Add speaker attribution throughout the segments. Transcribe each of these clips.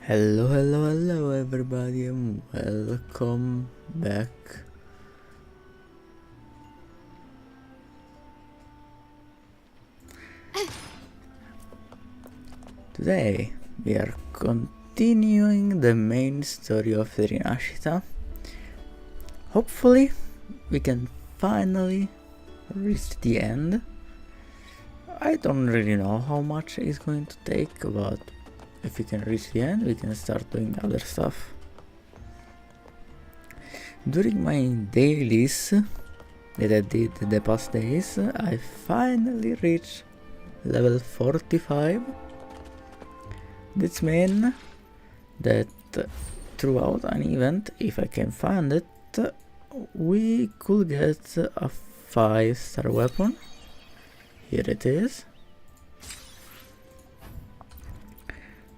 Speaker 1: Hello everybody and welcome back. Today we are continuing the main story of the Rinascita. Hopefully we can finally reach the end. I don't really know how much it's going to take, but if we can reach the end, we can start doing other stuff. During my dailies that I did the past days, I finally reached level 45. This means that throughout an event, if I can find it, we could get a 5-star weapon. Here it is.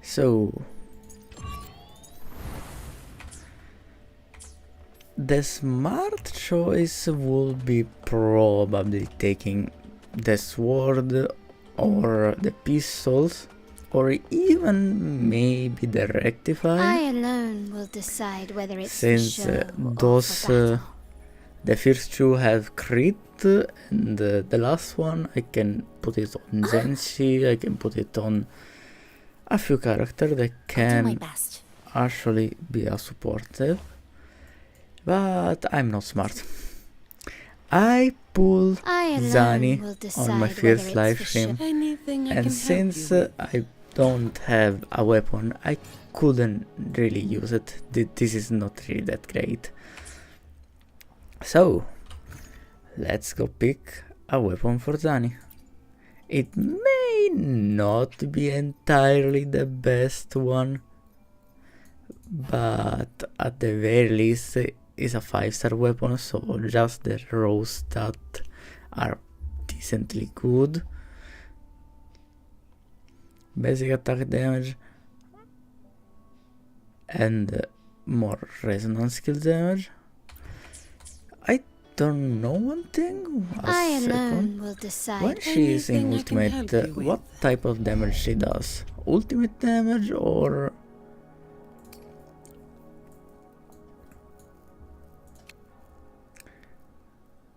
Speaker 1: So the smart choice would be probably taking the sword or the pistols, or even maybe the rectify.
Speaker 2: I alone will decide whether it's
Speaker 1: since those the first two have crit, and the last one I can put it on Zenshi, I can put it on a few characters that can actually be a supportive, but I'm not smart. I pull Zani on my first live stream, and since I don't have a weapon, I couldn't really use it. This is not really that great. So let's go pick a weapon for Zani. It may not be entirely the best one, but at the very least it's a 5-star weapon, so just the raw stats are decently good. Basic attack damage and more resonance skill damage. I don't know one thing.
Speaker 2: I alone will decide.
Speaker 1: When she is in ultimate, what type of damage she does? Ultimate damage or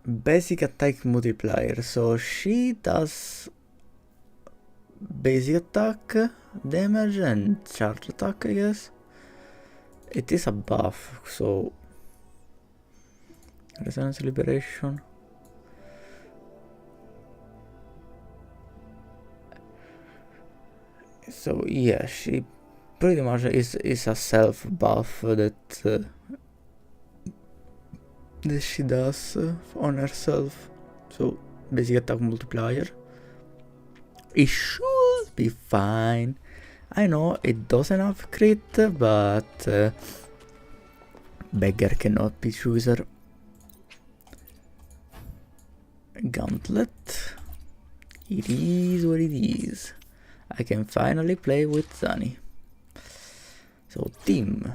Speaker 1: basic attack multiplier? So she does basic attack damage and charge attack, I guess. It is a buff, so resonance liberation. So yeah, she pretty much is a self buff that she does on herself. So basic attack multiplier. It should be fine. I know it doesn't have crit, but beggar cannot be chooser. Gauntlet. It is what it is. I can finally play with Zani. So team.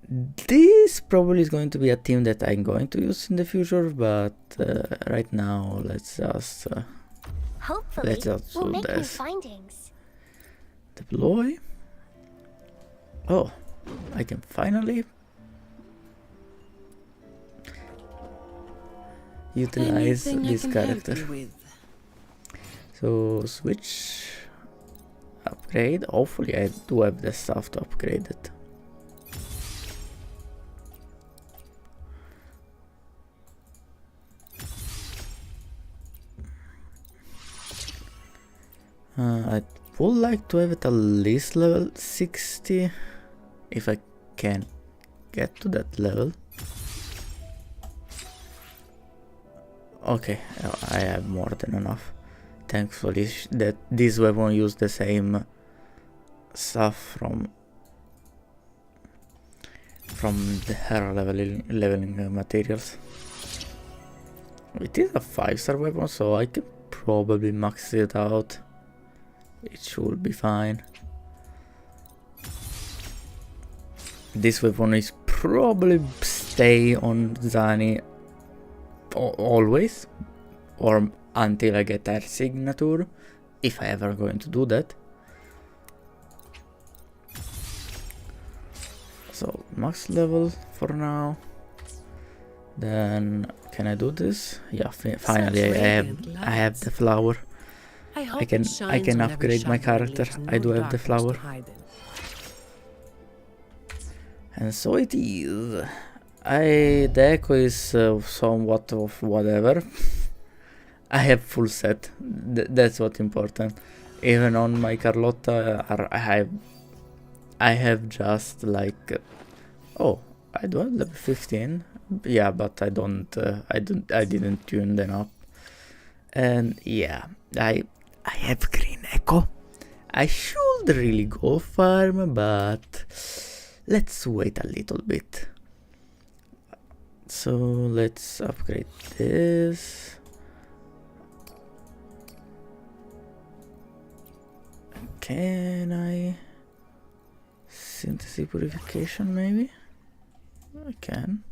Speaker 1: This probably is going to be a team that I'm going to use in the future, but right now let's just do this. Deploy. Oh, I can finally utilize this character. So switch, upgrade. Hopefully I do have the stuff to upgrade it. I would like to have it at least level 60 if I can get to that level. Okay, I have more than enough. Thankfully that this weapon used the same stuff from her leveling materials. It is a 5-star weapon, so I can probably max it out. It should be fine. This weapon is probably stay on Zani always, or until I get her signature, if I ever going to do that. So max level for now. Then can I do this? Yeah, finally I have the flower. I can upgrade my character. I do have the flower. And so it is. The echo is somewhat of whatever. I have full set. That's what's important. Even on my Carlotta, I have just like oh, I do have level 15. Yeah, but I didn't tune them up. And yeah, I have green echo. I should really go farm, but let's wait a little bit. So let's upgrade this. Can I synthesis purification maybe? I can.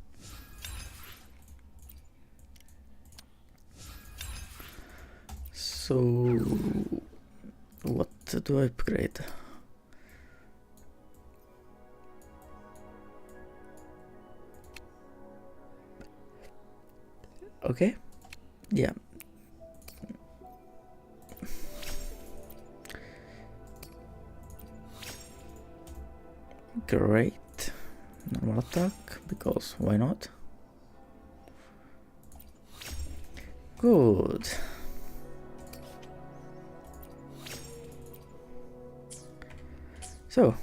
Speaker 1: So what do I upgrade? Okay, yeah. Great. Normal attack, because why not? Good. So,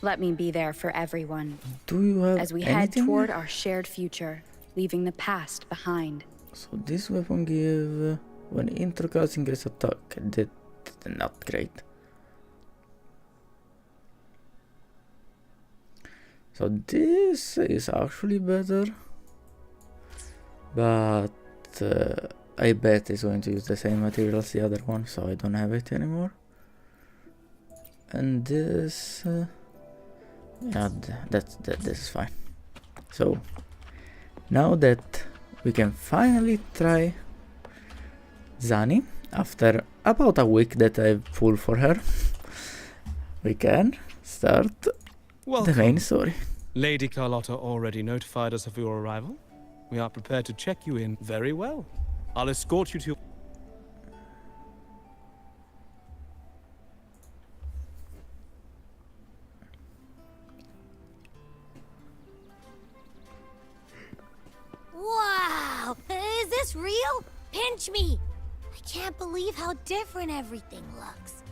Speaker 3: let me be there for everyone
Speaker 1: do you have
Speaker 3: as we
Speaker 1: anything?
Speaker 3: head toward our shared future, leaving the past behind.
Speaker 1: So this weapon give when intercast increase attack. That's not great. So this is actually better, but I bet it's going to use the same material as the other one, so I don't have it anymore. And this, yeah, this is fine. So now that we can finally try Zani after about a week that I've pulled for her, we can start the main story.
Speaker 4: Lady Carlotta already notified us of your arrival. We are prepared to check you in very well. I'll escort you to...
Speaker 5: Wow! Is this real? Pinch me! I can't believe how different everything looks.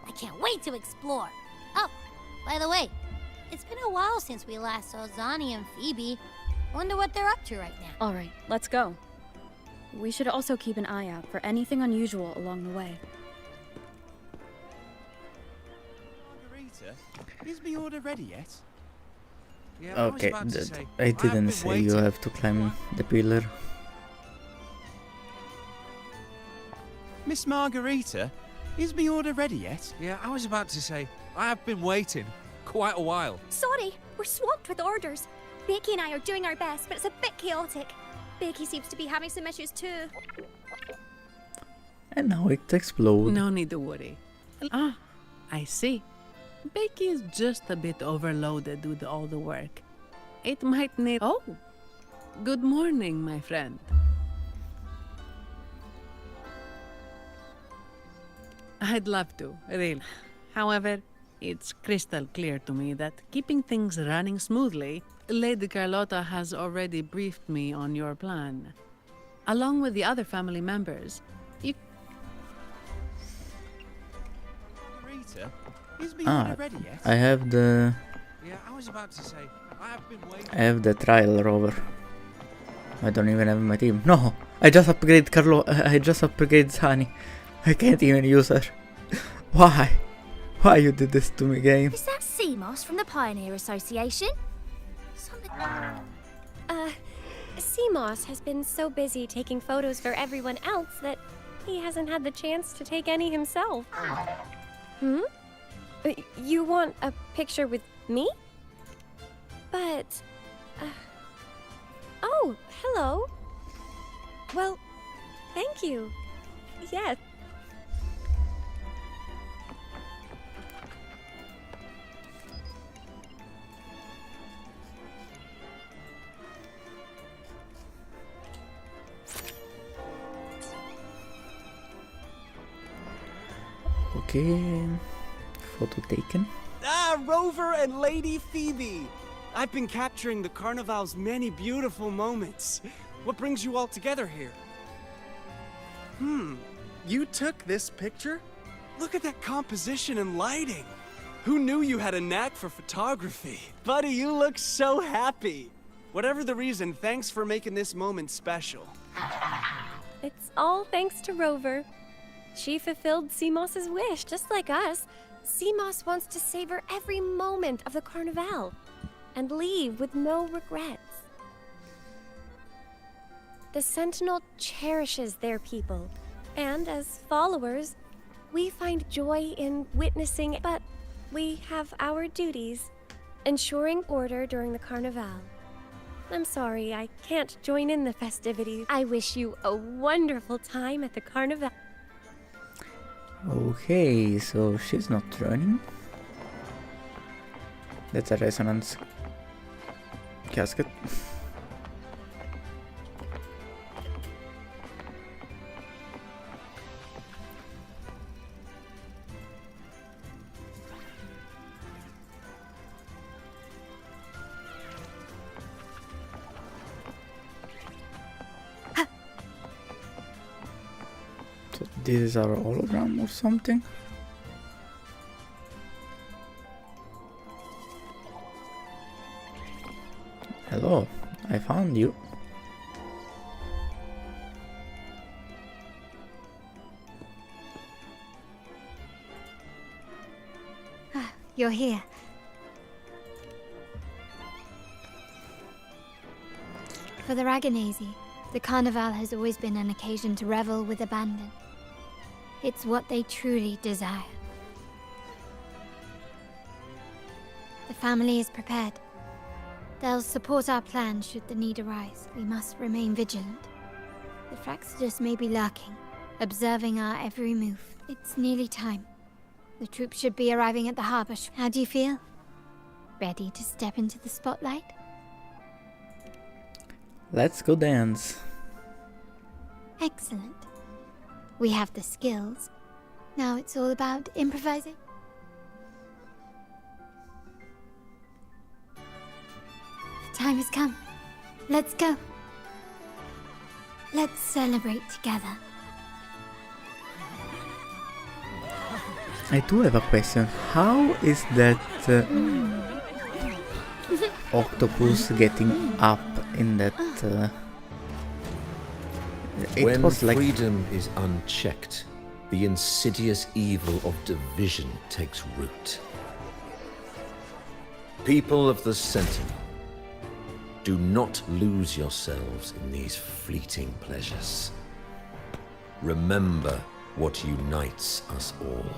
Speaker 5: I can't wait to explore. Oh, by the way, it's been a while since we last saw Zani and Phoebe. Wonder what they're up to right now.
Speaker 3: All right, let's go. We should also keep an eye out for anything unusual along the way.
Speaker 6: Margarita, is my order ready yet? Yeah,
Speaker 1: Okay, I didn't say you have to climb the pillar.
Speaker 6: Miss Margarita, is my order ready yet?
Speaker 7: Yeah, I was about to say, I have been waiting quite a while.
Speaker 8: Sorry, we're swamped with orders. Becky and I are doing our best, but it's a bit chaotic. Becky seems to be having some issues too.
Speaker 1: And now it explodes.
Speaker 9: No need to worry. Ah, I see. Becky is just a bit overloaded with all the work. It might need... Oh, good morning, my friend. I'd love to, really. However, it's crystal clear to me that keeping things running smoothly, Lady Carlotta has already briefed me on your plan. Along with the other family members, you...
Speaker 6: Margarita, is my order ready yet?
Speaker 1: I have the
Speaker 6: Yeah, I was about to say, I have been waiting.
Speaker 1: I have the trial rover. I don't even have my team. No! I just upgrade I just upgrade Sunny. I can't even use her. Why? Why you did this to me, game?
Speaker 8: Is that Seamoss from the Pioneer Association? Seamoss has been so busy taking photos for everyone else that he hasn't had the chance to take any himself. You want a picture with me? But... oh, hello. Well, thank you. Yes.
Speaker 1: Okay, photo taken.
Speaker 10: Ah, Rover and Lady Phoebe! I've been capturing the Carnival's many beautiful moments. What brings you all together here?
Speaker 6: You took this picture?
Speaker 10: Look at that composition and lighting! Who knew you had a knack for photography? Buddy, you look so happy! Whatever the reason, thanks for making this moment special.
Speaker 8: It's all thanks to Rover. She fulfilled Seamoss's wish, just like us. Seamoss wants to savor every moment of the Carnival and leave with no regrets. The Sentinel cherishes their people, and as followers, we find joy in witnessing, but we have our duties, ensuring order during the Carnival. I'm sorry, I can't join in the festivities. I wish you a wonderful time at the Carnival.
Speaker 1: Okay, so she's not joining. That's a resonance casket. So this is our hologram or something. Hello, I found you.
Speaker 2: You're here. For the Raganese, the Carnival has always been an occasion to revel with abandon. It's what they truly desire. The family is prepared. They'll support our plan should the need arise. We must remain vigilant. The Fraxidus may be lurking, observing our every move. It's nearly time. The troops should be arriving at the harbor. How do you feel? Ready to step into the spotlight?
Speaker 1: Let's go dance.
Speaker 2: Excellent. We have the skills. Now it's all about improvising. The time has come. Let's go. Let's celebrate together.
Speaker 1: I do have a question. How is that octopus getting up in that? It
Speaker 11: When
Speaker 1: was like
Speaker 11: freedom is unchecked, the insidious evil of division takes root. People of the Sentinel, do not lose yourselves in these fleeting pleasures. Remember what unites us all.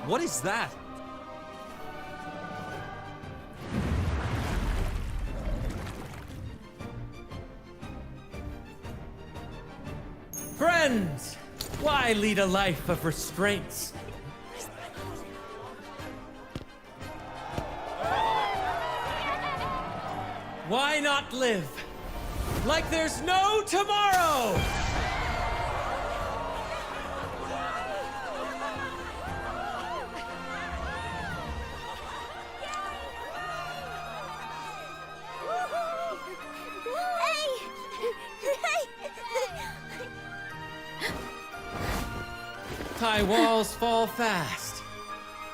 Speaker 7: What is that?
Speaker 12: Friends! Why lead a life of restraints? Why not live like there's no tomorrow? High walls fall fast.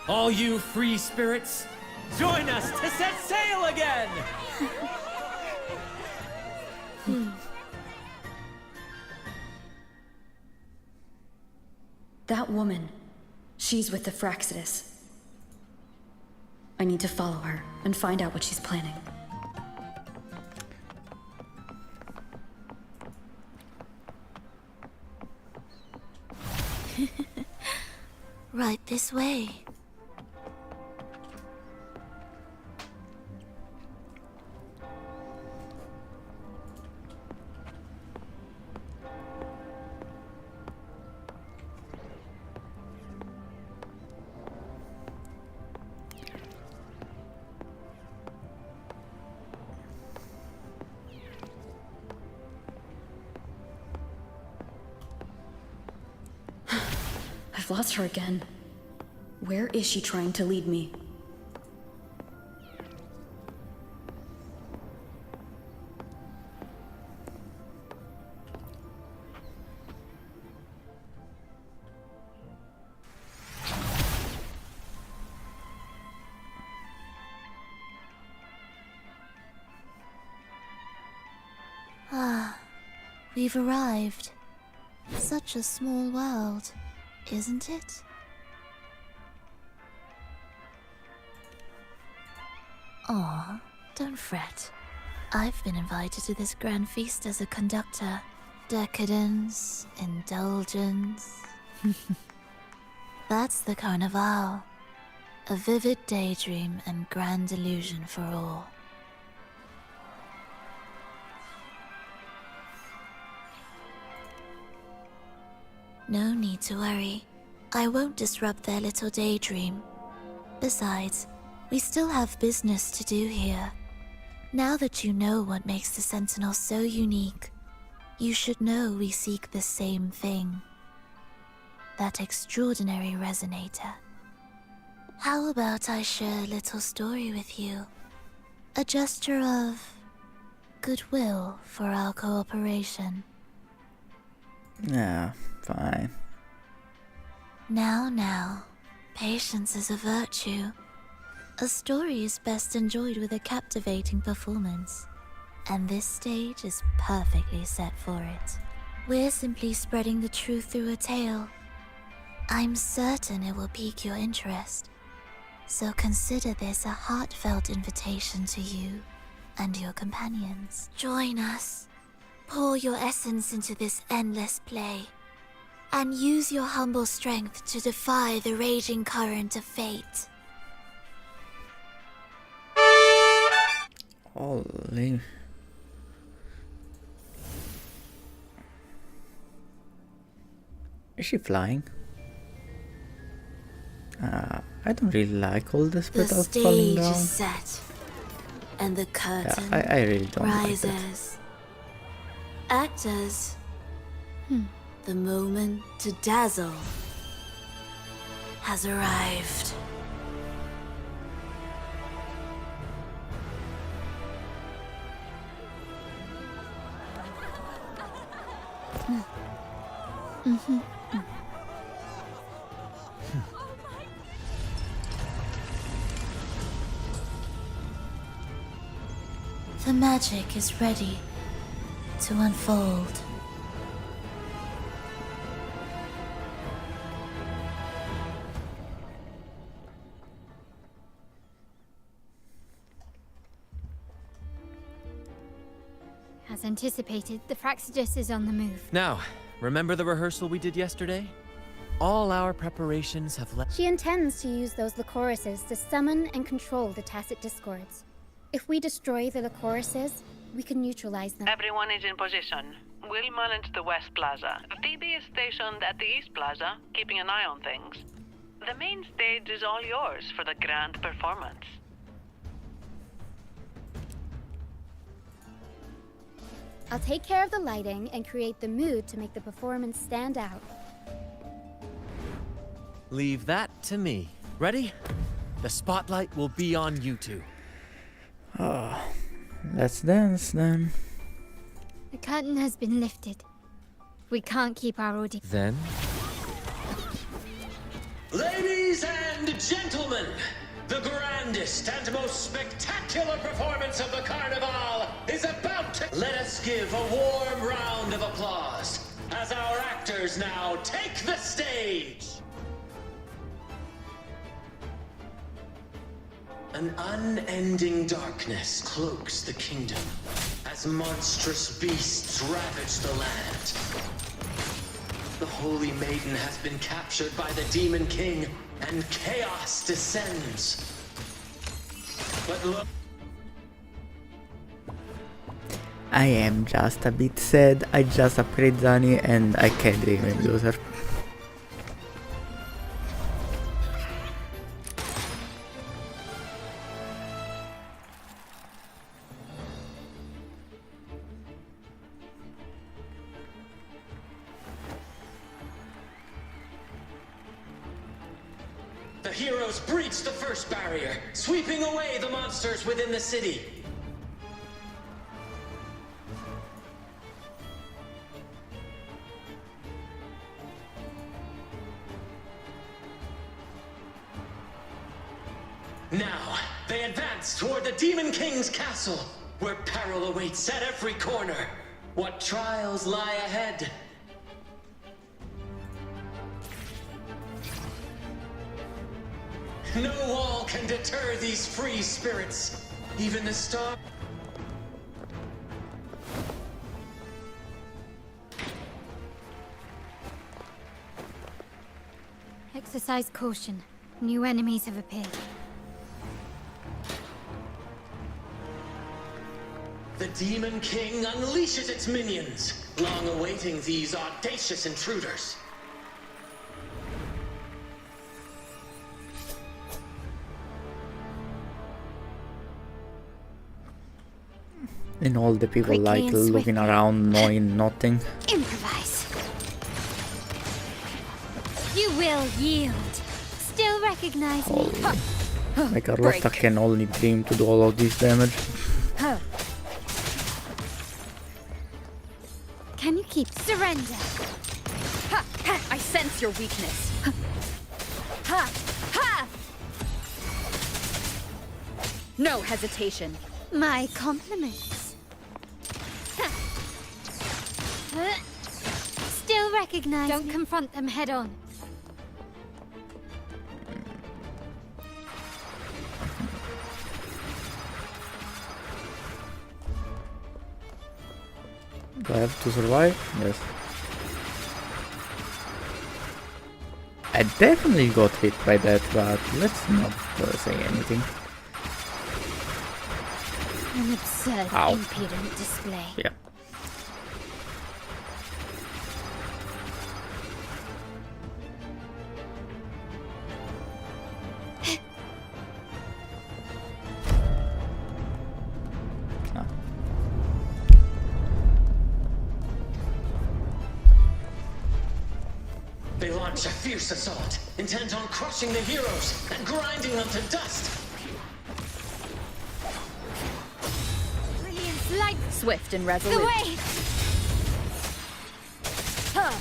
Speaker 12: All you free spirits, join us to set sail again!
Speaker 3: That woman, she's with the Fraxidus. I need to follow her and find out what she's planning.
Speaker 5: Right this way.
Speaker 3: I've lost her again. Where is she trying to lead me?
Speaker 5: Ah, we've arrived. Such a small world, isn't it? Aw, don't fret. I've been invited to this grand feast as a conductor. Decadence, indulgence. That's the Carnival. A vivid daydream and grand illusion for all. No need to worry. I won't disrupt their little daydream. Besides, we still have business to do here. Now that you know what makes the Sentinel so unique, you should know we seek the same thing. That extraordinary resonator. How about I share a little story with you? A gesture of goodwill for our cooperation.
Speaker 1: Yeah, fine.
Speaker 5: Now, patience is a virtue. A story is best enjoyed with a captivating performance, and this stage is perfectly set for it. We're simply spreading the truth through a tale. I'm certain it will pique your interest, so consider this a heartfelt invitation to you and your companions. Join us. Pour your essence into this endless play, and use your humble strength to defy the raging current of fate.
Speaker 1: Holy. Is she flying? I don't really like all this
Speaker 5: The
Speaker 1: without falling
Speaker 5: stage
Speaker 1: down.
Speaker 5: is set, and the curtain
Speaker 1: Yeah, I really don't like
Speaker 5: rises.
Speaker 1: that.
Speaker 5: Actors, the moment to dazzle has arrived. The magic is ready to unfold.
Speaker 2: As anticipated, the Fraxidus is on the move.
Speaker 12: Now, remember the rehearsal we did yesterday? All our preparations have left.
Speaker 3: She intends to use those Lycorises to summon and control the Tacit Discords. If we destroy the Lycorises, we can neutralize them.
Speaker 9: Everyone is in position. We'll manage the West Plaza. Phoebe is stationed at the East Plaza, keeping an eye on things. The main stage is all yours for the grand performance.
Speaker 3: I'll take care of the lighting and create the mood to make the performance stand out.
Speaker 12: Leave that to me. Ready? The spotlight will be on you two.
Speaker 1: Oh, let's dance then.
Speaker 2: The curtain has been lifted. We can't keep our audience.
Speaker 12: Then, Ladies and gentlemen, the grandest and most spectacular performance of the Carnival is about to... Let us give a warm round of applause as our actors now take the stage. An unending darkness cloaks the kingdom as monstrous beasts ravage the land. The Holy Maiden has been captured by the Demon King, and chaos descends. But look...
Speaker 1: I am just a bit sad. I just upgrade Dani and I can't even use her.
Speaker 12: The heroes breach the first barrier, sweeping away the monsters within the city. Now, they advance toward the Demon King's castle, where peril awaits at every corner. What trials lie ahead? No wall can deter these free spirits. Even the star...
Speaker 2: Exercise caution. New enemies have appeared.
Speaker 12: The Demon King unleashes its minions, long awaiting these audacious intruders.
Speaker 1: And all the people
Speaker 2: Quickly
Speaker 1: like
Speaker 2: and
Speaker 1: looking
Speaker 2: swiftly.
Speaker 1: around, knowing nothing.
Speaker 2: Improvise. You will yield. Still recognize me.
Speaker 1: Holy. Like Carlotta can only dream to do all of this damage.
Speaker 2: Huh. Can you keep surrender?
Speaker 13: Ha! Ha! I sense your weakness. Ha! Ha! No hesitation.
Speaker 2: My compliments. Still recognize Don't confront them head on.
Speaker 1: Do I have to survive? Yes. I definitely got hit by that, but let's not say anything.
Speaker 2: An absurd,
Speaker 1: Ow.
Speaker 2: impudent display.
Speaker 1: Yeah.
Speaker 12: They launch a fierce assault, intent on crushing the heroes and grinding them to dust.
Speaker 2: Brilliant light.
Speaker 13: Swift and
Speaker 2: The
Speaker 13: resolute.
Speaker 2: way.
Speaker 13: Huh.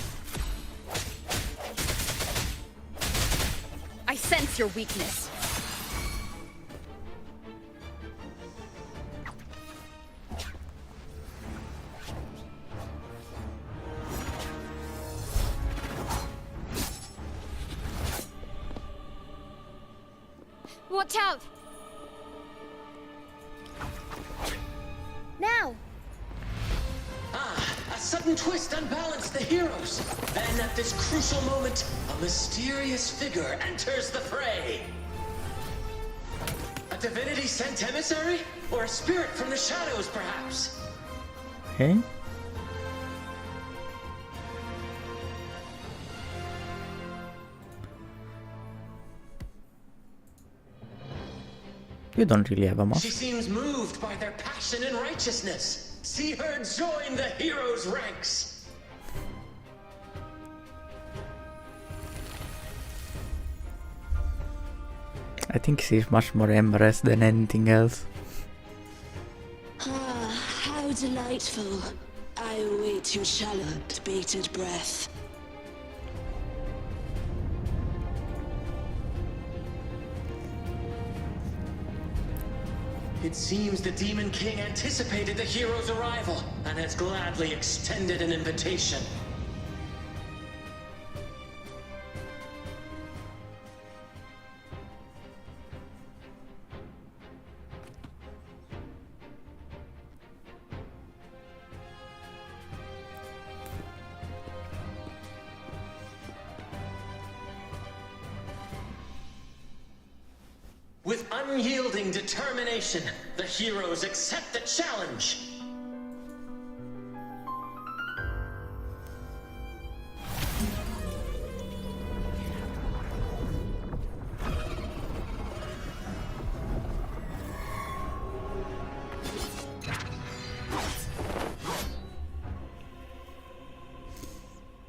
Speaker 13: I sense your weakness.
Speaker 2: Watch out!
Speaker 3: Now!
Speaker 12: Ah, a sudden twist unbalanced the heroes. Then at this crucial moment, a mysterious figure enters the fray. A divinity sent emissary? Or a spirit from the shadows, perhaps?
Speaker 1: Okay. You don't really have a mask.
Speaker 12: She seems moved by their passion and righteousness. See her join the heroes' ranks.
Speaker 1: I think she's much more embarrassed than anything else.
Speaker 14: Ah, how delightful. I await your shallow, bated breath.
Speaker 12: It seems the Demon King anticipated the hero's arrival and has gladly extended an invitation. With unyielding determination, the heroes accept the challenge.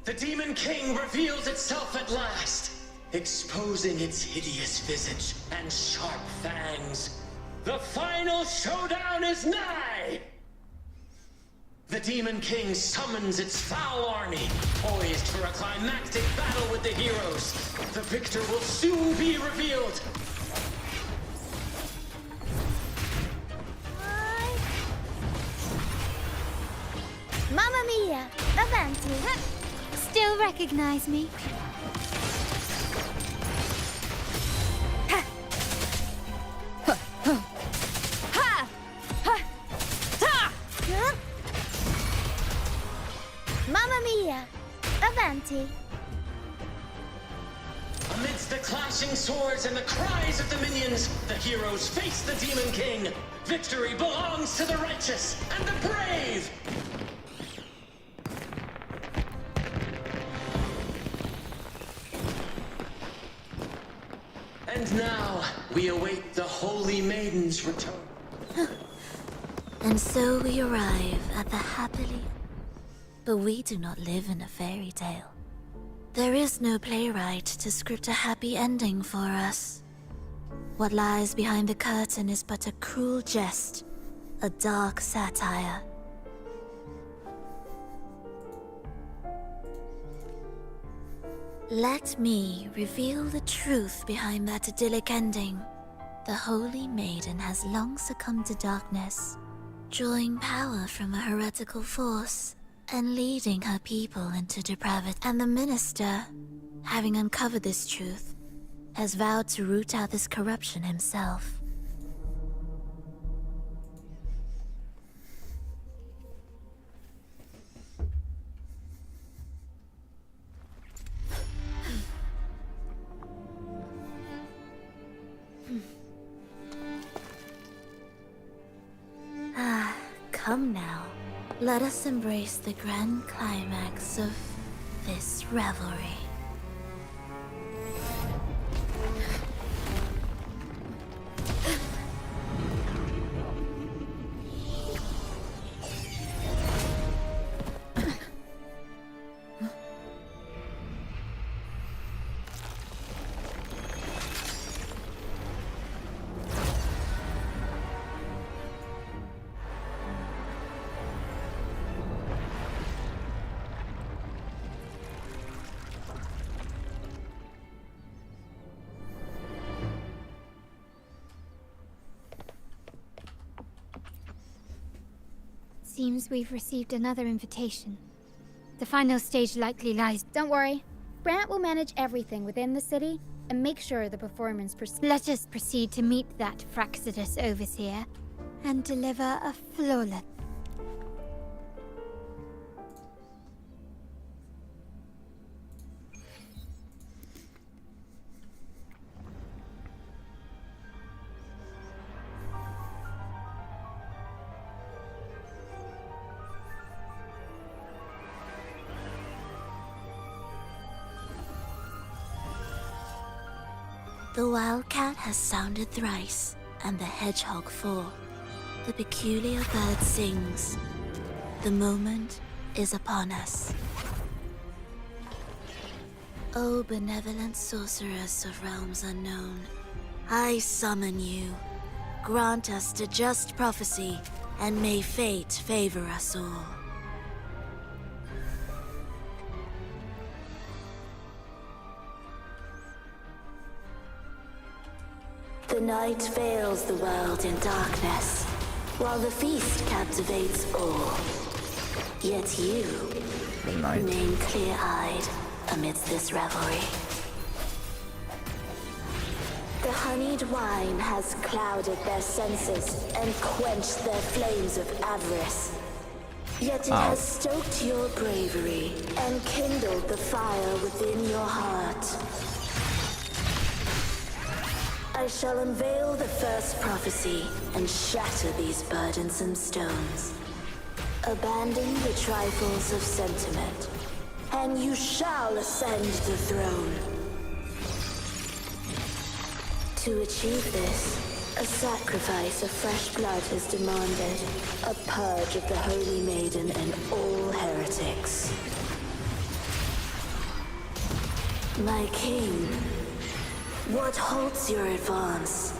Speaker 12: The Demon King reveals itself at last, exposing its hideous visage and sharp fangs. The final showdown is nigh! The Demon King summons its foul army, poised for a climactic battle with the heroes. The victor will soon be revealed.
Speaker 3: Mamma mia! Avanti!
Speaker 2: Still recognize me?
Speaker 3: Mamma mia! Avanti!
Speaker 12: Amidst the clashing swords and the cries of the minions, the heroes face the Demon King. Victory belongs to the righteous and the brave! And now, we await the Holy Maiden's return.
Speaker 5: And so we arrive at the happily... But we do not live in a fairy tale. There is no playwright to script a happy ending for us. What lies behind the curtain is but a cruel jest, a dark satire. Let me reveal the truth behind that idyllic ending. The Holy Maiden has long succumbed to darkness, drawing power from a heretical force and leading her people into depravity. And the minister, having uncovered this truth, has vowed to root out this corruption himself. Come now, let us embrace the grand climax of this revelry.
Speaker 2: Seems we've received another invitation. The final stage likely lies...
Speaker 3: Don't worry. Brant will manage everything within the city and make sure the performance proceeds.
Speaker 2: Let us proceed to meet that Fraxidus overseer and deliver a flawless...
Speaker 5: The wildcat has sounded thrice, and the hedgehog four. The peculiar bird sings. The moment is upon us. O benevolent sorceress of realms unknown, I summon you. Grant us the just prophecy, and may fate favor us all.
Speaker 14: The night veils the world in darkness, while the feast captivates all. Yet you remain clear-eyed amidst this revelry. The honeyed wine has clouded their senses and quenched their flames of avarice. Yet it has stoked your bravery and kindled the fire within your heart. I shall unveil the first prophecy and shatter these burdensome stones. Abandon the trifles of sentiment, and you shall ascend the throne. To achieve this, a sacrifice of fresh blood is demanded, a purge of the Holy Maiden and all heretics. My king, what halts your advance?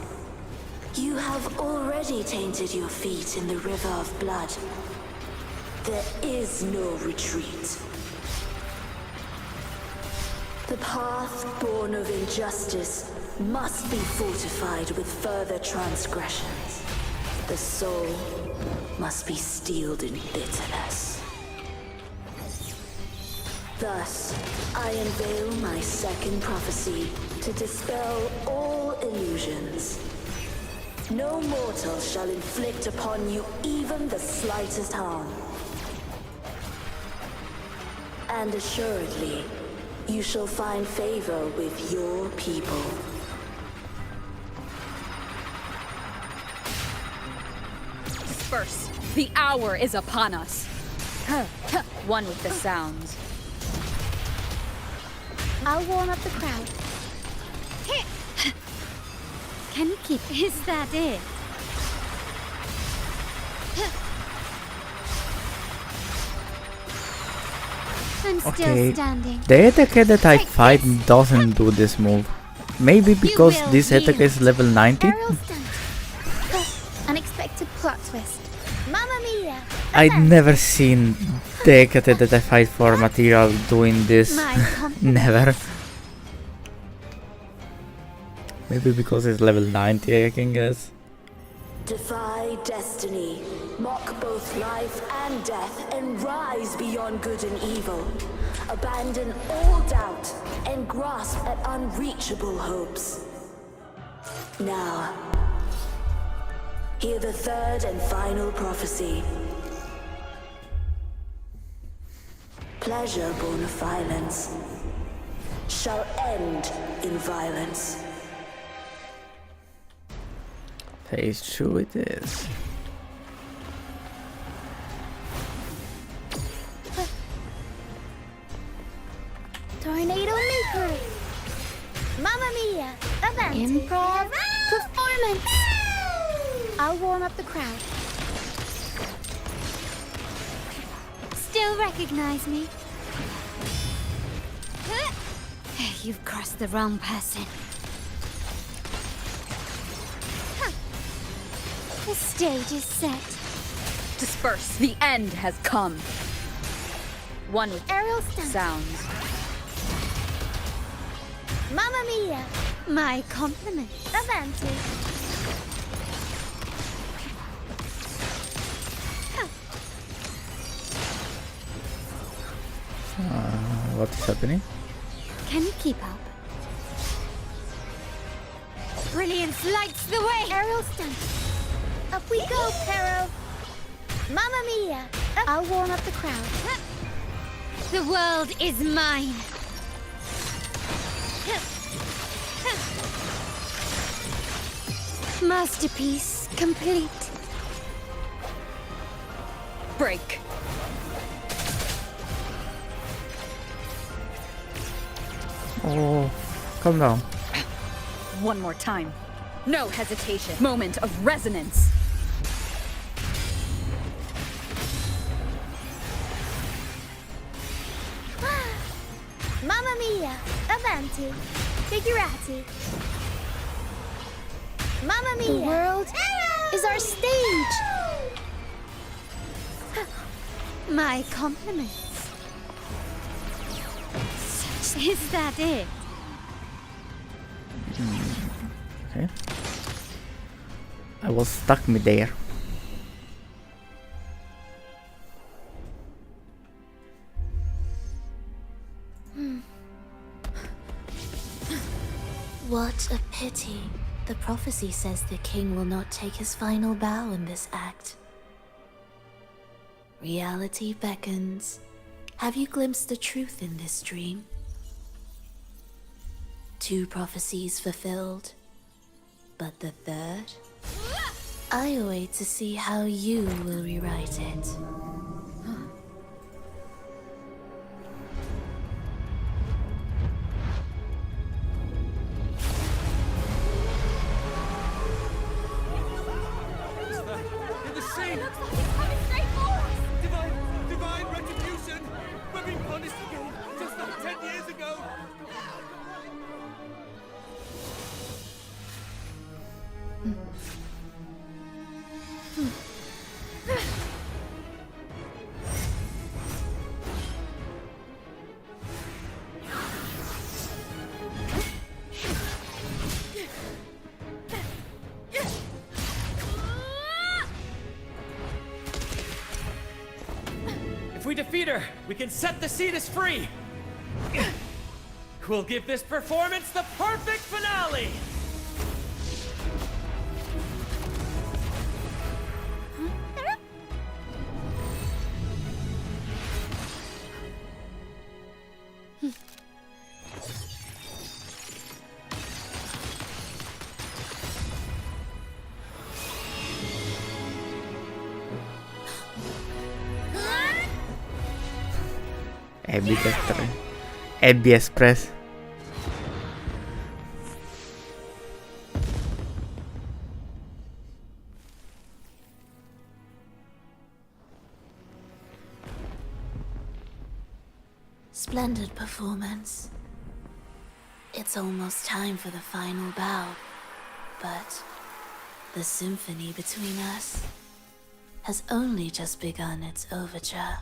Speaker 14: You have already tainted your feet in the river of blood. There is no retreat. The path born of injustice must be fortified with further transgressions. The soul must be steeled in bitterness. Thus, I unveil my second prophecy to dispel all illusions. No mortal shall inflict upon you even the slightest harm. And assuredly, you shall find favor with your people.
Speaker 13: Disperse! The hour is upon us! One with the sounds.
Speaker 3: I'll warm up the crowd.
Speaker 2: Can you keep... Is that it? I'm still standing.
Speaker 1: The attack that I fight doesn't do this move. Maybe because this attack is level 90?
Speaker 3: Unexpected plot twist. Mamma mia!
Speaker 1: I'd never seen the attack that I fight for material doing this. Never. Maybe because it's level 90, I can guess.
Speaker 14: Defy destiny, mock both life and death, and rise beyond good and evil. Abandon all doubt and grasp at unreachable hopes. Now, hear the third and final prophecy. Pleasure born of violence shall end in violence.
Speaker 1: Phase 2 it is.
Speaker 3: Tornado Maker! Mamma mia! Event! Improv! Performance! I'll warm up the crowd.
Speaker 2: Still recognize me? You've crossed the wrong person. The stage is set.
Speaker 13: Disperse! The end has come! One with
Speaker 3: aerial
Speaker 13: sounds.
Speaker 3: Mamma mia!
Speaker 2: My compliments.
Speaker 3: Avanti.
Speaker 1: What is happening?
Speaker 2: Can you keep up? Brilliance lights the way!
Speaker 3: Aerial stunt. Up we go, Pero! Mamma mia! I'll warm up the crowd.
Speaker 2: The world is mine! Masterpiece complete.
Speaker 13: Break.
Speaker 1: Oh, calm down.
Speaker 13: One more time. No hesitation. Moment of resonance.
Speaker 3: Mamma mia! Avanti! Figurati! Mamma mia! The world is our stage!
Speaker 2: My compliments. Is that it?
Speaker 1: Okay. I was stuck mid-air.
Speaker 5: What a pity. The prophecy says the king will not take his final bow in this act. Reality beckons. Have you glimpsed the truth in this dream? 2 prophecies fulfilled, but the third? I await to see how you will rewrite it.
Speaker 7: Divine retribution! We're being punished again, just like 10 years ago!
Speaker 15: If we defeat her, we can set the Cetus free! We'll give this performance the perfect finale!
Speaker 1: Abby Express.
Speaker 5: Splendid performance. It's almost time for the final bow, but the symphony between us has only just begun its overture.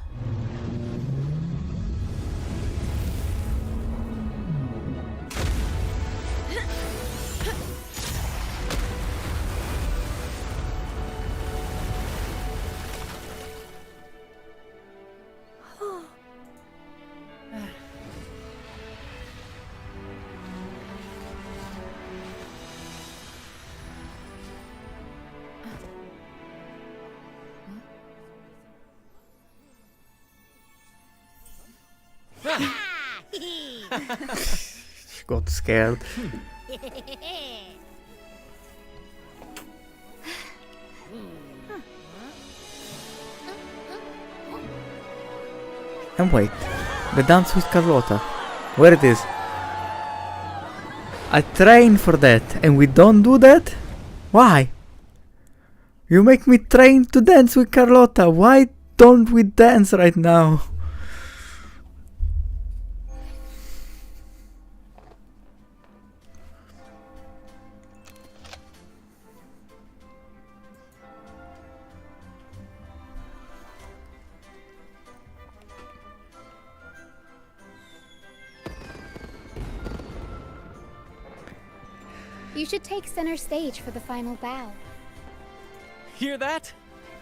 Speaker 1: She got scared. And wait, the dance with Carlotta. Where it is? I train for that and we don't do that? Why? You make me train to dance with Carlotta. Why don't we dance right now?
Speaker 3: You should take center stage for the final bow.
Speaker 15: Hear that?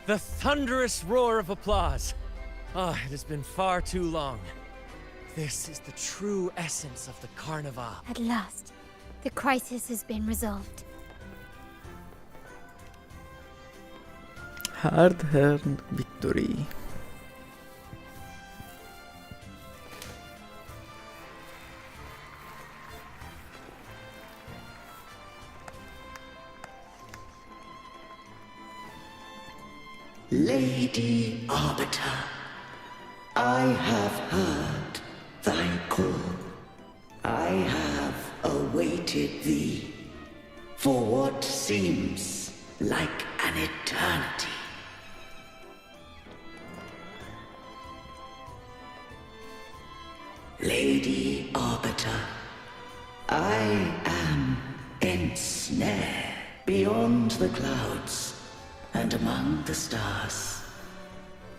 Speaker 15: The thunderous roar of applause. Ah, it has been far too long. This is the true essence of the Carnival.
Speaker 2: At last, the crisis has been resolved.
Speaker 1: Hard-earned victory.
Speaker 16: Lady Arbiter, I have heard thy call. I have awaited thee for what seems like an eternity. Lady Arbiter, I am ensnared beyond the clouds and among the stars.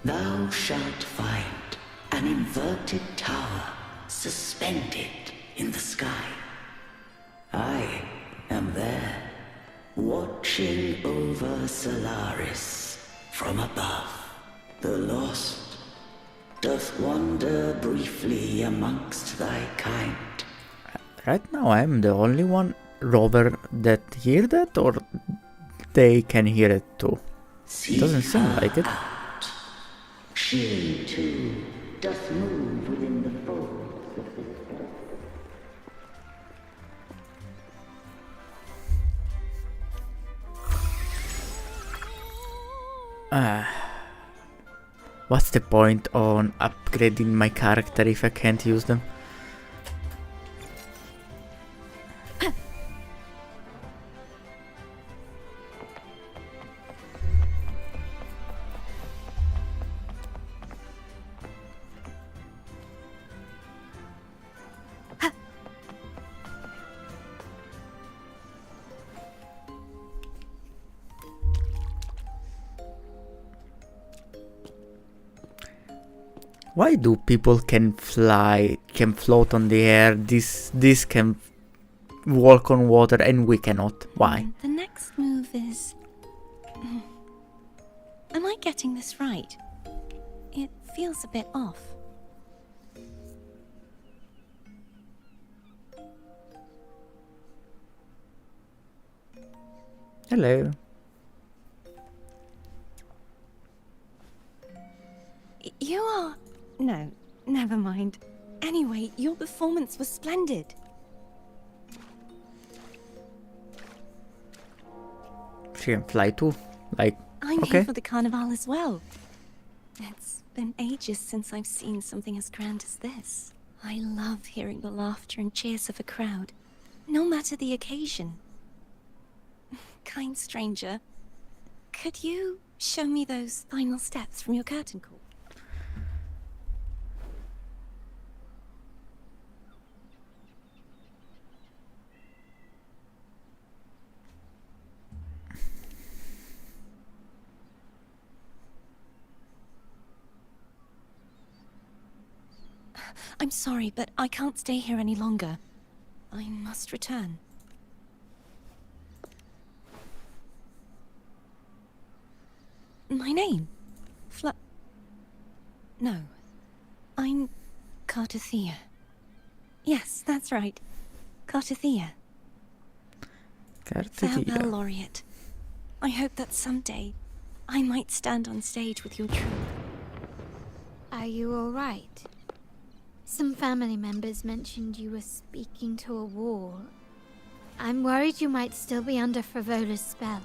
Speaker 16: Thou shalt find an inverted tower suspended in the sky. I am there, watching over Solaris from above. The lost doth wander briefly amongst thy kind.
Speaker 1: Right now I'm the only one rover that hear that, or they can hear it too? It doesn't seem like it.
Speaker 16: She too doth move within the folds of the stone.
Speaker 1: What's the point on upgrading my character if I can't use them? Why do people can fly, can float on the air, this can walk on water and we cannot? Why?
Speaker 17: The next move is... Am I getting this right? It feels a bit off.
Speaker 1: Hello.
Speaker 17: You are... No, never mind. Anyway, your performance was splendid.
Speaker 1: She can fly too. Like,
Speaker 17: I'm
Speaker 1: okay.
Speaker 17: here for the carnival as well. It's been ages since I've seen something as grand as this. I love hearing the laughter and cheers of a crowd, no matter the occasion. Kind stranger, could you show me those final steps from your curtain call? I'm sorry, but I can't stay here any longer. I must return. My name? No. I'm Cartathea. Yes, that's right. Cartathea. Farewell, Laureate. I hope that someday I might stand on stage with your troupe.
Speaker 2: Are you alright? Some family members mentioned you were speaking to a wall. I'm worried you might still be under Frivola's spell.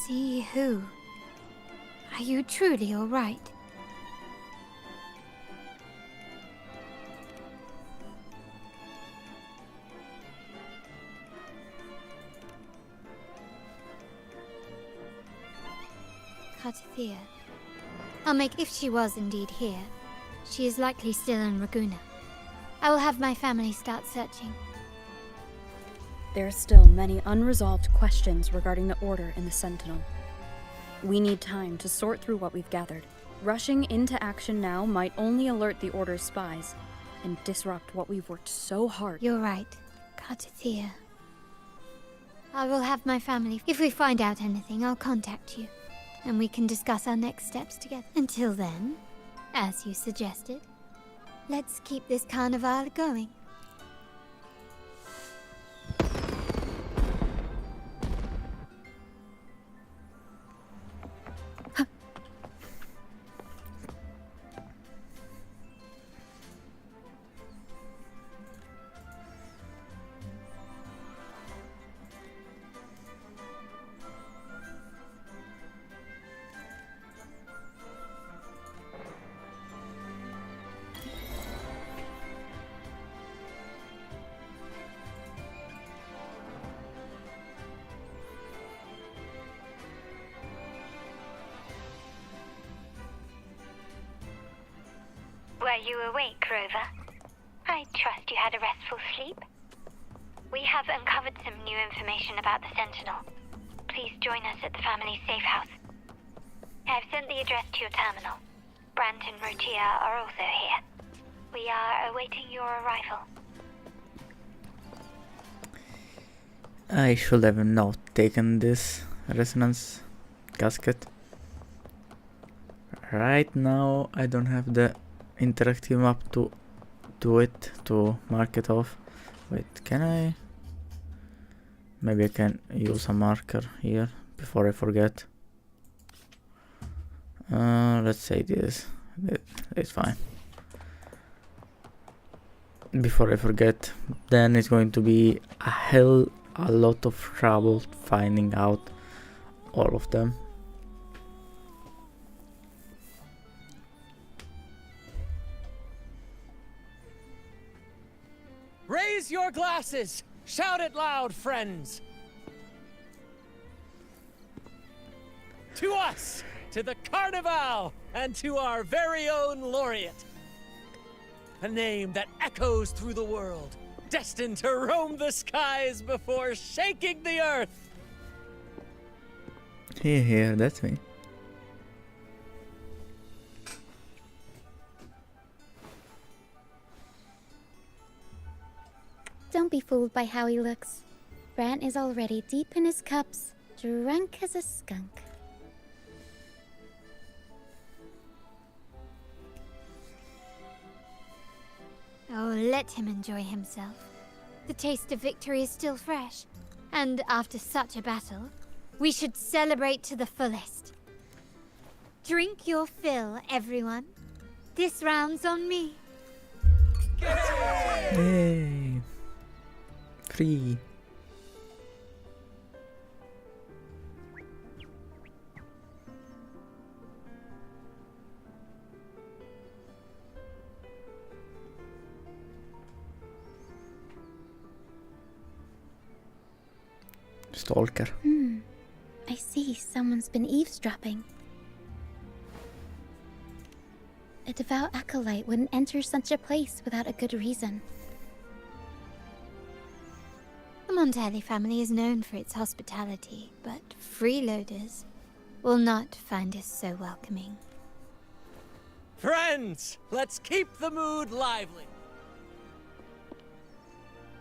Speaker 2: See who? Are you truly alright? Cartathea. I'll make if she was indeed here. She is likely still in Raguna. I will have my family start searching.
Speaker 13: There are still many unresolved questions regarding the Order in the Sentinel. We need time to sort through what we've gathered. Rushing into action now might only alert the Order's spies and disrupt what we've worked so hard.
Speaker 2: You're right, Cartathea. I will have my family. If we find out anything, I'll contact you, and we can discuss our next steps together. Until then, as you suggested, let's keep this carnival going.
Speaker 18: Were you awake, Rover? I trust you had a restful sleep. We have uncovered some new information about the Sentinel. Please join us at the family's safe house. I have sent the address to your terminal. Brant and Rotia are also here. We are awaiting your arrival.
Speaker 1: I should have not taken this resonance casket. Right now I don't have the interactive map to do it, to mark it off. Wait, can I? Maybe I can use a marker here before I forget. Let's say this. It's fine. Before I forget, then it's going to be a lot of trouble finding out all of them.
Speaker 15: Raise your glasses! Shout it loud, friends! To us! To the Carnival! And to our very own laureate! A name that echoes through the world, destined to roam the skies before shaking the earth!
Speaker 1: Here, that's me.
Speaker 3: Don't be fooled by how he looks. Brant is already deep in his cups, drunk as a skunk.
Speaker 2: Oh, let him enjoy himself. The taste of victory is still fresh. And after such a battle, we should celebrate to the fullest. Drink your fill, everyone. This round's on me.
Speaker 1: Yay! Free. Stalker.
Speaker 3: I see someone's been eavesdropping. A devout acolyte wouldn't enter such a place without a good reason.
Speaker 2: The Montelli family is known for its hospitality, but freeloaders will not find us so welcoming.
Speaker 15: Friends, let's keep the mood lively.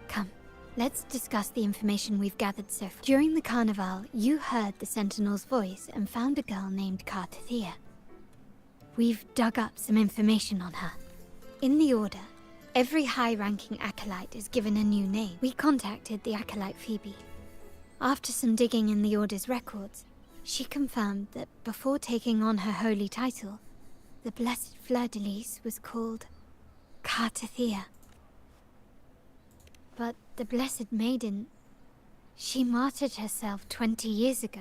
Speaker 2: Come, let's discuss the information we've gathered so far. During the carnival, you heard the Sentinel's voice and found a girl named Cartathea. We've dug up some information on her. In the Order, every high-ranking acolyte is given a new name. We contacted the acolyte Phoebe. After some digging in the Order's records, she confirmed that before taking on her holy title, the Blessed Fleur-de-Lis was called Cartathea. But the Blessed Maiden, she martyred herself 20 years ago.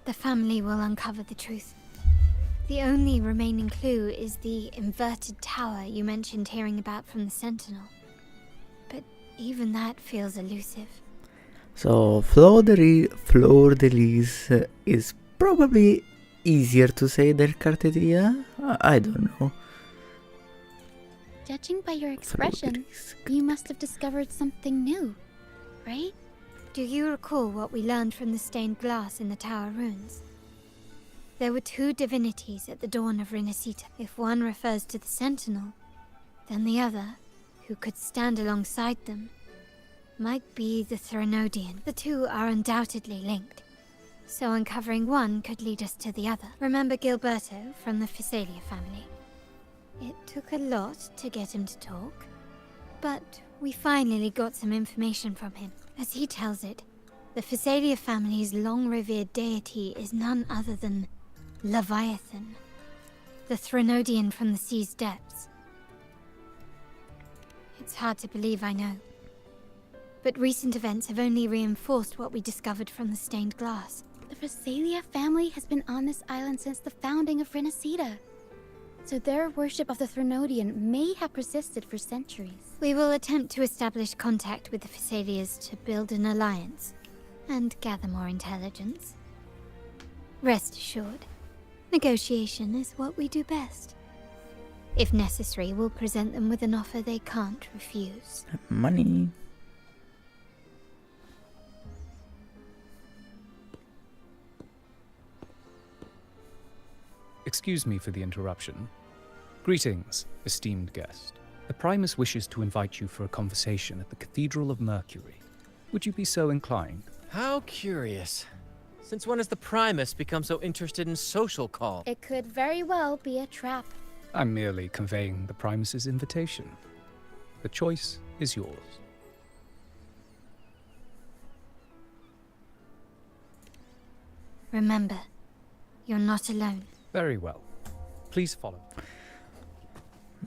Speaker 2: The family will uncover the truth. The only remaining clue is the inverted tower you mentioned hearing about from the Sentinel. But even that feels elusive.
Speaker 1: So, Fleur-de-Lis is probably easier to say than Cartathea? I don't know.
Speaker 3: Judging by your expression, you must have discovered something new, right?
Speaker 2: Do you recall what we learned from the stained glass in the tower ruins? There were two divinities at the dawn of Rinascita. If one refers to the Sentinel, then the other, who could stand alongside them, might be the Threnodian. The two are undoubtedly linked, so uncovering one could lead us to the other. Remember Gilberto from the Finaly family? It took a lot to get him to talk, but we finally got some information from him. As he tells it, the Finaly family's long-revered deity is none other than Leviathan, the Threnodian from the sea's depths. It's hard to believe, I know. But recent events have only reinforced what we discovered from the stained glass.
Speaker 3: The Finaly family has been on this island since the founding of Rinascita. So their worship of the Threnodian may have persisted for centuries.
Speaker 2: We will attempt to establish contact with the Finaly's to build an alliance and gather more intelligence. Rest assured, negotiation is what we do best. If necessary, we'll present them with an offer they can't refuse.
Speaker 1: Money.
Speaker 19: Excuse me for the interruption. Greetings, esteemed guest. The Primus wishes to invite you for a conversation at the Cathedral of Mercury. Would you be so inclined?
Speaker 15: How curious. Since when has the Primus become so interested in social call?
Speaker 3: It could very well be a trap.
Speaker 19: I'm merely conveying the Primus's invitation. The choice is yours.
Speaker 2: Remember, you're not alone.
Speaker 19: Very well. Please follow.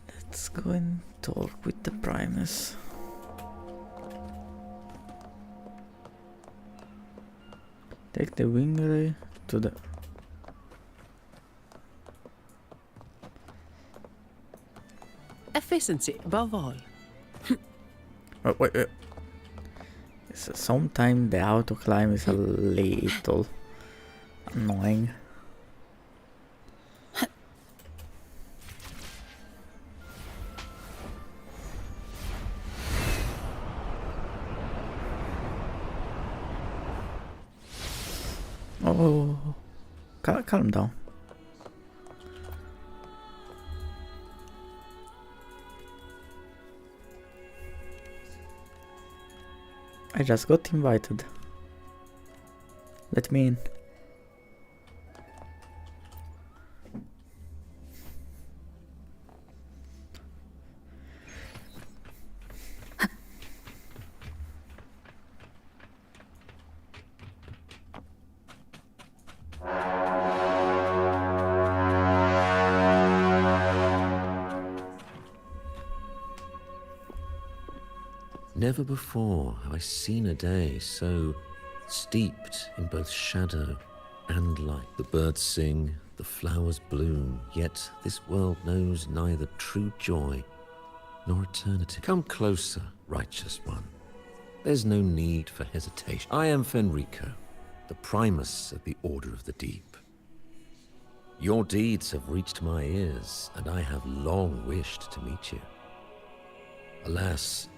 Speaker 1: Let's go and talk with the Primus. Take the wingery to the...
Speaker 9: Efficiency, above all.
Speaker 1: Wait. Sometimes the auto climb is a little annoying. Oh, calm down. I just got invited. Let me in.
Speaker 11: Never before have I seen a day so steeped in both shadow and light. The birds sing, the flowers bloom, yet this world knows neither true joy nor eternity. Come closer, righteous one. There's no need for hesitation. I am Fenrico, the Primus of the Order of the Deep. Your deeds have reached my ears, and I have long wished to meet you. Alas,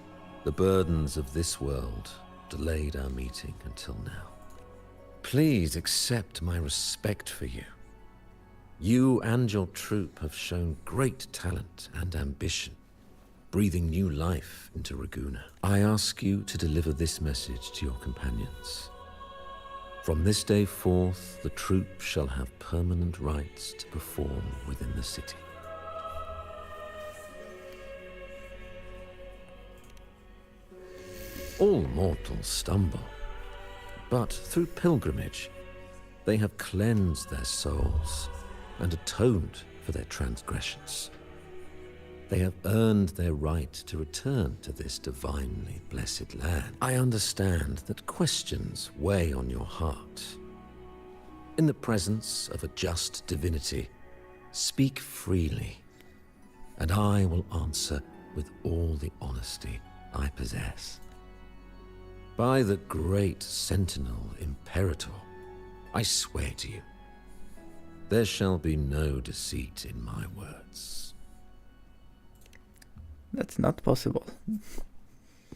Speaker 11: the burdens of this world delayed our meeting until now. Please accept my respect for you. You and your troop have shown great talent and ambition, breathing new life into Ragusa. I ask you to deliver this message to your companions. From this day forth, the troop shall have permanent rights to perform within the city. All mortals stumble, but through pilgrimage, they have cleansed their souls and atoned for their transgressions. They have earned their right to return to this divinely blessed land. I understand that questions weigh on your heart. In the presence of a just divinity, speak freely, and I will answer with all the honesty I possess. By the great Sentinel Imperator, I swear to you, there shall be no deceit in my words.
Speaker 1: That's not possible.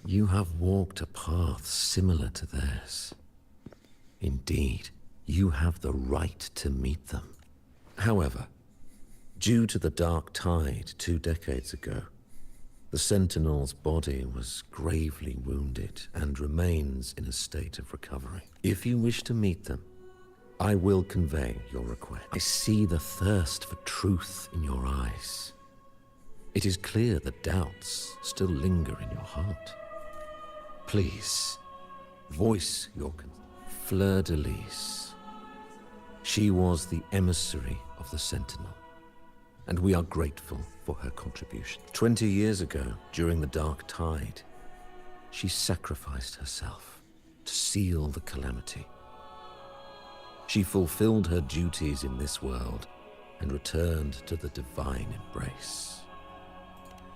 Speaker 11: You have walked a path similar to theirs. Indeed, you have the right to meet them. However, due to the Dark Tide 2 decades ago, the Sentinel's body was gravely wounded and remains in a state of recovery. If you wish to meet them, I will convey your request. I see the thirst for truth in your eyes. It is clear that doubts still linger in your heart. Please, voice your Fleur-de-Lis. She was the emissary of the Sentinel, and we are grateful for her contribution. 20 years ago, during the Dark Tide, she sacrificed herself to seal the calamity. She fulfilled her duties in this world and returned to the divine embrace.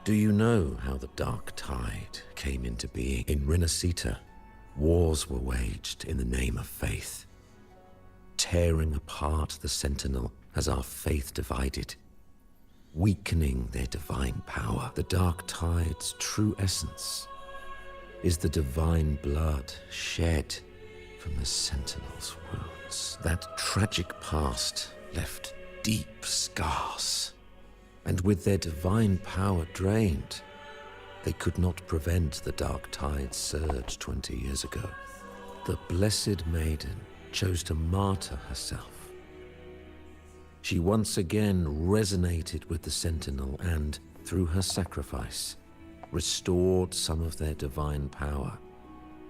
Speaker 11: Do you know how the Dark Tide came into being? In Rinascita, wars were waged in the name of faith, tearing apart the Sentinel as our faith divided, weakening their divine power. The Dark Tide's true essence is the divine blood shed from the Sentinel's wounds. That tragic past left deep scars. And with their divine power drained, they could not prevent the Dark Tide's surge 20 years ago. The Blessed Maiden chose to martyr herself. She once again resonated with the Sentinel and, through her sacrifice, restored some of their divine power,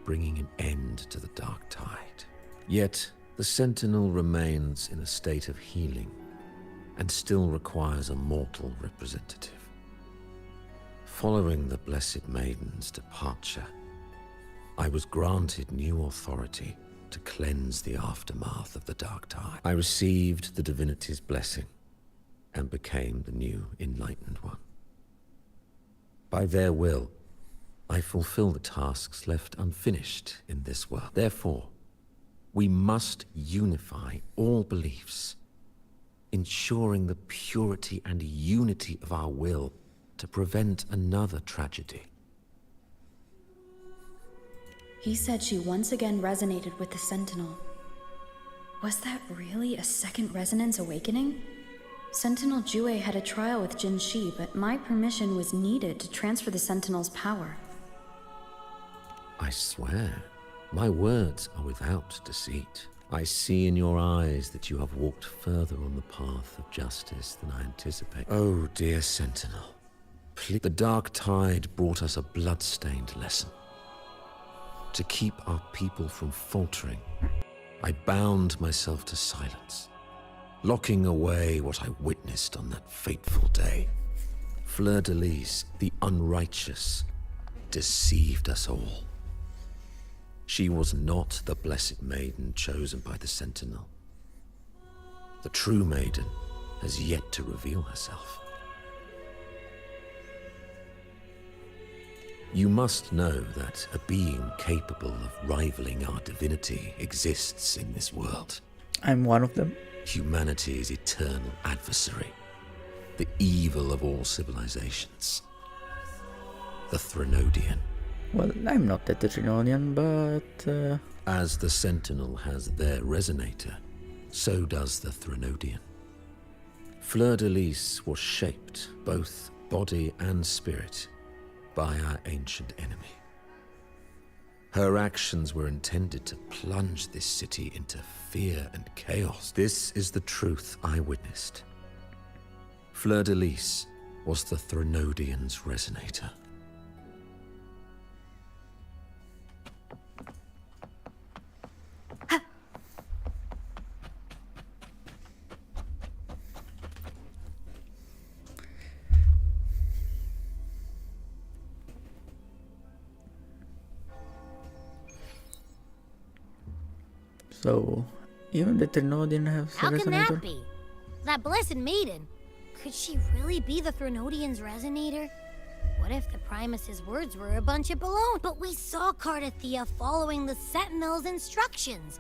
Speaker 11: bringing an end to the Dark Tide. Yet, the Sentinel remains in a state of healing and still requires a mortal representative. Following the Blessed Maiden's departure, I was granted new authority to cleanse the aftermath of the Dark Tide. I received the divinity's blessing and became the new Enlightened One. By their will, I fulfill the tasks left unfinished in this world. Therefore, we must unify all beliefs, ensuring the purity and unity of our will to prevent another tragedy.
Speaker 13: He said she once again resonated with the Sentinel. Was that really a second resonance awakening? Sentinel Jue had a trial with Jin Shi, but my permission was needed to transfer the Sentinel's power.
Speaker 11: I swear, my words are without deceit. I see in your eyes that you have walked further on the path of justice than I anticipated. Oh, dear Sentinel, please. The Dark Tide brought us a blood-stained lesson. To keep our people from faltering, I bound myself to silence, locking away what I witnessed on that fateful day. Fleur-de-Lis, the unrighteous, deceived us all. She was not the Blessed Maiden chosen by the Sentinel. The true Maiden has yet to reveal herself. You must know that a being capable of rivaling our divinity exists in this world.
Speaker 1: I'm one of them.
Speaker 11: Humanity's eternal adversary. The evil of all civilizations. The Threnodian.
Speaker 1: Well, I'm not the Trinonian, but...
Speaker 11: As the Sentinel has their resonator, so does the Threnodian. Fleur-de-Lis was shaped, both body and spirit, by our ancient enemy. Her actions were intended to plunge this city into fear and chaos. This is the truth I witnessed. Fleur-de-Lis was the Threnodian's resonator.
Speaker 1: So, even the Trinodian has a
Speaker 20: How can
Speaker 1: resonator?
Speaker 20: that be? That Blessed Maiden. Could she really be the Threnodian's resonator? What if the Primus's words were a bunch of baloney? But we saw Cardathia following the Sentinel's instructions.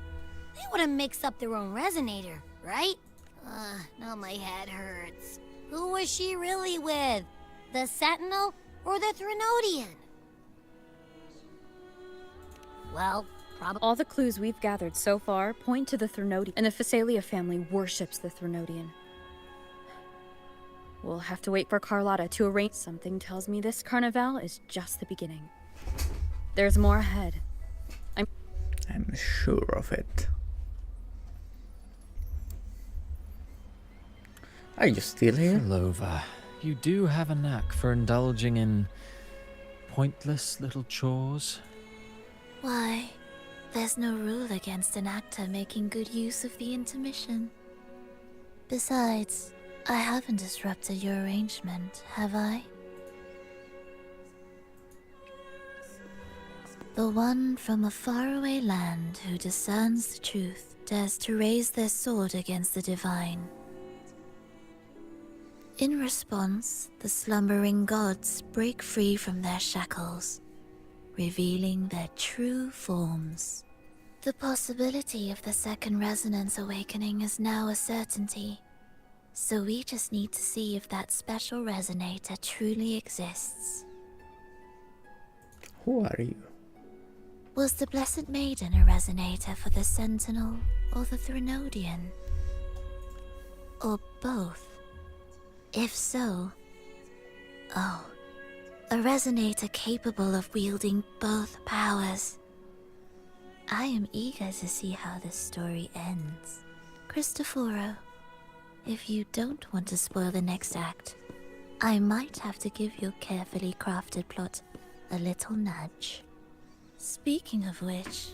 Speaker 20: They wouldn't mix up their own resonator, right? Now my head hurts. Who was she really with? The Sentinel or the Threnodian? Well,
Speaker 13: all the clues we've gathered so far point to the Threnodian, and the Phasalia family worships the Threnodian. We'll have to wait for Carlotta to arrange. Something tells me this carnival is just the beginning. There's more ahead.
Speaker 1: I'm sure of it. Are you still here?
Speaker 21: Lova, you do have a knack for indulging in pointless little chores.
Speaker 5: Why? There's no rule against an actor making good use of the intermission. Besides, I haven't disrupted your arrangement, have I? The one from a faraway land who discerns the truth dares to raise their sword against the divine. In response, the slumbering gods break free from their shackles, revealing their true forms. The possibility of the second resonance awakening is now a certainty, so we just need to see if that special resonator truly exists.
Speaker 1: Who are you?
Speaker 5: Was the Blessed Maiden a resonator for the Sentinel or the Threnodian? Or both? If so... Oh, a resonator capable of wielding both powers. I am eager to see how this story ends. Cristoforo, if you don't want to spoil the next act, I might have to give your carefully crafted plot a little nudge. Speaking of which,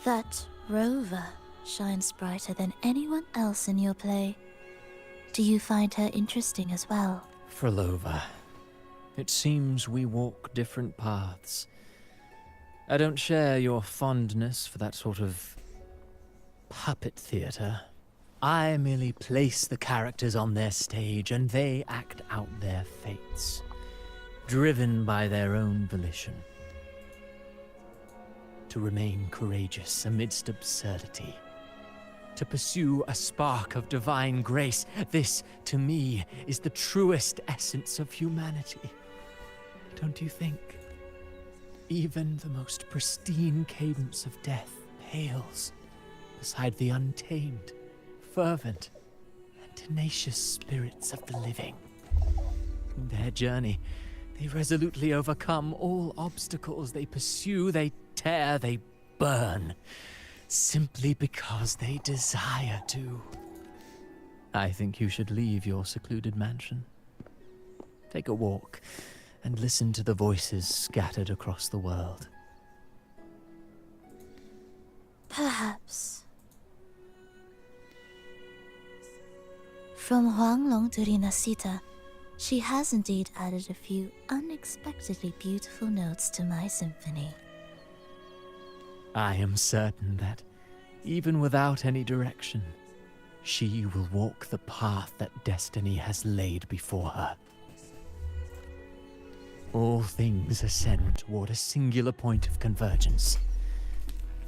Speaker 5: that rover shines brighter than anyone else in your play. Do you find her interesting as well?
Speaker 21: Frolova, it seems we walk different paths. I don't share your fondness for that sort of puppet theater. I merely place the characters on their stage and they act out their fates, driven by their own volition. To remain courageous amidst absurdity. To pursue a spark of divine grace. This, to me, is the truest essence of humanity. Don't you think? Even the most pristine cadence of death pales beside the untamed, fervent, and tenacious spirits of the living. In their journey, they resolutely overcome all obstacles. They pursue, they tear, they burn, simply because they desire to. I think you should leave your secluded mansion. Take a walk and listen to the voices scattered across the world.
Speaker 5: Perhaps. From Huanglong to Rinasita, she has indeed added a few unexpectedly beautiful notes to my symphony.
Speaker 21: I am certain that, even without any direction, she will walk the path that destiny has laid before her. All things ascend toward a singular point of convergence.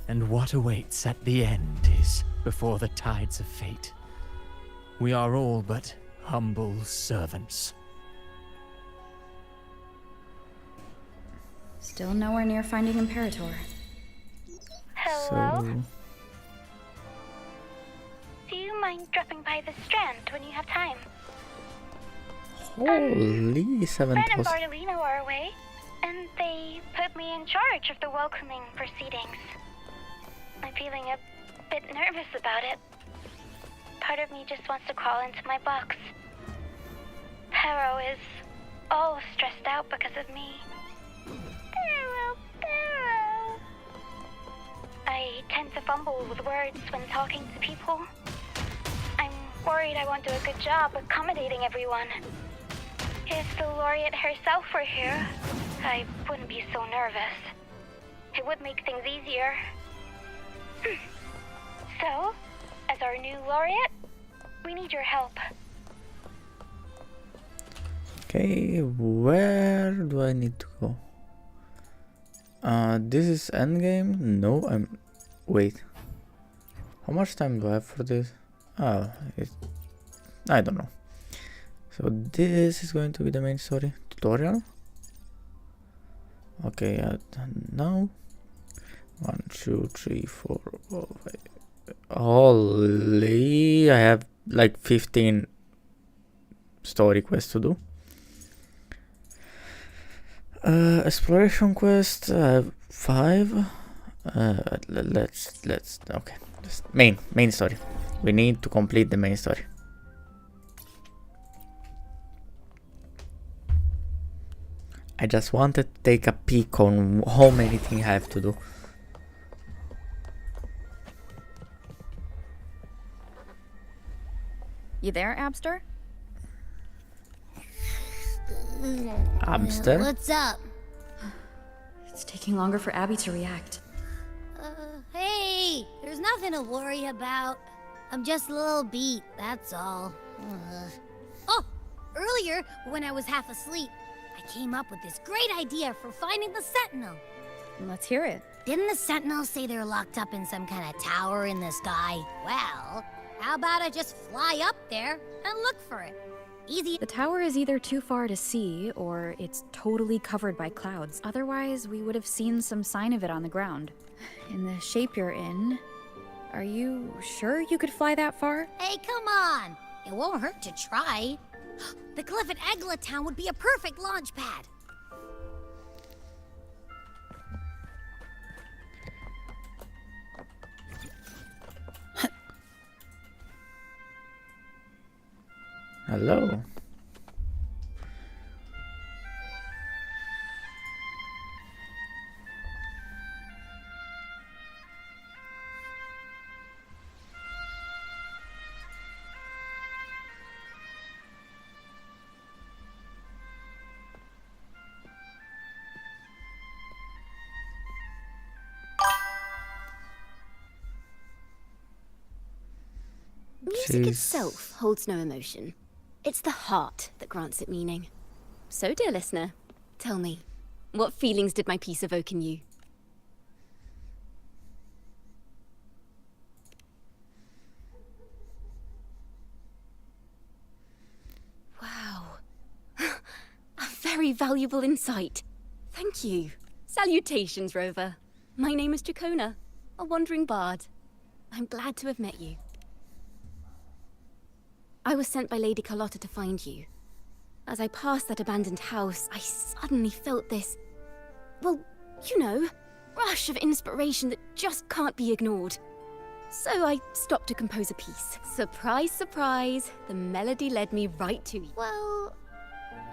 Speaker 21: And what awaits at the end is before the tides of fate. We are all but humble servants.
Speaker 13: Still nowhere near finding Imperator.
Speaker 18: Hello? Do you mind dropping by the Strand when you have time?
Speaker 1: Holy 7
Speaker 18: Fred and
Speaker 1: plus.
Speaker 18: Bartolino are away, and they put me in charge of the welcoming proceedings. I'm feeling a bit nervous about it. Part of me just wants to crawl into my box. Pero is all stressed out because of me. Pero. I tend to fumble with words when talking to people. I'm worried I won't do a good job accommodating everyone. If the laureate herself were here, I wouldn't be so nervous. It would make things easier. So, as our new laureate, we need your help.
Speaker 1: Okay, where do I need to go? This is endgame? No, wait. How much time do I have for this? I don't know. So this is going to be the main story tutorial. Okay, now 1, 2, 3, 4, 5. Holy, I have like 15 story quests to do. Exploration quest, I have 5. Let's okay. Just main story. We need to complete the main story. I just wanted to take a peek on how many things I have to do.
Speaker 13: You there, Abster?
Speaker 1: Abster?
Speaker 20: What's up?
Speaker 13: It's taking longer for Abby to react.
Speaker 20: Hey, there's nothing to worry about. I'm just a little beat, that's all. Oh, earlier, when I was half asleep, I came up with this great idea for finding the Sentinel.
Speaker 13: Let's hear it.
Speaker 20: Didn't the Sentinels say they're locked up in some kind of tower in the sky? Well, how about I just fly up there and look for it? Easy.
Speaker 13: The tower is either too far to see, or it's totally covered by clouds. Otherwise, we would have seen some sign of it on the ground. In the shape you're in, are you sure you could fly that far?
Speaker 20: Hey, come on! It won't hurt to try. The cliff at Egla Town would be a perfect launch pad.
Speaker 1: Hello.
Speaker 4: Music itself holds no emotion. It's the heart that grants it meaning. So, dear listener, tell me, what feelings did my piece evoke in you? Wow. A very valuable insight. Thank you. Salutations, Rover. My name is Dracona, a wandering bard. I'm glad to have met you. I was sent by Lady Carlotta to find you. As I passed that abandoned house, I suddenly felt this, well, you know, rush of inspiration that just can't be ignored. So I stopped to compose a piece. Surprise, surprise, the melody led me right to you. Well,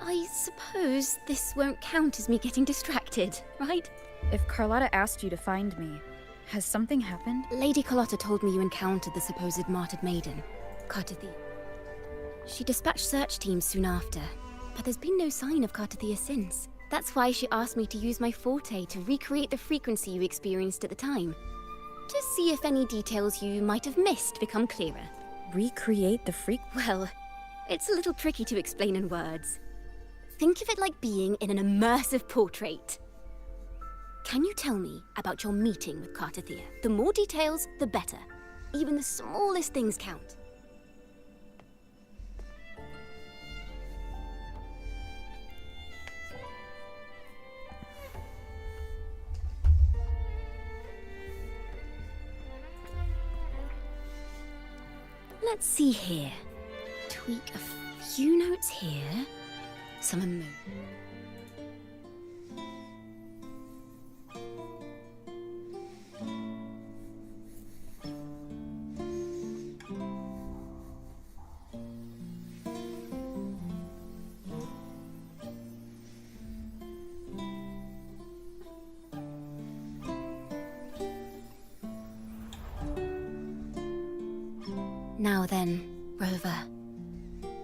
Speaker 4: I suppose this won't count as me getting distracted, right?
Speaker 13: If Carlotta asked you to find me, has something happened?
Speaker 4: Lady Carlotta told me you encountered the supposed martyred maiden, Cartathea. She dispatched search teams soon after, but there's been no sign of Cartathea since. That's why she asked me to use my forte to recreate the frequency you experienced at the time, to see if any details you might have missed become clearer.
Speaker 13: Recreate the
Speaker 4: Well, it's a little tricky to explain in words. Think of it like being in an immersive portrait. Can you tell me about your meeting with Cartathea? The more details, the better. Even the smallest things count. Let's see here. Tweak a few notes here. Some emotion. Now then, Rover.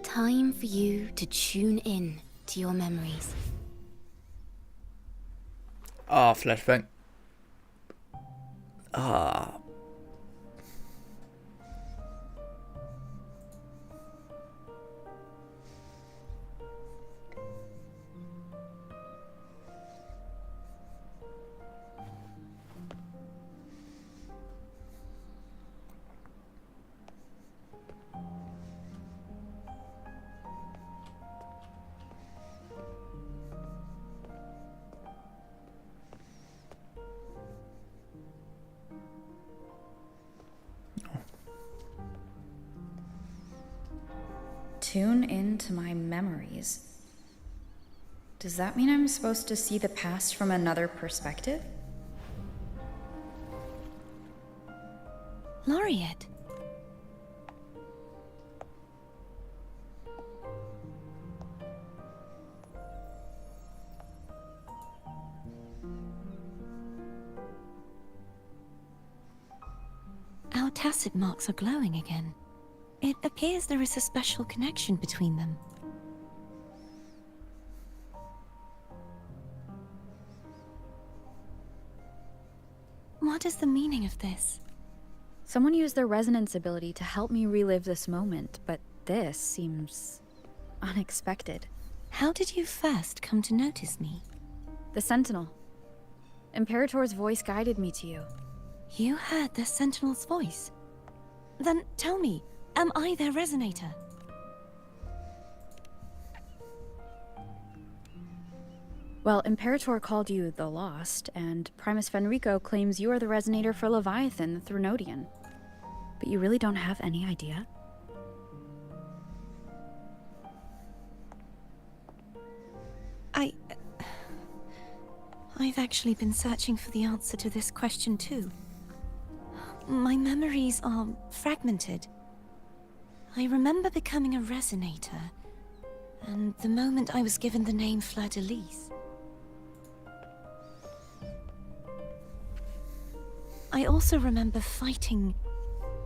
Speaker 4: Time for you to tune in to your memories.
Speaker 1: Ah, flashback. Ah.
Speaker 13: Tune into my memories. Does that mean I'm supposed to see the past from another perspective?
Speaker 17: Laureate. Our tacit marks are glowing again. It appears there is a special connection between them. What is the meaning of this?
Speaker 13: Someone used their resonance ability to help me relive this moment, but this seems unexpected.
Speaker 17: How did you first come to notice me?
Speaker 13: The Sentinel. Imperator's voice guided me to you.
Speaker 17: You heard the Sentinel's voice? Then tell me, am I their resonator?
Speaker 13: Well, Imperator called you the Lost, and Primus Fenrico claims you are the resonator for Leviathan, the Threnodian. But you really don't have any idea?
Speaker 17: I've actually been searching for the answer to this question too. My memories are fragmented. I remember becoming a resonator, and the moment I was given the name Fleur-de-Lis. I also remember fighting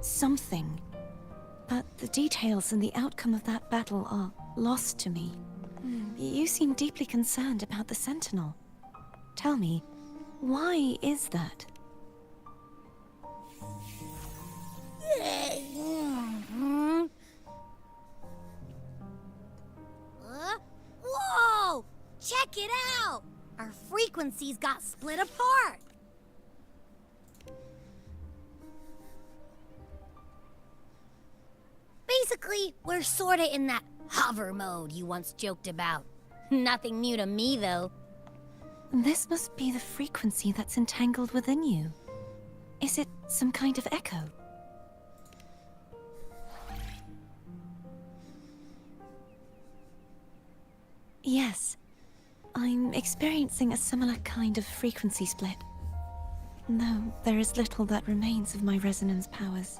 Speaker 17: something, but the details and the outcome of that battle are lost to me. You seem deeply concerned about the Sentinel. Tell me, why is that?
Speaker 20: Whoa! Check it out! Our frequencies got split apart! Basically, we're sorta in that hover mode you once joked about. Nothing new to me, though.
Speaker 17: This must be the frequency that's entangled within you. Is it some kind of echo? Yes. I'm experiencing a similar kind of frequency split. Though there is little that remains of my resonance powers.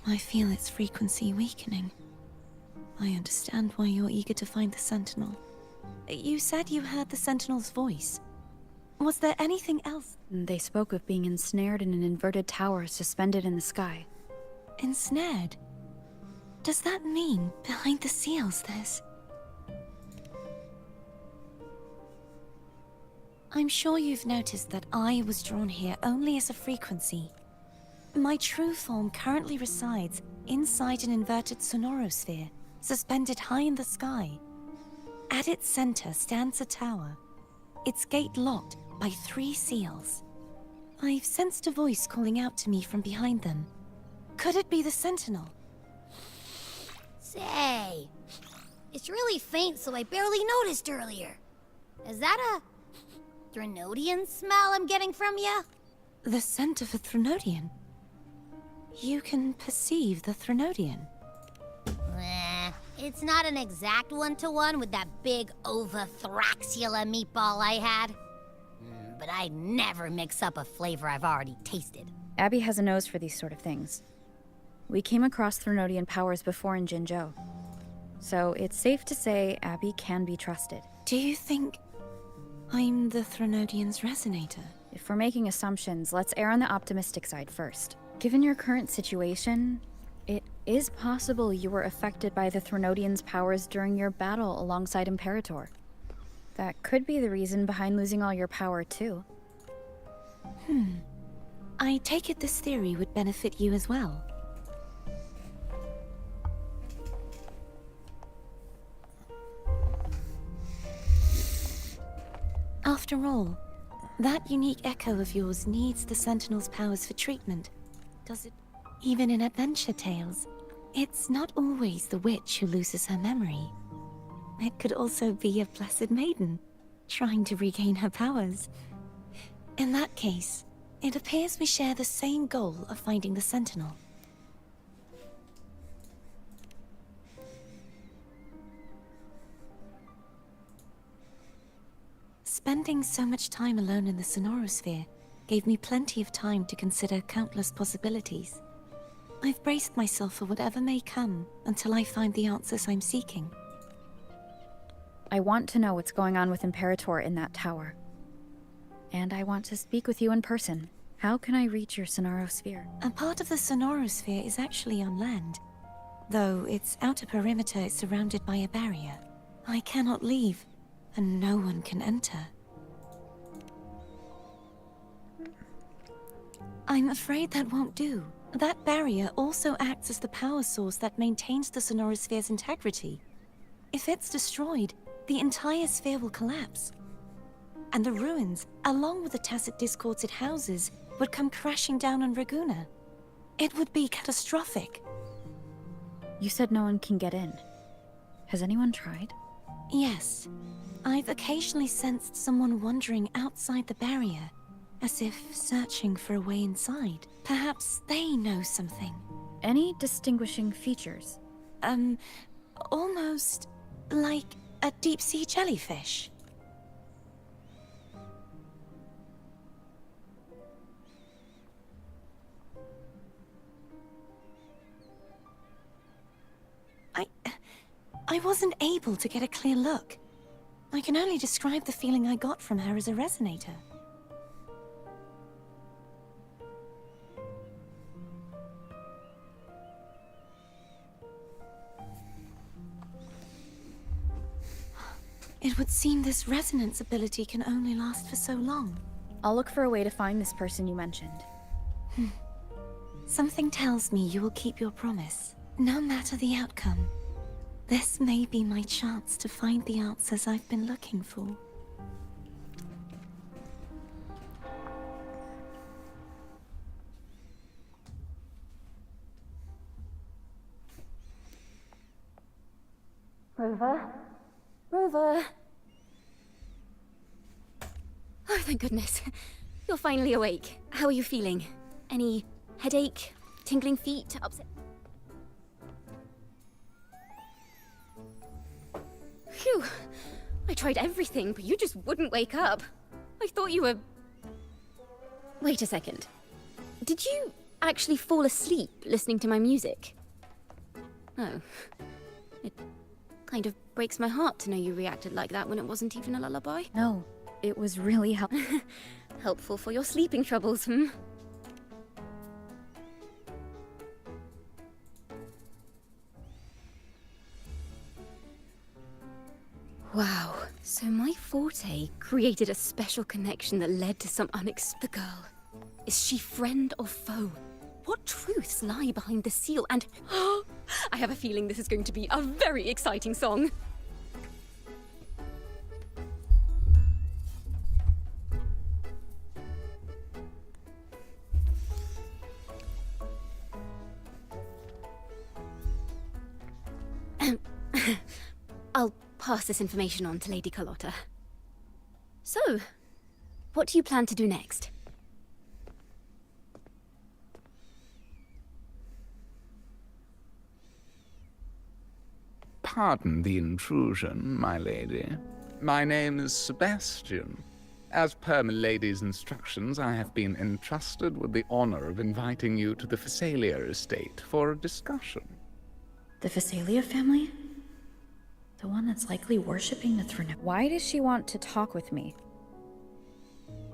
Speaker 17: I feel its frequency weakening. I understand why you're eager to find the Sentinel. You said you heard the Sentinel's voice. Was there anything else?
Speaker 13: They spoke of being ensnared in an inverted tower suspended in the sky.
Speaker 17: Ensnared? Does that mean behind the seals there's... I'm sure you've noticed that I was drawn here only as a frequency. My true form currently resides inside an inverted sonorosphere, suspended high in the sky. At its center stands a tower, its gate locked by 3 seals. I've sensed a voice calling out to me from behind them. Could it be the Sentinel?
Speaker 20: Say, it's really faint, so I barely noticed earlier. Is that a Threnodian smell I'm getting from you?
Speaker 17: The scent of a Threnodian? You can perceive the Threnodian?
Speaker 20: It's not an exact one-to-one with that big Ovathraxula meatball I had. But I'd never mix up a flavor I've already tasted.
Speaker 13: Abby has a nose for these sort of things. We came across Threnodian powers before in Jinzhou. So it's safe to say Abby can be trusted.
Speaker 17: Do you think I'm the Threnodian's resonator?
Speaker 13: If we're making assumptions, let's err on the optimistic side first. Given your current situation, it is possible you were affected by the Threnodian's powers during your battle alongside Imperator. That could be the reason behind losing all your power, too.
Speaker 17: I take it this theory would benefit you as well. After all, that unique echo of yours needs the Sentinel's powers for treatment. Does it? Even in adventure tales, it's not always the witch who loses her memory. It could also be a blessed maiden, trying to regain her powers. In that case, it appears we share the same goal of finding the Sentinel. Spending so much time alone in the sonorosphere gave me plenty of time to consider countless possibilities. I've braced myself for whatever may come until I find the answers I'm seeking.
Speaker 13: I want to know what's going on with Imperator in that tower. And I want to speak with you in person. How can I reach your sonorosphere?
Speaker 17: A part of the sonorosphere is actually on land, though its outer perimeter is surrounded by a barrier. I cannot leave, and no one can enter. I'm afraid that won't do. That barrier also acts as the power source that maintains the sonorosphere's integrity. If it's destroyed, the entire sphere will collapse. And the ruins, along with the tacit discords it houses, would come crashing down on Raguna. It would be catastrophic.
Speaker 13: You said no one can get in. Has anyone tried?
Speaker 17: Yes. I've occasionally sensed someone wandering outside the barrier, as if searching for a way inside. Perhaps they know something.
Speaker 13: Any distinguishing features?
Speaker 17: Almost like a deep-sea jellyfish. I wasn't able to get a clear look. I can only describe the feeling I got from her as a resonator. It would seem this resonance ability can only last for so long.
Speaker 13: I'll look for a way to find this person you mentioned.
Speaker 17: Something tells me you will keep your promise, no matter the outcome. This may be my chance to find the answers I've been looking for.
Speaker 4: Rover? Rover? Oh, thank goodness. You're finally awake. How are you feeling? Any headache? Tingling feet? Upset? Phew. I tried everything, but you just wouldn't wake up. I thought you were... Wait a second. Did you actually fall asleep listening to my music? Oh. It kind of breaks my heart to know you reacted like that when it wasn't even a lullaby.
Speaker 13: No, it was really
Speaker 4: helpful for your sleeping troubles, hmm? Wow, so my forte created a special connection that led to some unexpected girl. Is she friend or foe? What truths lie behind the seal? And I have a feeling this is going to be a very exciting song. I'll pass this information on to Lady Carlotta. So, what do you plan to do next?
Speaker 6: Pardon the intrusion, my lady. My name is Sebastian. As per Milady's instructions, I have been entrusted with the honor of inviting you to the Finaly estate for a discussion.
Speaker 13: The Finaly family? The one that's likely worshipping the throne. Why does she want to talk with me?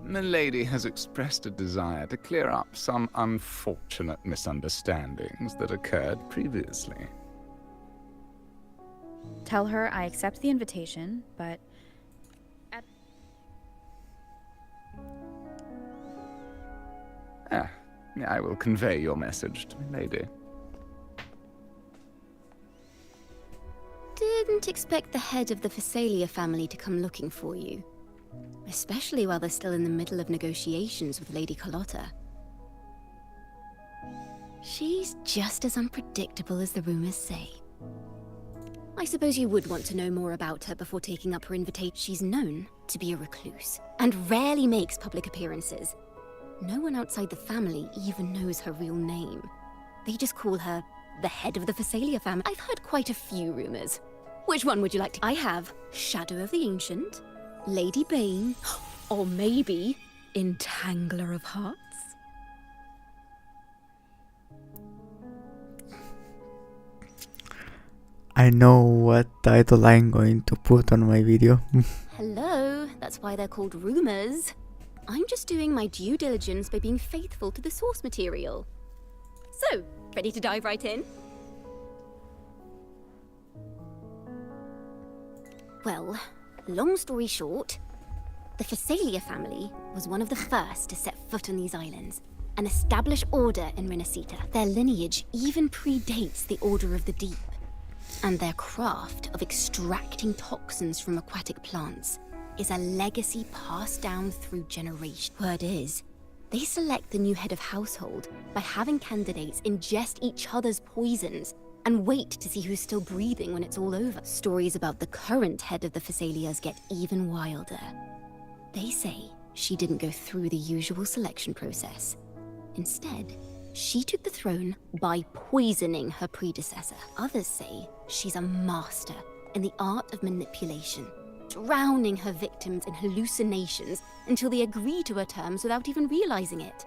Speaker 6: Milady has expressed a desire to clear up some unfortunate misunderstandings that occurred previously.
Speaker 13: Tell her I accept the invitation, but...
Speaker 6: I will convey your message to Milady.
Speaker 4: Didn't expect the head of the Finaly family to come looking for you. Especially while they're still in the middle of negotiations with Lady Carlotta. She's just as unpredictable as the rumors say. I suppose you would want to know more about her before taking up her invitation. She's known to be a recluse, and rarely makes public appearances. No one outside the family even knows her real name. They just call her the head of the Finaly family. I've heard quite a few rumors. Which one would you like to... I have Shadow of the Ancient, Lady Bane, or maybe Entangler of Hearts?
Speaker 1: I know what title I'm going to put on my video.
Speaker 4: Hello, that's why they're called rumors. I'm just doing my due diligence by being faithful to the source material. So, ready to dive right in? Well, long story short, the Finaly family was one of the first to set foot on these islands and establish order in Rinascita. Their lineage even predates the Order of the Deep, and their craft of extracting toxins from aquatic plants is a legacy passed down through generations. Word is, they select the new head of household by having candidates ingest each other's poisons and wait to see who's still breathing when it's all over. Stories about the current head of the Finalyas get even wilder. They say she didn't go through the usual selection process. Instead, she took the throne by poisoning her predecessor. Others say she's a master in the art of manipulation, drowning her victims in hallucinations until they agree to her terms without even realizing it.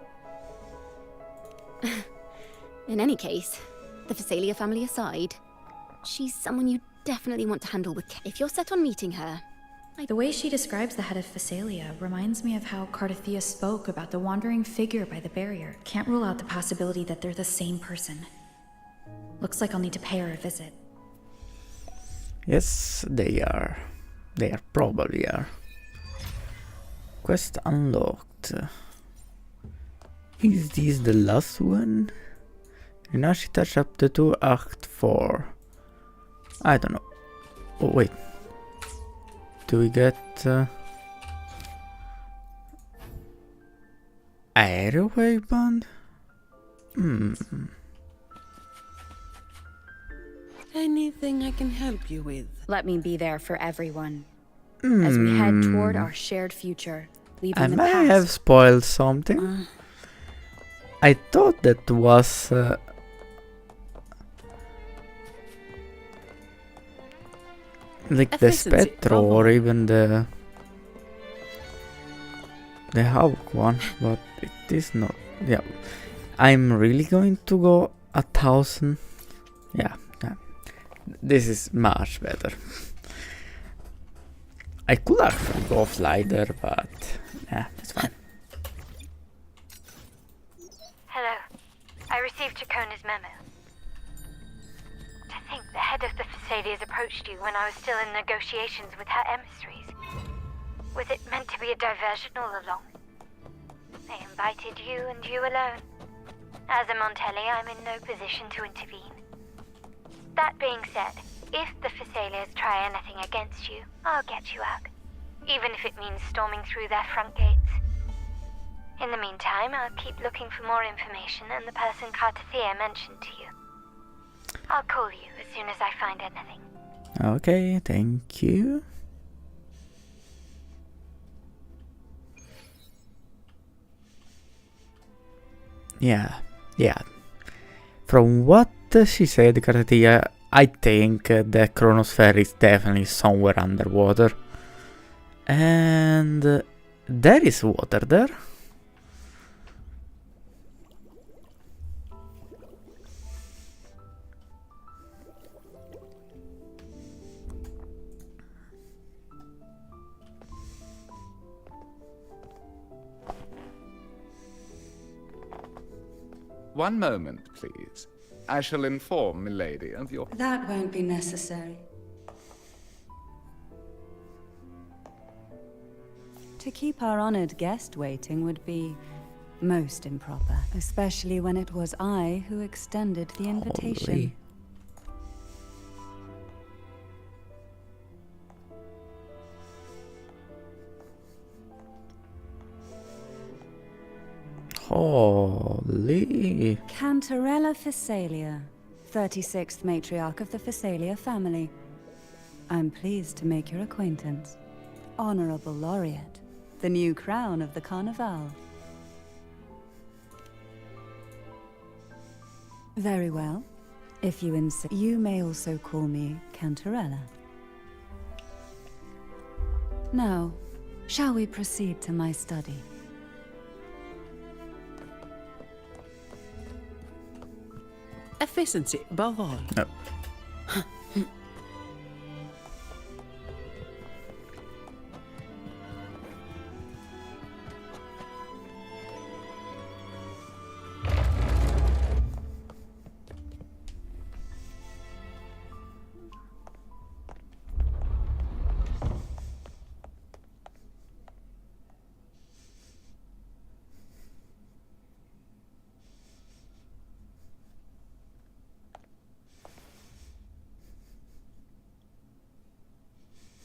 Speaker 4: In any case, the Finaly family aside, she's someone you definitely want to handle with care. If you're set on meeting her,
Speaker 13: The way she describes the head of Phasalia reminds me of how Cardathia spoke about the wandering figure by the barrier. Can't rule out the possibility that they're the same person. Looks like I'll need to pay her a visit.
Speaker 1: Yes, they are. They are probably are. Quest unlocked. Is this the last one? Rinascita chapter 2 act 4. I don't know. Oh wait. Do we get airway band?
Speaker 9: Anything I can help you with?
Speaker 13: Let me be there for everyone. As we head toward our shared future, leaving
Speaker 1: I
Speaker 13: the
Speaker 1: may
Speaker 13: past.
Speaker 1: have spoiled something. I thought that was like the Spectro or even the Hawk one, but it is not. Yeah, I'm really going to go 1,000. Yeah, this is much better. I could actually go Slider, but yeah, it's fine.
Speaker 18: Hello. I received Chacona's memo. To think the head of the Phasalias approached you when I was still in negotiations with her emissaries. Was it meant to be a diversion all along? They invited you and you alone. As a Montelli, I'm in no position to intervene. That being said, if the Phasalias try anything against you, I'll get you out. Even if it means storming through their front gates. In the meantime, I'll keep looking for more information and the person Cardathia mentioned to you. I'll call you as soon as I find anything.
Speaker 1: Okay, thank you. Yeah. From what she said, Cardathia, I think the chronosphere is definitely somewhere underwater. And there is water there.
Speaker 6: One moment, please. I shall inform Milady of your...
Speaker 10: That won't be necessary. To keep our honored guest waiting would be most improper, especially when it was I who extended the invitation.
Speaker 1: Holy. Holy.
Speaker 10: Cantarella Phasalia, 36th matriarch of the Phasalia family. I'm pleased to make your acquaintance. Honorable Laureate, the new crown of the Carnival. Very well. If you insist, you may also call me Cantarella. Now, shall we proceed to my study?
Speaker 9: Efficiency, above all.
Speaker 1: No.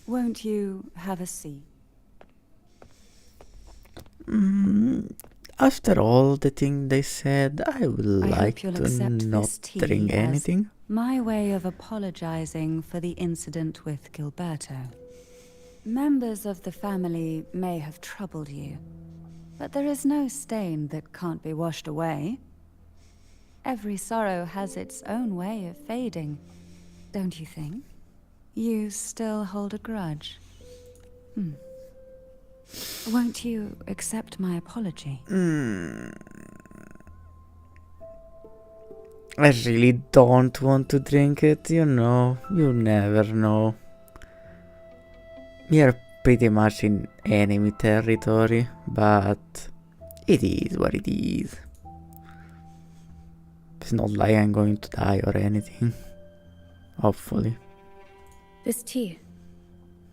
Speaker 10: Won't you have a seat?
Speaker 1: After all the things they said, I would like
Speaker 10: hope you'll
Speaker 1: to
Speaker 10: accept
Speaker 1: not
Speaker 10: this tea
Speaker 1: drink
Speaker 10: as
Speaker 1: anything.
Speaker 10: my way of apologizing for the incident with Gilberto. Members of the family may have troubled you, but there is no stain that can't be washed away. Every sorrow has its own way of fading, don't you think? You still hold a grudge. Won't you accept my apology?
Speaker 1: I really don't want to drink it, you know. You never know. We are pretty much in enemy territory, but it is what it is. It's not like I'm going to die or anything. Hopefully.
Speaker 13: This tea,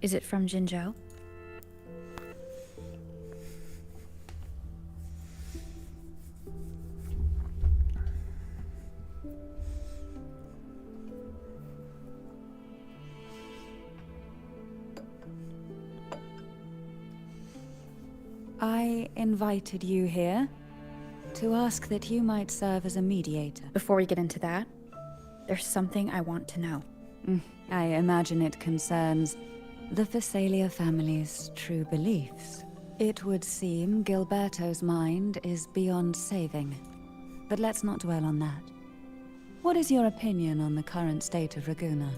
Speaker 13: is it from Jinzhou?
Speaker 10: I invited you here to ask that you might serve as a mediator.
Speaker 13: Before we get into that, there's something I want to know.
Speaker 10: I imagine it concerns the Finaly family's true beliefs. It would seem Gilberto's mind is beyond saving. But let's not dwell on that. What is your opinion on the current state of Raguna?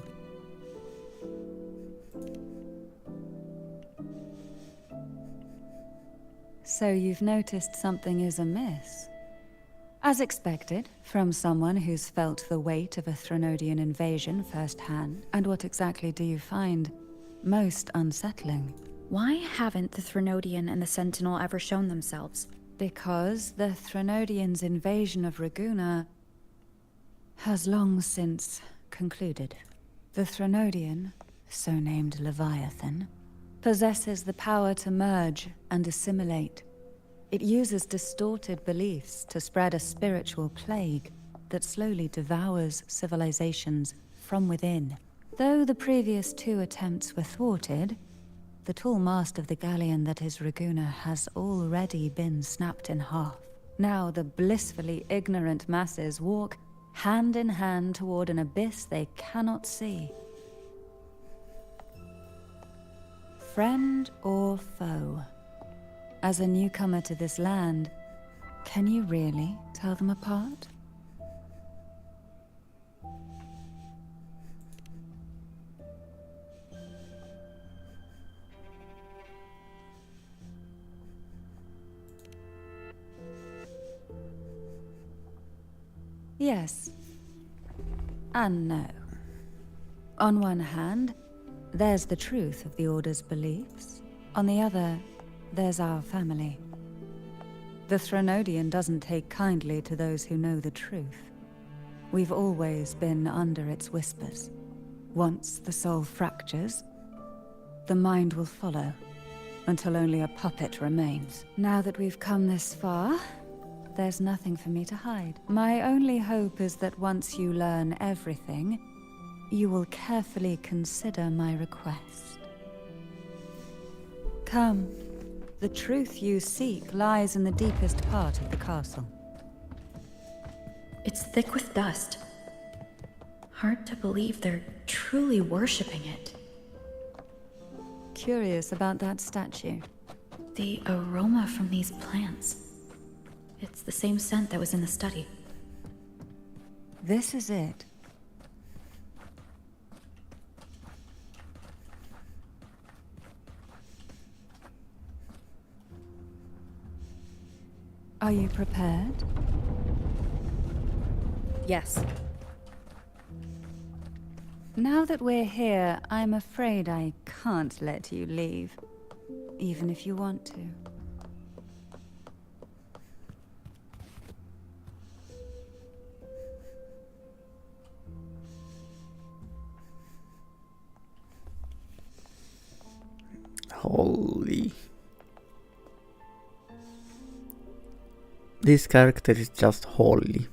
Speaker 10: So you've noticed something is amiss. As expected, from someone who's felt the weight of a Threnodian invasion firsthand. And what exactly do you find most unsettling?
Speaker 13: Why haven't the Threnodian and the Sentinel ever shown themselves?
Speaker 10: Because the Threnodians' invasion of Raguna has long since concluded. The Threnodian, so named Leviathan, possesses the power to merge and assimilate. It uses distorted beliefs to spread a spiritual plague that slowly devours civilizations from within. Though the previous 2 attempts were thwarted, the tall mast of the galleon that is Raguna has already been snapped in half. Now the blissfully ignorant masses walk hand in hand toward an abyss they cannot see. Friend or foe? As a newcomer to this land, can you really tell them apart? Yes. And no. On one hand, there's the truth of the Order's beliefs. On the other, there's our family. The Threnodian doesn't take kindly to those who know the truth. We've always been under its whispers. Once the soul fractures, the mind will follow, until only a puppet remains. Now that we've come this far, there's nothing for me to hide. My only hope is that once you learn everything, you will carefully consider my request. Come. The truth you seek lies in the deepest part of the castle.
Speaker 13: It's thick with dust. Hard to believe they're truly worshipping it.
Speaker 10: Curious about that statue.
Speaker 13: The aroma from these plants. It's the same scent that was in the study.
Speaker 10: This is it. Are you prepared?
Speaker 13: Yes.
Speaker 10: Now that we're here, I'm afraid I can't let you leave, even if you want to.
Speaker 1: Holy. This character is just holy.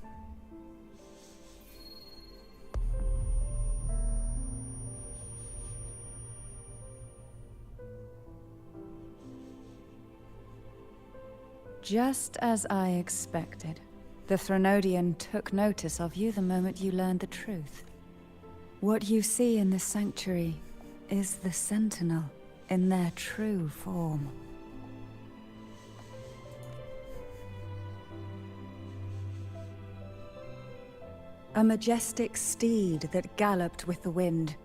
Speaker 10: Just as I expected. The Threnodian took notice of you the moment you learned the truth. What you see in this sanctuary is the Sentinel in their true form. A majestic steed that galloped with the wind.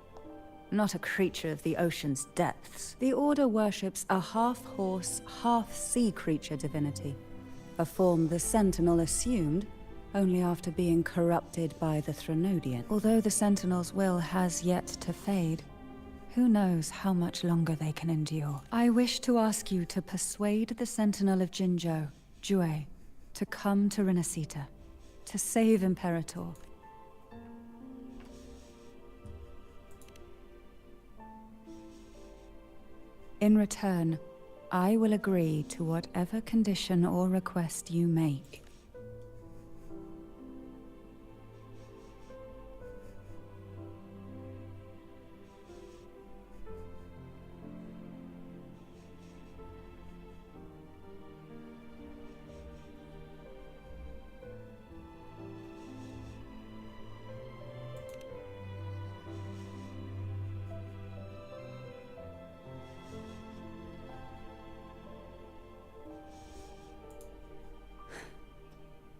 Speaker 10: Not a creature of the ocean's depths. The Order worships a half-horse, half-sea creature divinity. A form the Sentinel assumed only after being corrupted by the Threnodian. Although the Sentinel's will has yet to fade, who knows how much longer they can endure. I wish to ask you to persuade the Sentinel of Jinzhou, Jue, to come to Rinascita, to save Imperator. In return, I will agree to whatever condition or request you make.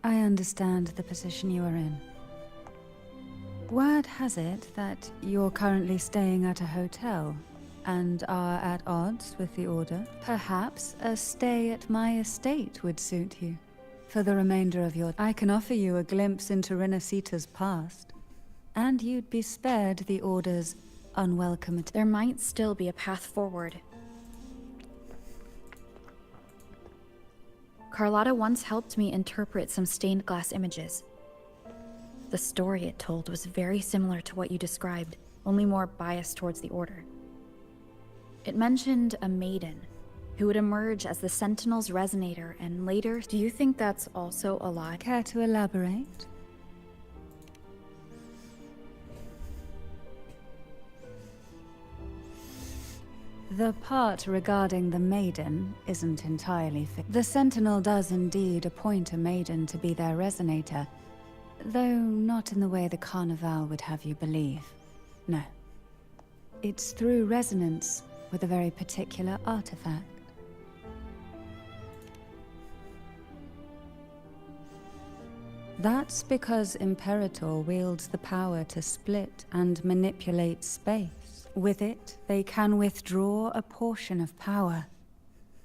Speaker 10: I understand the position you are in. Word has it that you're currently staying at a hotel and are at odds with the Order. Perhaps a stay at my estate would suit you. For the remainder of your... I can offer you a glimpse into Rinascita's past, and you'd be spared the Order's unwelcome...
Speaker 13: There might still be a path forward. Carlotta once helped me interpret some stained glass images. The story it told was very similar to what you described, only more biased towards the Order. It mentioned a maiden who would emerge as the Sentinel's resonator and later... Do you think that's also a lie?
Speaker 10: Care to elaborate? The part regarding the maiden isn't entirely fixed. The Sentinel does indeed appoint a maiden to be their resonator, though not in the way the Carnival would have you believe. No. It's through resonance with a very particular artifact. That's because Imperator wields the power to split and manipulate space. With it, they can withdraw a portion of power.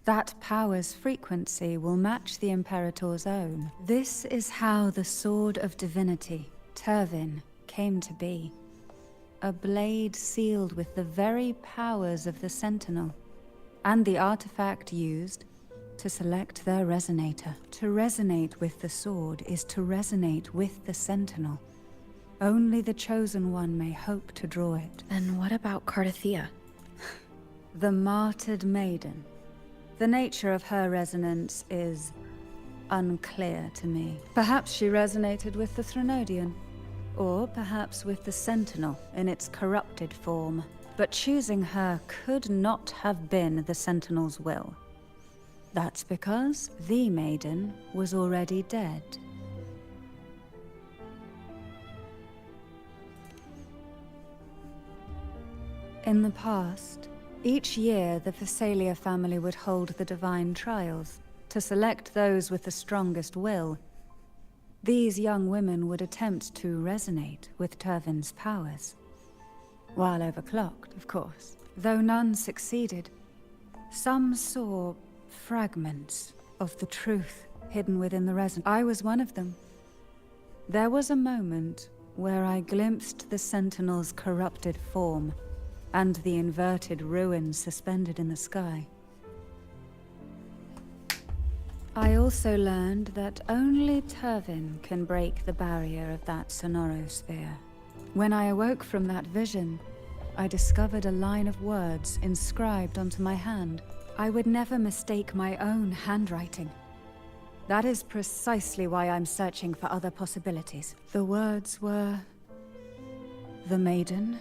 Speaker 10: That power's frequency will match the Imperator's own. This is how the Sword of Divinity, Turvin, came to be. A blade sealed with the very powers of the Sentinel, and the artifact used to select their resonator. To resonate with the sword is to resonate with the Sentinel. Only the Chosen One may hope to draw it.
Speaker 13: Then what about Cardathea?
Speaker 10: The martyred maiden. The nature of her resonance is unclear to me. Perhaps she resonated with the Threnodian, or perhaps with the Sentinel in its corrupted form. But choosing her could not have been the Sentinel's will. That's because the maiden was already dead. In the past, each year the Finaly family would hold the divine trials to select those with the strongest will. These young women would attempt to resonate with Turvin's powers. While overclocked, of course. Though none succeeded, some saw fragments of the truth hidden within the resonance. I was one of them. There was a moment where I glimpsed the Sentinel's corrupted form and the inverted ruins suspended in the sky. I also learned that only Turvin can break the barrier of that sonorosphere. When I awoke from that vision, I discovered a line of words inscribed onto my hand. I would never mistake my own handwriting. That is precisely why I'm searching for other possibilities. The words were... The maiden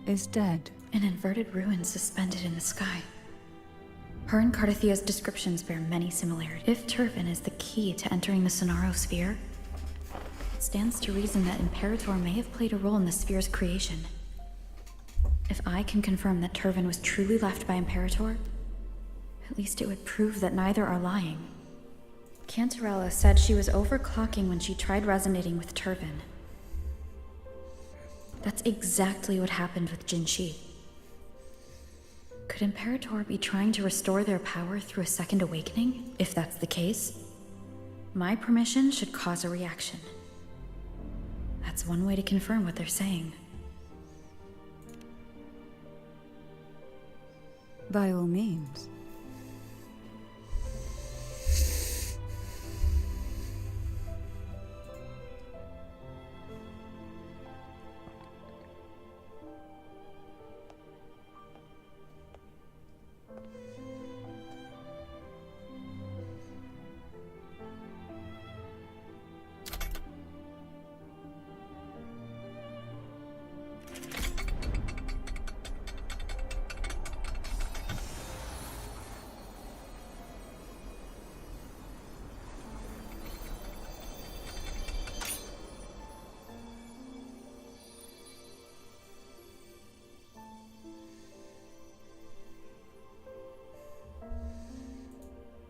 Speaker 10: is dead.
Speaker 13: An inverted ruin suspended in the sky. Her and Cardathea's descriptions bear many similarities. If Turvin is the key to entering the Sonarosphere, it stands to reason that Imperator may have played a role in the sphere's creation. If I can confirm that Turvin was truly left by Imperator, at least it would prove that neither are lying. Cantarella said she was overclocking when she tried resonating with Turvin. That's exactly what happened with Jinshi. Could Imperator be trying to restore their power through a second awakening? If that's the case, My permission should cause a reaction. That's one way to confirm what they're saying.
Speaker 10: By all means.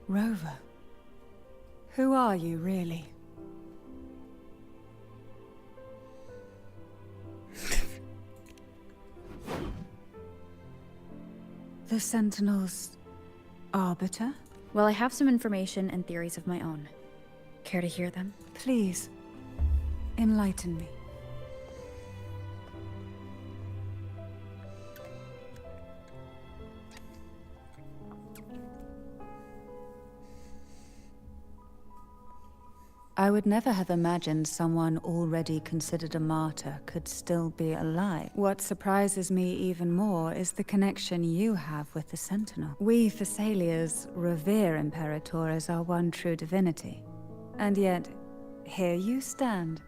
Speaker 10: Rover, who are you really? The Sentinel's arbiter?
Speaker 13: Well, I have some information and theories of my own. Care to hear them?
Speaker 10: Please, enlighten me. I would never have imagined someone already considered a martyr could still be alive. What surprises me even more is the connection you have with the Sentinel. We Thessalians revere Imperator as our one true divinity. And yet, here you stand,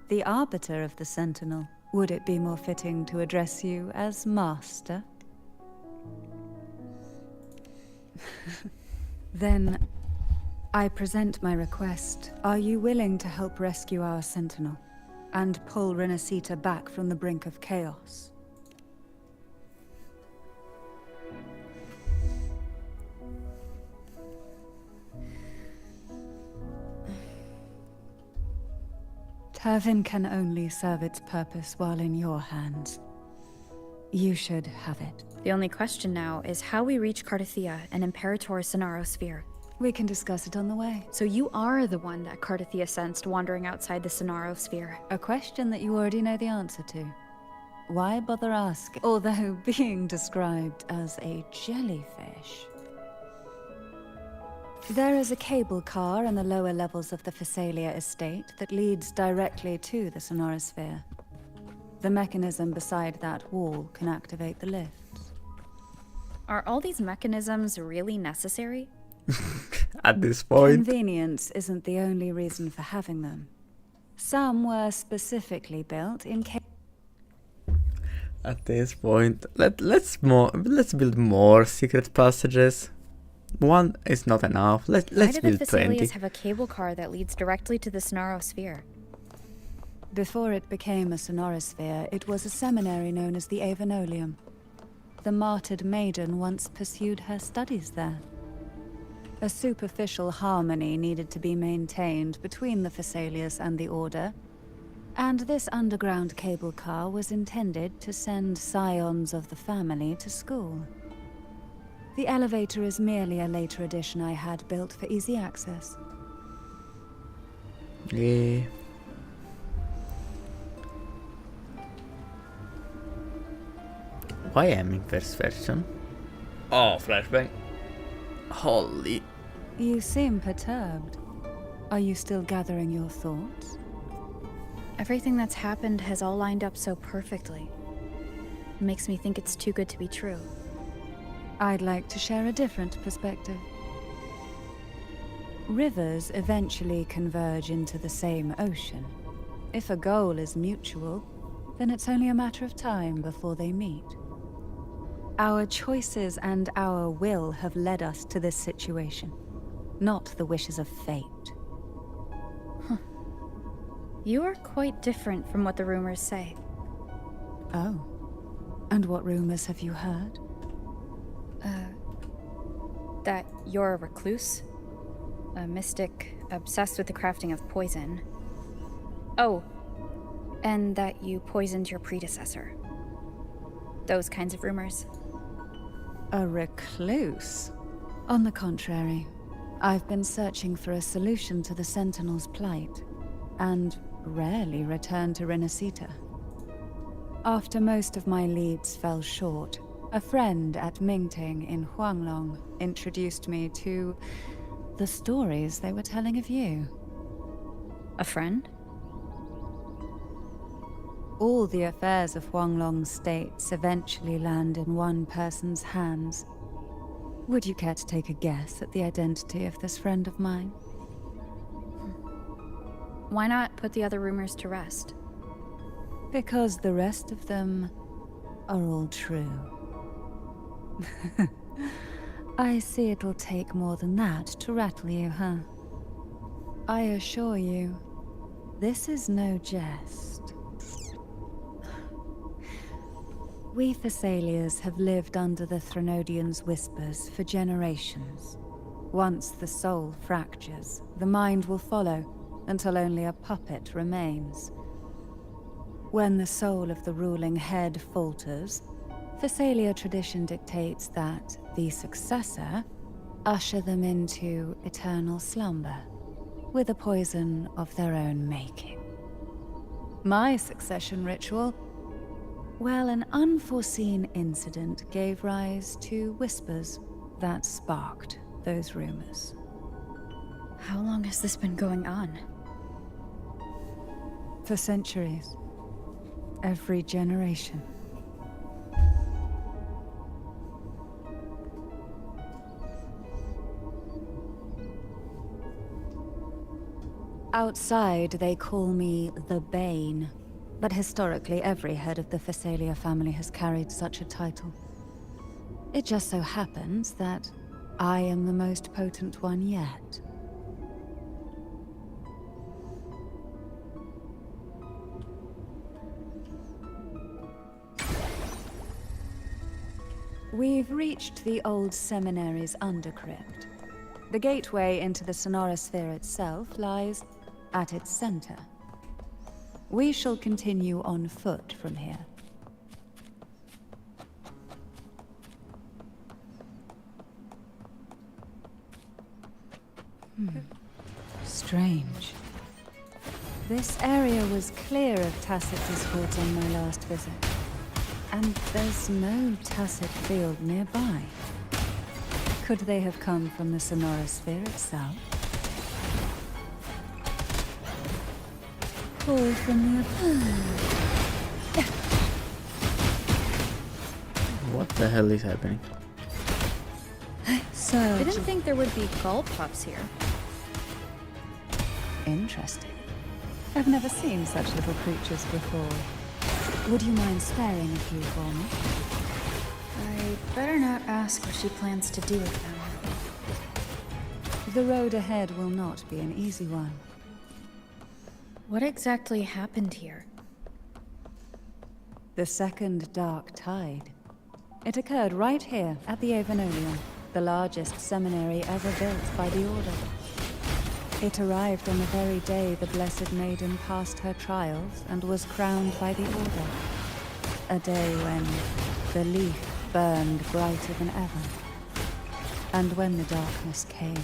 Speaker 10: the arbiter of the Sentinel. Would it be more fitting to address you as Master? Then, I present my request. Are you willing to help rescue our Sentinel and pull Rinascita back from the brink of chaos? Turvin can only serve its purpose while in your hands. You should have it.
Speaker 13: The only question now is how we reach Cardathia and Imperator Sonaro Sphere.
Speaker 10: We can discuss it on the way.
Speaker 13: So you are the one that Cardathia sensed wandering outside the Sonaro Sphere.
Speaker 10: A question that you already know the answer to. Why bother asking? Although being described as a jellyfish. There is a cable car in the lower levels of the Phasalia estate that leads directly to the Sonorosphere. The mechanism beside that wall can activate the lifts.
Speaker 13: Are all these mechanisms really necessary?
Speaker 1: At this point.
Speaker 10: Convenience isn't the only reason for having them. Some were specifically built in case.
Speaker 1: At this point, let's build more secret passages. One is not enough. Let's
Speaker 13: Why do
Speaker 1: build
Speaker 13: the
Speaker 1: 20.
Speaker 13: Thessalians have a cable car that leads directly to the Sonaro Sphere?
Speaker 10: Before it became a Sonorosphere, it was a seminary known as the Avenolium. The martyred maiden once pursued her studies there. A superficial harmony needed to be maintained between the Thessalians and the Order, and this underground cable car was intended to send scions of the family to school. The elevator is merely a later addition I had built for easy access.
Speaker 1: Yeah. Why am in first version? Oh, flashbang. Holy.
Speaker 10: You seem perturbed. Are you still gathering your thoughts?
Speaker 13: Everything that's happened has all lined up so perfectly. It makes me think it's too good to be true.
Speaker 10: I'd like to share a different perspective. Rivers eventually converge into the same ocean. If a goal is mutual, then it's only a matter of time before they meet. Our choices and our will have led us to this situation, not the wishes of fate.
Speaker 13: You are quite different from what the rumors say.
Speaker 10: Oh. And what rumors have you heard?
Speaker 13: That you're a recluse, a mystic obsessed with the crafting of poison. Oh, and that you poisoned your predecessor. Those kinds of rumors.
Speaker 10: A recluse? On the contrary, I've been searching for a solution to the Sentinel's plight, and rarely return to Rinascita. After most of my leads fell short, a friend at Mingting in Huanglong introduced me to the stories they were telling of you.
Speaker 13: A friend?
Speaker 10: All the affairs of Huanglong's states eventually land in one person's hands. Would you care to take a guess at the identity of this friend of mine?
Speaker 13: Why not put the other rumors to rest?
Speaker 10: Because the rest of them are all true. I see it'll take more than that to rattle you, huh? I assure you, this is no jest. We Thessalians have lived under the Threnodians' whispers for generations. Once the soul fractures, the mind will follow, until only a puppet remains. When the soul of the ruling head falters, Thessalia tradition dictates that the successor usher them into eternal slumber, with a poison of their own making. My succession ritual, well, an unforeseen incident gave rise to whispers that sparked those rumors.
Speaker 13: How long has this been going on?
Speaker 10: For centuries. Every generation. Outside, they call me the Bane, but historically every head of the Thessalia family has carried such a title. It just so happens that I am the most potent one yet. We've reached the old seminary's undercrypt. The gateway into the Sonorosphere itself lies at its center. We shall continue on foot from here. Strange. This area was clear of tacit discords on my last visit. And there's no tacit field nearby. Could they have come from the Sonorosphere itself? Or from the
Speaker 1: What the hell is happening?
Speaker 10: So...
Speaker 13: I didn't think there would be gull pups here.
Speaker 10: Interesting. I've never seen such little creatures before. Would you mind sparing a few for me?
Speaker 13: I better not ask what she plans to do with them.
Speaker 10: The road ahead will not be an easy one.
Speaker 13: What exactly happened here?
Speaker 10: The second dark tide. It occurred right here at the Avenolium, the largest seminary ever built by the Order. It arrived on the very day the Blessed Maiden passed her trials and was crowned by the Order. A day when the leaf burned brighter than ever. And when the darkness came,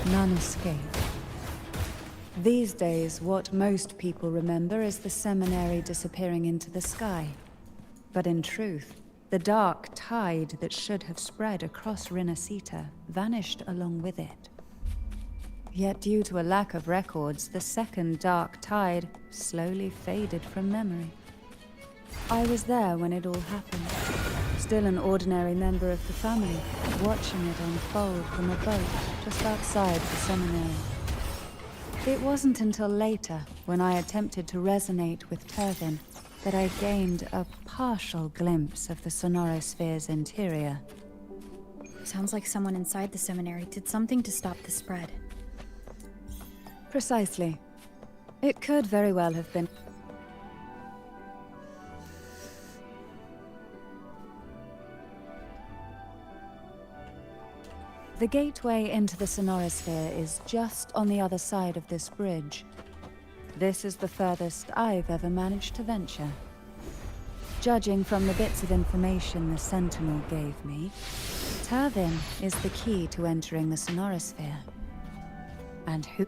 Speaker 10: none escaped. These days, what most people remember is the seminary disappearing into the sky. But in truth, the dark tide that should have spread across Rinascita vanished along with it. Yet due to a lack of records, the second dark tide slowly faded from memory. I was there when it all happened, still an ordinary member of the family, watching it unfold from a boat just outside the seminary. It wasn't until later, when I attempted to resonate with Turvin, that I gained a partial glimpse of the Sonorosphere's interior.
Speaker 13: Sounds like someone inside the seminary did something to stop the spread.
Speaker 10: Precisely. It could very well have been. The gateway into the Sonorosphere is just on the other side of this bridge. This is the furthest I've ever managed to venture. Judging from the bits of information the Sentinel gave me, Turvin is the key to entering the Sonorosphere. And who...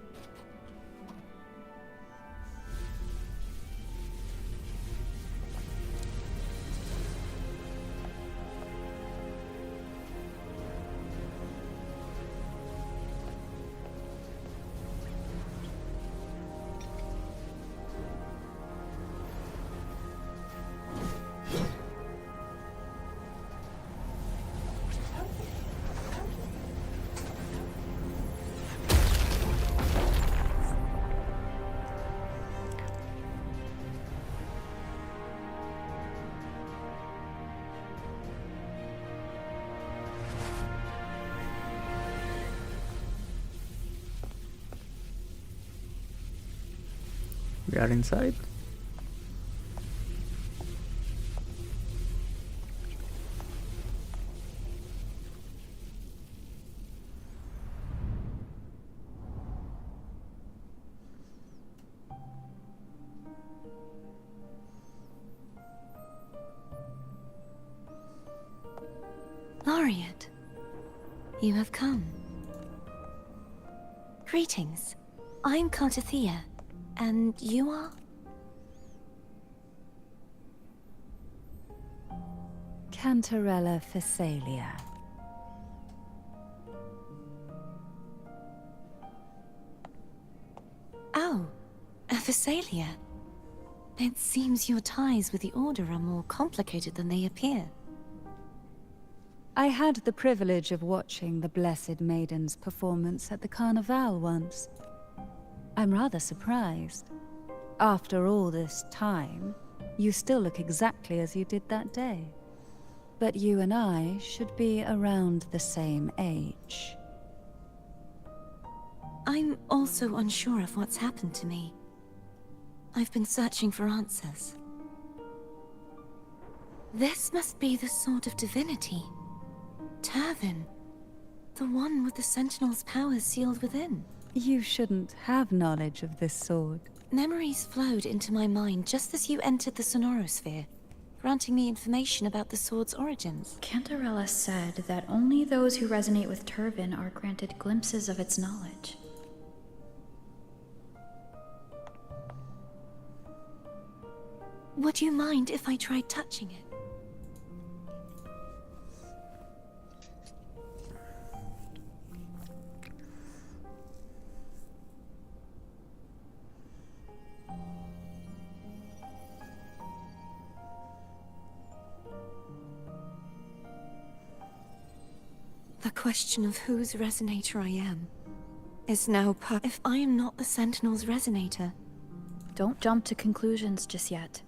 Speaker 1: We are inside.
Speaker 17: Laureate, you have come. Greetings. I'm Cartathea, and you are?
Speaker 10: Cantarella Phasalia.
Speaker 17: Oh, a Phasalia. It seems your ties with the Order are more complicated than they appear.
Speaker 10: I had the privilege of watching the Blessed Maiden's performance at the Carnival once. I'm rather surprised. After all this time, you still look exactly as you did that day. But you and I should be around the same age.
Speaker 17: I'm also unsure of what's happened to me. I've been searching for answers. This must be the Sword of Divinity. Turvin. The one with the Sentinel's powers sealed within.
Speaker 10: You shouldn't have knowledge of this sword.
Speaker 17: Memories flowed into my mind just as you entered the Sonorosphere, granting me information about the sword's origins.
Speaker 13: Cantarella said that only those who resonate with Turvin are granted glimpses of its knowledge.
Speaker 17: Would you mind if I tried touching it? The question of whose resonator I am is now if I am not the Sentinel's resonator.
Speaker 13: Don't jump to conclusions just yet.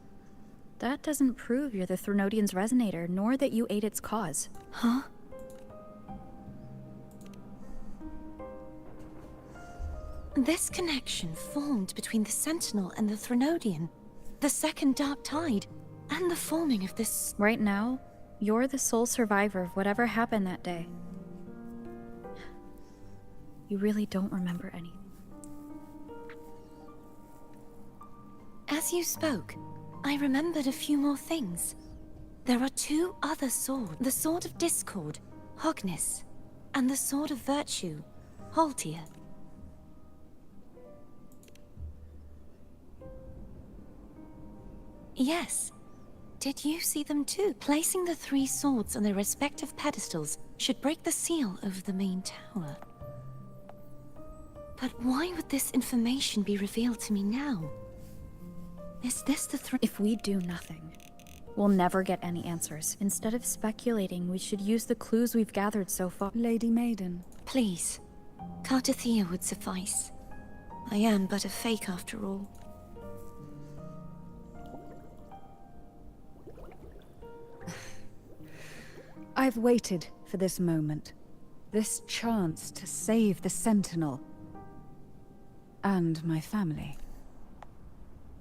Speaker 13: That doesn't prove you're the Threnodian's resonator, nor that you aid its cause.
Speaker 17: Huh? This connection formed between the Sentinel and the Threnodian, the second Dark Tide, and the forming of this...
Speaker 13: Right now, you're the sole survivor of whatever happened that day. You really don't remember anything.
Speaker 17: As you spoke, I remembered a few more things. There are two other swords. The Sword of Discord, Hognis, and the Sword of Virtue, Haltia. Yes. Did you see them too? Placing the three swords on their respective pedestals should break the seal over the main tower. But why would this information be revealed to me now? Is this the
Speaker 13: If we do nothing, we'll never get any answers. Instead of speculating, we should use the clues we've gathered so far.
Speaker 10: Lady Maiden.
Speaker 17: Please. Cartathea would suffice. I am but a fake after all.
Speaker 10: I've waited for this moment. This chance to save the Sentinel. And my family.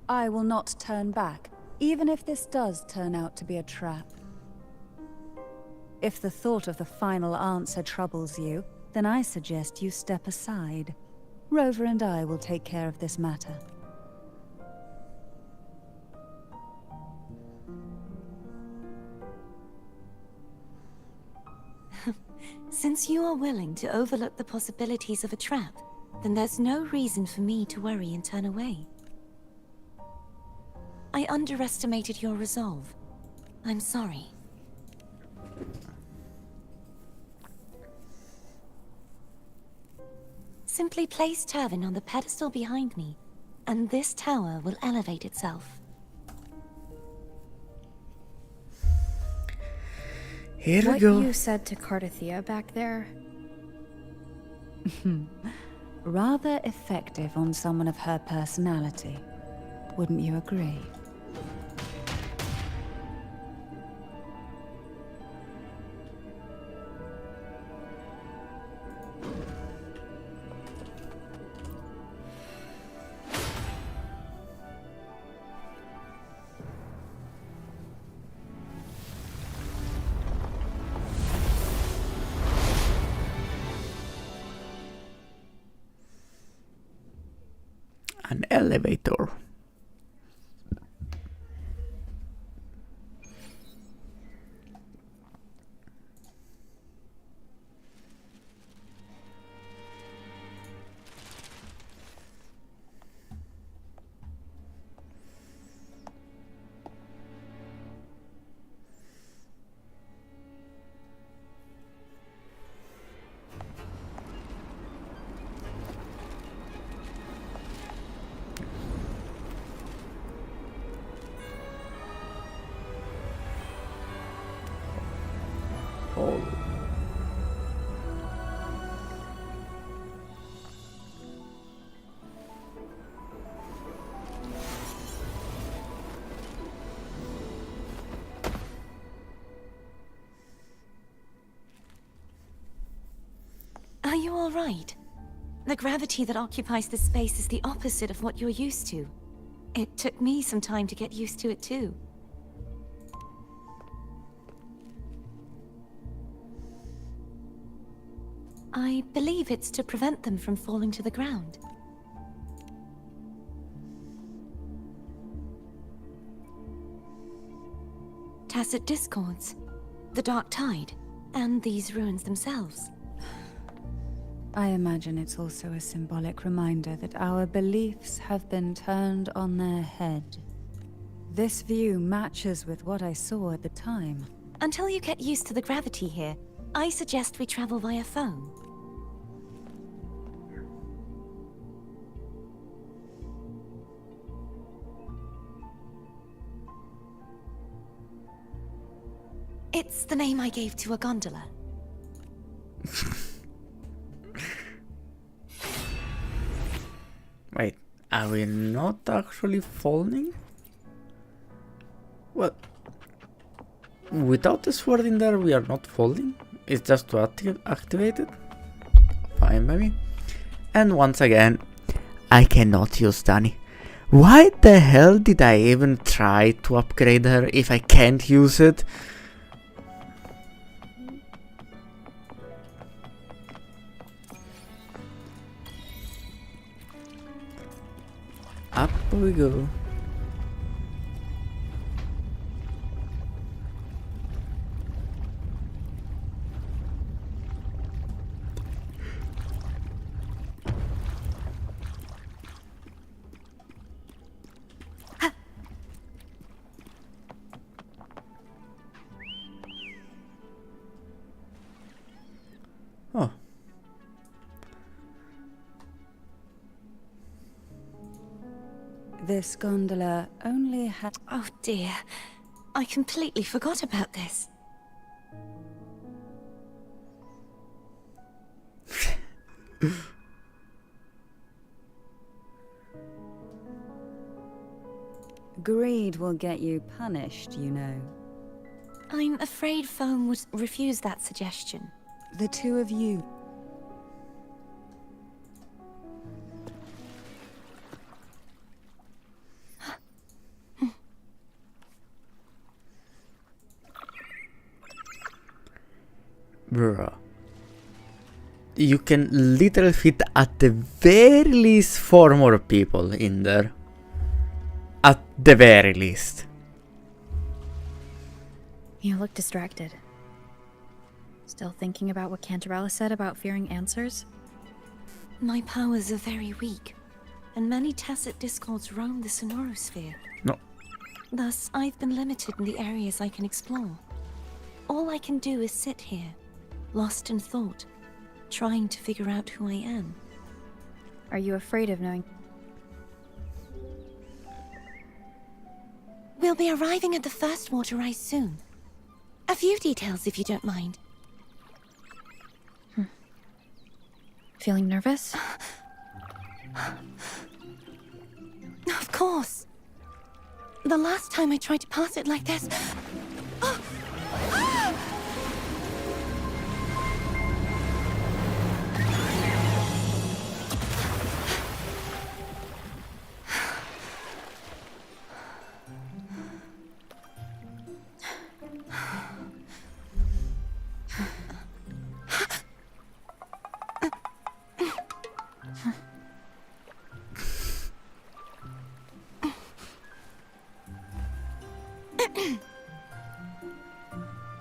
Speaker 10: I will not turn back, even if this does turn out to be a trap. If the thought of the final answer troubles you, then I suggest you step aside. Rover and I will take care of this matter.
Speaker 17: Since you are willing to overlook the possibilities of a trap, then there's no reason for me to worry and turn away. I underestimated your resolve. I'm sorry. Simply place Turvin on the pedestal behind me, and this tower will elevate itself.
Speaker 1: Here we
Speaker 13: what
Speaker 1: go.
Speaker 13: you said to Cardathea back there?
Speaker 10: Rather effective on someone of her personality. Wouldn't you agree?
Speaker 1: An elevator. Oh.
Speaker 17: Are you all right? The gravity that occupies this space is the opposite of what you're used to. It took me some time to get used to it too. I believe it's to prevent them from falling to the ground. Tacit discords, the dark tide, and these ruins themselves.
Speaker 10: I imagine it's also a symbolic reminder that our beliefs have been turned on their head. This view matches with what I saw at the time.
Speaker 17: Until you get used to the gravity here, I suggest we travel via phone. It's the name I gave to a gondola.
Speaker 1: Wait, are we not actually falling? What? Without the sword in there, we are not falling? It's just to activate it? Fine, maybe. And once again, I cannot use Dani. Why the hell did I even try to upgrade her if I can't use it? Up we go. Oh.
Speaker 10: This gondola only had...
Speaker 17: Oh dear, I completely forgot about this.
Speaker 10: Greed will get you punished, you know.
Speaker 17: I'm afraid Foam would refuse that suggestion.
Speaker 10: The two of you.
Speaker 1: Bruh. You can literally fit at the very least 4 more people in there. At the very least.
Speaker 13: You look distracted. Still thinking about what Cantarella said about fearing answers?
Speaker 17: My powers are very weak, and many tacit discords roam the sonorosphere.
Speaker 1: No.
Speaker 17: Thus, I've been limited in the areas I can explore. All I can do is sit here, lost in thought, trying to figure out who I am.
Speaker 13: Are you afraid of knowing?
Speaker 17: We'll be arriving at the first water rise soon. A few details, if you don't mind.
Speaker 13: Feeling nervous?
Speaker 17: Of course. The last time I tried to pass it like this...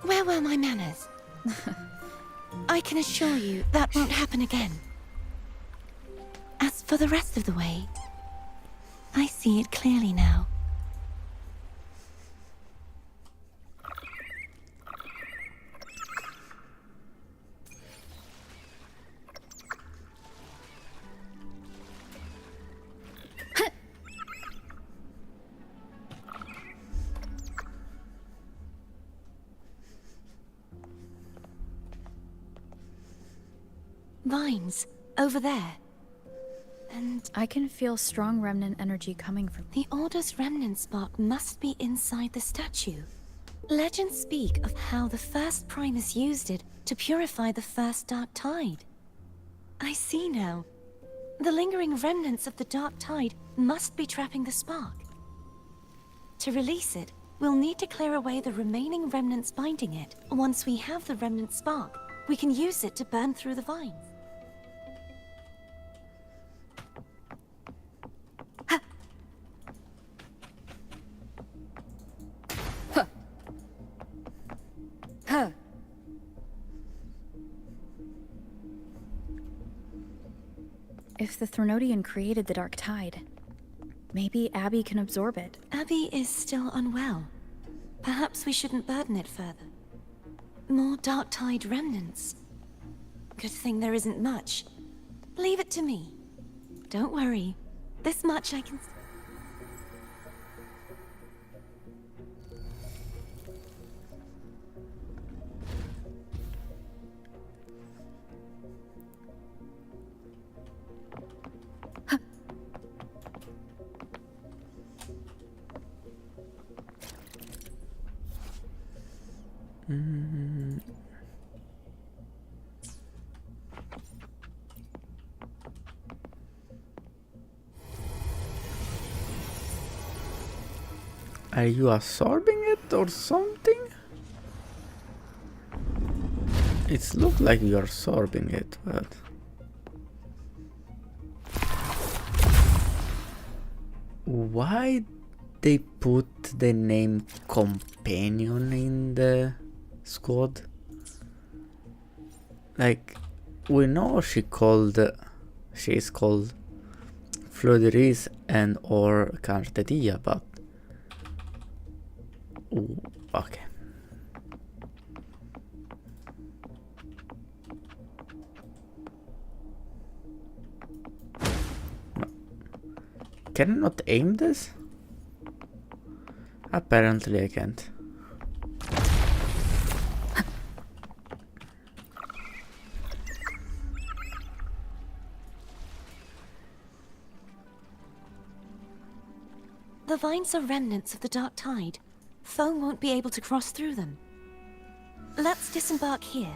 Speaker 17: Where were my manners? I can assure you that won't happen again. As for the rest of the way, I see it clearly now. Vines, over there. And
Speaker 13: I can feel strong remnant energy coming from...
Speaker 17: The Order's remnant spot must be inside the statue. Legends speak of how the first Primus used it to purify the first Dark Tide. I see now. The lingering remnants of the Dark Tide must be trapping the spark. To release it, we'll need to clear away the remaining remnants binding it. Once we have the remnant spark, we can use it to burn through the vines.
Speaker 13: If the Threnodian created the Dark Tide, maybe Abby can absorb it.
Speaker 17: Abby is still unwell. Perhaps we shouldn't burden it further. More Dark Tide remnants. Good thing there isn't much. Leave it to me. Don't worry. This much I can...
Speaker 1: Are you absorbing it or something? It looks like you're absorbing it, but... Why they put the name Companion in the squad? Like, we know she's called Fleuris and or Cartetilla, but... Ooh, okay. No. Can I not aim this? Apparently I can't.
Speaker 17: The vines are remnants of the Dark Tide. Foe won't be able to cross through them. Let's disembark here.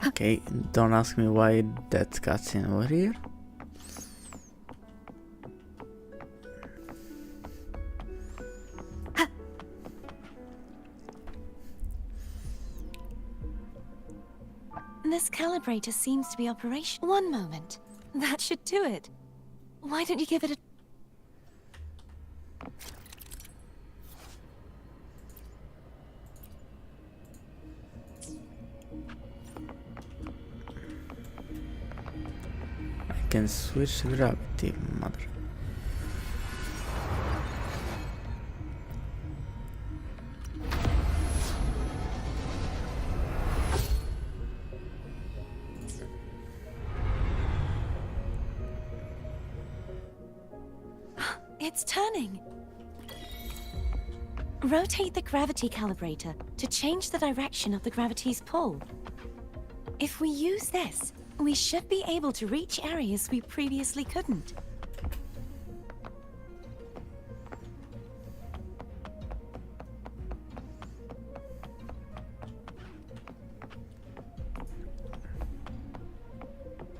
Speaker 1: Okay, don't ask me why that cutscene over here.
Speaker 17: This calibrator seems to be operational. One moment. That should do it. Why don't you give it a...
Speaker 1: I can switch gravity, mother.
Speaker 17: It's turning. Rotate the gravity calibrator to change the direction of the gravity's pull. If we use this, we should be able to reach areas we previously couldn't.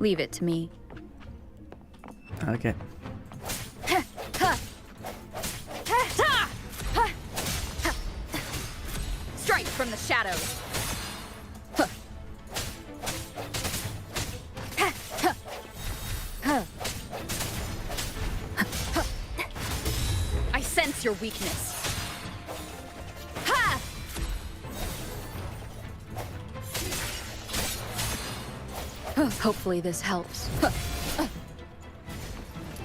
Speaker 13: Leave it to me.
Speaker 1: Okay.
Speaker 13: Strike from the shadows. I sense your weakness. Ha! Hopefully this helps.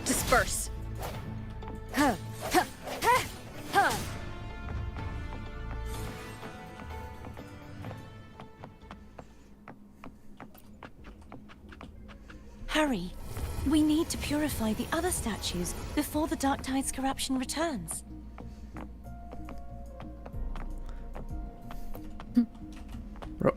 Speaker 13: Disperse.
Speaker 17: Hurry. We need to purify the other statues before the Dark Tide's corruption returns.
Speaker 1: Bro.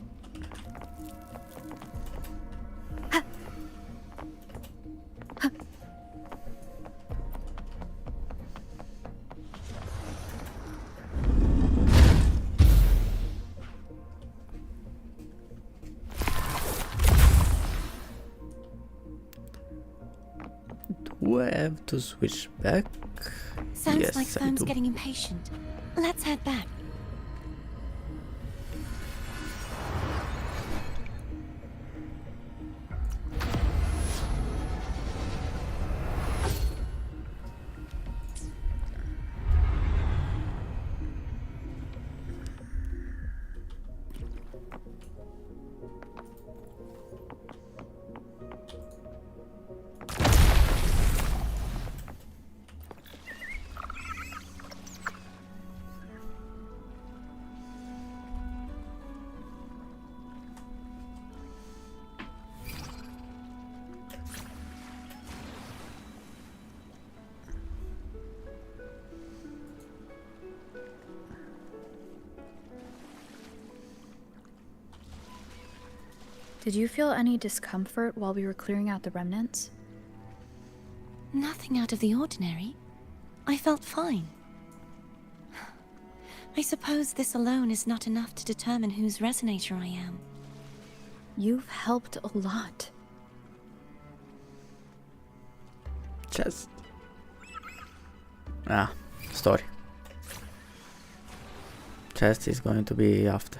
Speaker 1: Do I have to switch back?
Speaker 17: Sounds
Speaker 1: Yes,
Speaker 17: like
Speaker 1: I
Speaker 17: Firm's
Speaker 1: do.
Speaker 17: getting impatient. Let's head back.
Speaker 13: Did you feel any discomfort while we were clearing out the remnants?
Speaker 17: Nothing out of the ordinary. I felt fine. I suppose this alone is not enough to determine whose resonator I am.
Speaker 13: You've helped a lot.
Speaker 1: Chest. Story. Chest is going to be after.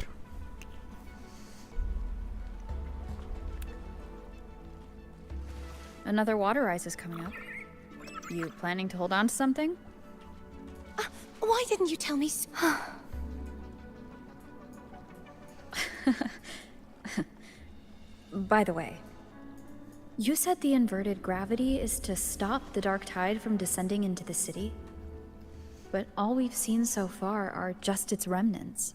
Speaker 13: Another water rise is coming up. You planning to hold on to something?
Speaker 17: Why didn't you tell me
Speaker 13: By the way, you said the inverted gravity is to stop the Dark Tide from descending into the city? But all we've seen so far are just its remnants.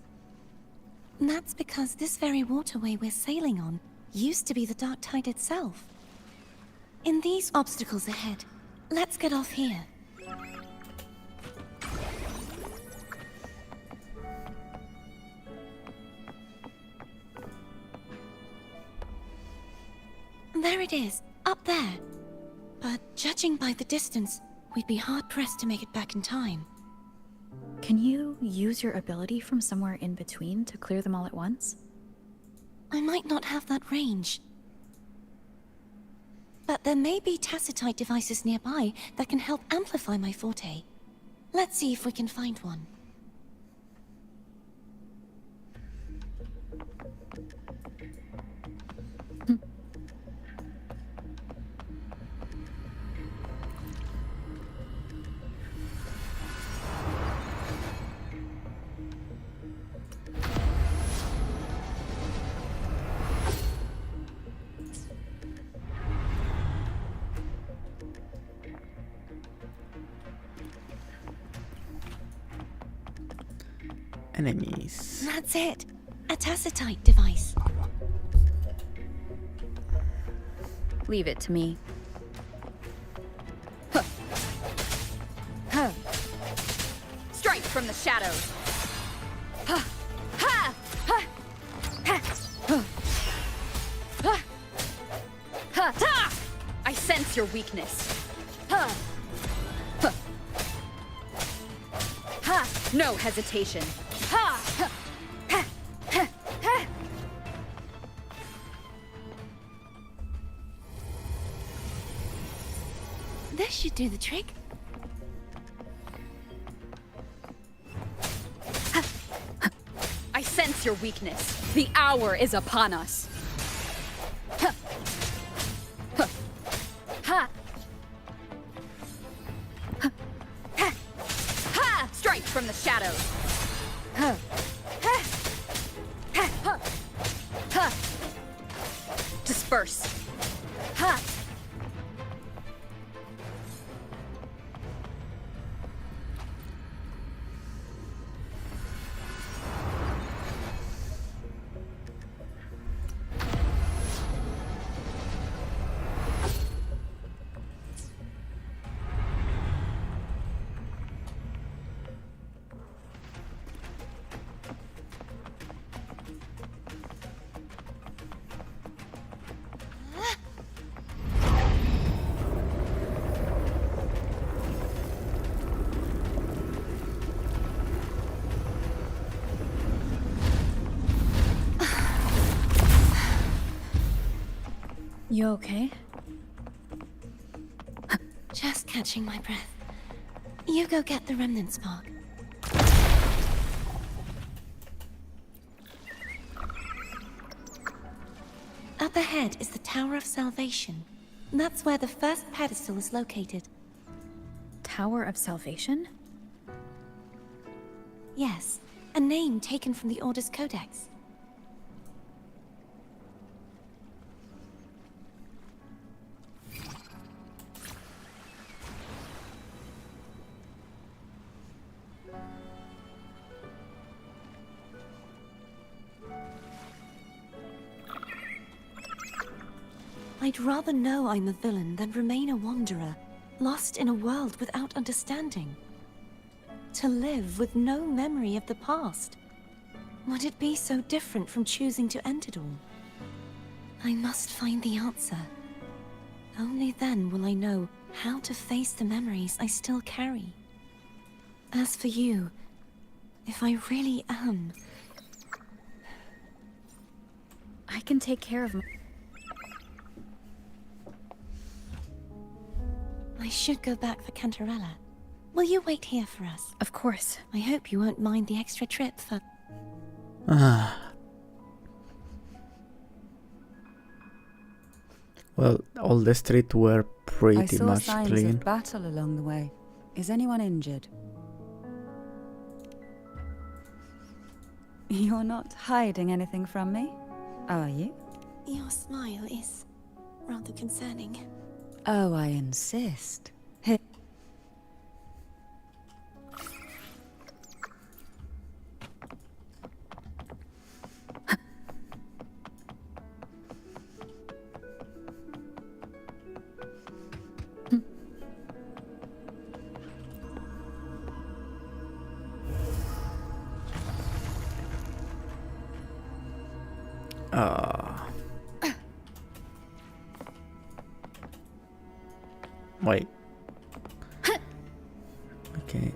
Speaker 17: That's because this very waterway we're sailing on used to be the Dark Tide itself. In these obstacles ahead, let's get off here. There it is, up there. But judging by the distance, we'd be hard-pressed to make it back in time.
Speaker 13: Can you use your ability from somewhere in between to clear them all at once?
Speaker 17: I might not have that range. But there may be tacitite devices nearby that can help amplify my forte. Let's see if we can find one.
Speaker 1: enemies.
Speaker 17: That's it. A tacitite device.
Speaker 13: Leave it to me. Huh. Huh. Strike from the shadows. Huh. Ha! Ha! Ha! Huh. Ha! Ha! Ha! I sense your weakness. Huh. Huh. Ha! No hesitation. Ha! Ha! Ha! Ha! Ha!
Speaker 17: This should do the trick.
Speaker 13: I sense your weakness. The hour is upon us. Ha! Ha! Ha! Ha! Ha! Ha! Strike from the shadows. Ha! Ha! Ha! Ha! Ha! Disperse. Ha! You okay?
Speaker 17: Just catching my breath. You go get the remnant spark. Up ahead is the Tower of Salvation. That's where the first pedestal is located.
Speaker 13: Tower of Salvation?
Speaker 17: Yes, a name taken from the Order's Codex. I'd rather know I'm a villain than remain a wanderer, lost in a world without understanding. To live with no memory of the past. Would it be so different from choosing to end it all? I must find the answer. Only then will I know how to face the memories I still carry. As for you, if I really am...
Speaker 13: I can take care of my...
Speaker 17: I should go back for Cantarella. Will you wait here for us?
Speaker 13: Of course.
Speaker 17: I hope you won't mind the extra trip for...
Speaker 1: Well, all the streets were pretty
Speaker 10: I saw
Speaker 1: much
Speaker 10: signs
Speaker 1: clean.
Speaker 10: of battle along the way. Is anyone injured? You're not hiding anything from me, are you?
Speaker 17: Your smile is rather concerning.
Speaker 10: Oh, I insist.
Speaker 1: Wait. Okay.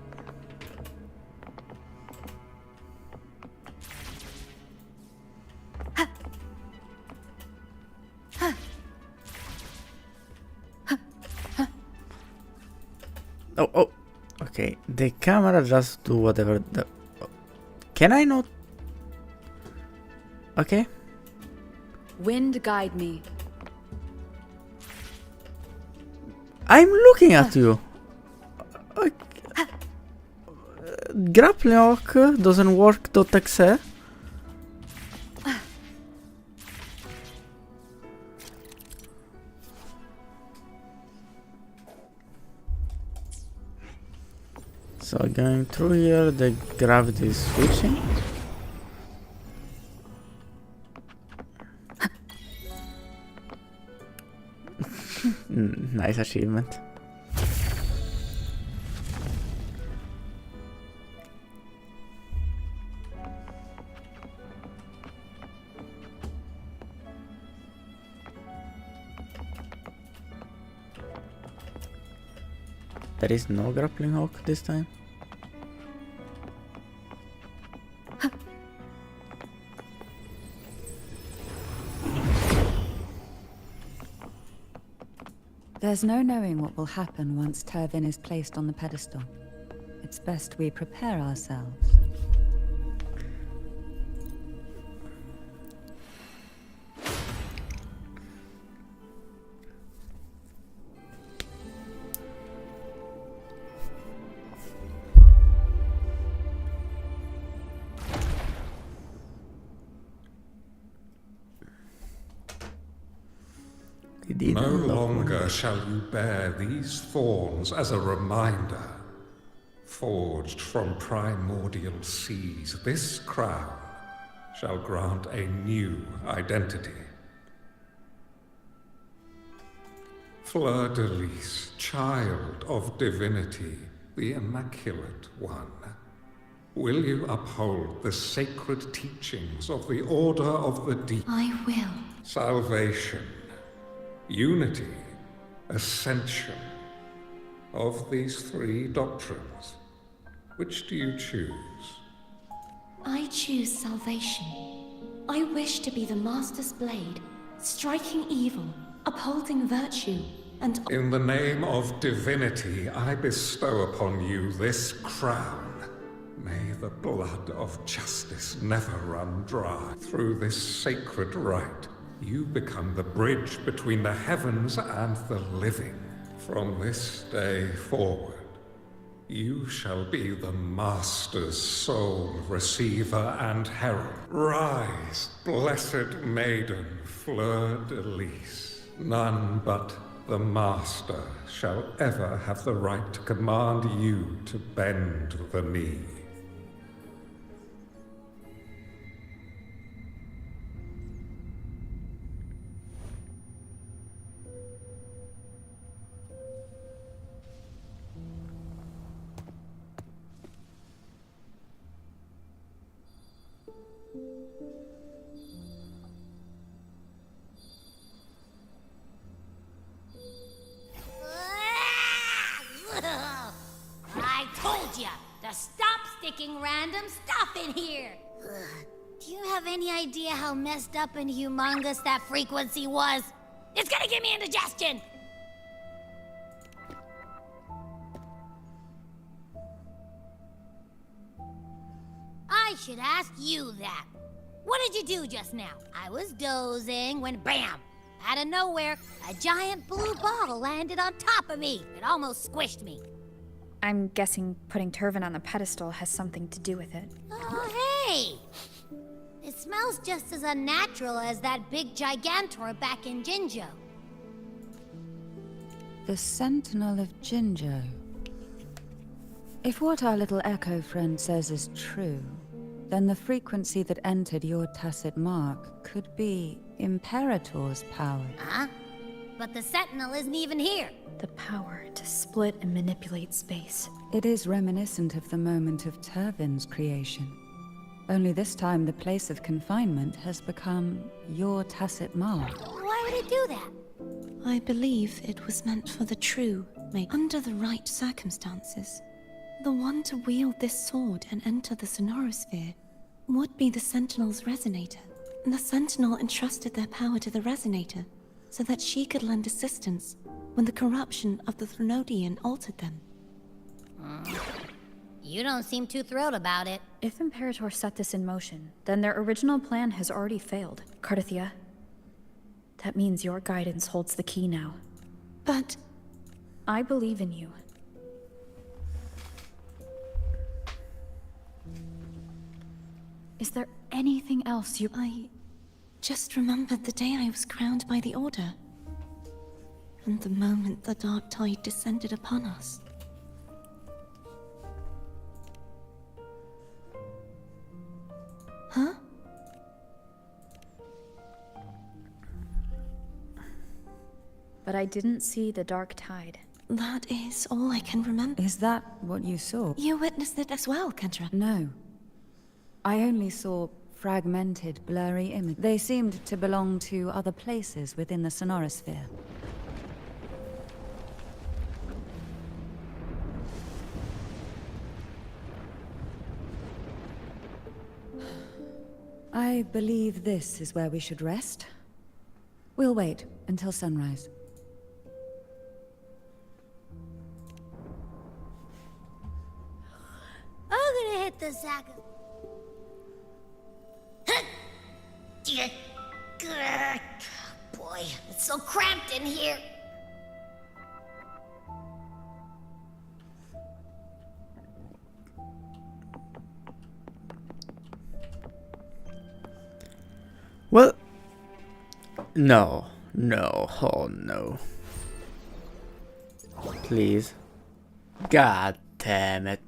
Speaker 1: Oh, okay. The camera just do whatever the... Can I not? Okay.
Speaker 13: Wind guide me.
Speaker 1: I'm looking at you. Grappling hook doesn't work.exe. So going through here, the gravity is switching. Nice achievement. There is no grappling hook this time.
Speaker 10: There's no knowing what will happen once Turvin is placed on the pedestal. It's best we prepare ourselves.
Speaker 8: No longer shall you bear these thorns as a reminder. Forged from primordial seas, this crown shall grant a new identity. Fleur-de-Lis, child of divinity, the Immaculate One, will you uphold the sacred teachings of the Order of the Deep?
Speaker 17: I will.
Speaker 8: Salvation, unity, ascension. Of these three doctrines, which do you choose?
Speaker 17: I choose salvation. I wish to be the Master's blade, striking evil, upholding virtue, and...
Speaker 8: In the name of divinity, I bestow upon you this crown. May the blood of justice never run dry. Through this sacred rite, you become the bridge between the heavens and the living. From this day forward, you shall be the Master's sole receiver and herald. Rise, blessed maiden Fleur-de-Lis. None but the Master shall ever have the right to command you to bend the knee.
Speaker 20: I told ya to stop sticking random stuff in here. Do you have any idea how messed up and humongous that frequency was? It's gonna give me indigestion. I should ask you that. What did you do just now? I was dozing when bam! Out of nowhere, a giant blue ball landed on top of me. It almost squished me.
Speaker 13: I'm guessing putting Turvin on the pedestal has something to do with it.
Speaker 20: Oh, hey! It smells just as unnatural as that big Gigantor back in Jinjo.
Speaker 10: The Sentinel of Jinjo. If what our little Echo friend says is true, then the frequency that entered your tacit mark could be Imperator's power.
Speaker 20: Huh? But the Sentinel isn't even here.
Speaker 13: The power to split and manipulate space.
Speaker 10: It is reminiscent of the moment of Turvin's creation. Only this time the place of confinement has become your tacit mark.
Speaker 20: Why would it do that?
Speaker 17: I believe it was meant for the true, under the right circumstances. The one to wield this sword and enter the Sonorosphere would be the Sentinel's Resonator. The Sentinel entrusted their power to the Resonator so that she could lend assistance when the corruption of the Threnodian altered them.
Speaker 20: You don't seem too thrilled about it.
Speaker 13: If Imperator set this in motion, then their original plan has already failed. Cardathia, that means your guidance holds the key now.
Speaker 17: But...
Speaker 13: I believe in you. Is there anything else you...
Speaker 17: I just remembered the day I was crowned by the Order. And the moment the dark tide descended upon us. Huh?
Speaker 13: But I didn't see the dark tide.
Speaker 17: That is all I can remember.
Speaker 10: Is that what you saw?
Speaker 17: You witnessed it as well, Kendra?
Speaker 10: No. I only saw fragmented, blurry images. They seemed to belong to other places within the sonorosphere. I believe this is where we should rest. We'll wait until sunrise.
Speaker 20: I'm gonna hit the sack of... Boy, it's so cramped in here.
Speaker 1: Well, no, oh no. Please. God damn it.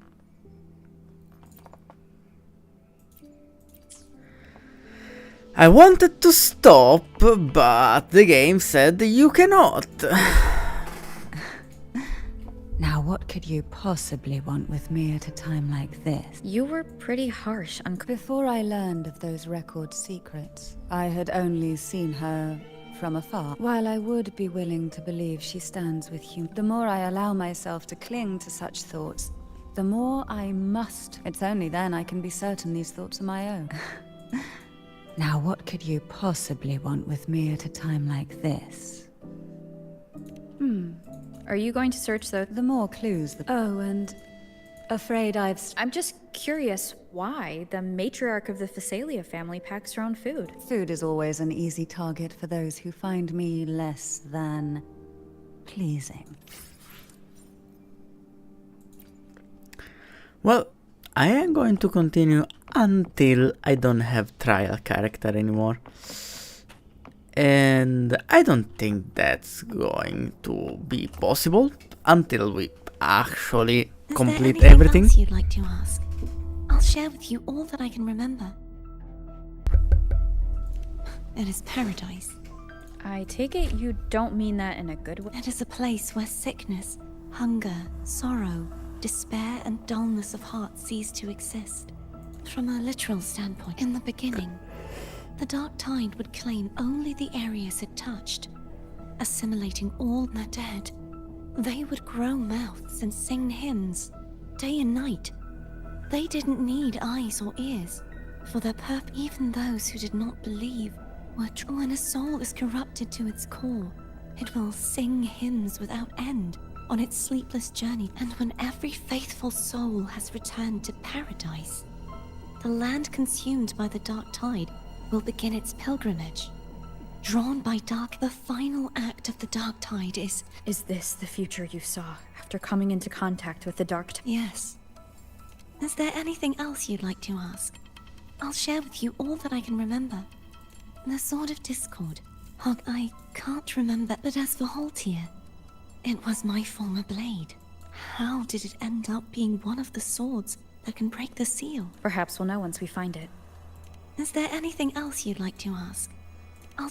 Speaker 1: I wanted to stop, but the game said you cannot.
Speaker 10: Now what could you possibly want with me at a time like this?
Speaker 13: You were pretty harsh on...
Speaker 10: Before I learned of those record secrets, I had only seen her from afar. While I would be willing to believe she stands with you, the more I allow myself to cling to such thoughts, the more I must. It's only then I can be certain these thoughts are my own. Now what could you possibly want with me at a time like this?
Speaker 13: Are you going to search the...
Speaker 10: The more clues, the... Oh, and... Afraid I've...
Speaker 13: I'm just curious why the matriarch of the Finaly family packs her own food.
Speaker 10: Food is always an easy target for those who find me less than... pleasing.
Speaker 1: Well, I am going to continue until I don't have trial character anymore. And I don't think that's going to be possible until we actually complete everything.
Speaker 17: Else you'd like to ask? I'll share with you all that I can remember. It is paradise.
Speaker 13: I take it you don't mean that in a good way?
Speaker 17: It is a place where sickness, hunger, sorrow, despair and dullness of heart cease to exist. From a literal standpoint, in the beginning, the dark tide would claim only the areas it touched, assimilating all the dead. They would grow mouths and sing hymns, day and night. They didn't need eyes or ears, for their purpose. Even those who did not believe were true. When a soul is corrupted to its core, it will sing hymns without end on its sleepless journey. And when every faithful soul has returned to paradise, the land consumed by the dark tide will begin its pilgrimage. Drawn by dark, the final act of the dark tide is...
Speaker 13: Is this the future you saw after coming into contact with the dark tide?
Speaker 17: Yes. Is there anything else you'd like to ask? I'll share with you all that I can remember. The Sword of Discord. Hog, I can't remember, but as for Haltier, it was my former blade. How did it end up being one of the swords that can break the seal?
Speaker 13: Perhaps we'll know once we find it.
Speaker 17: Is there anything else you'd like to ask?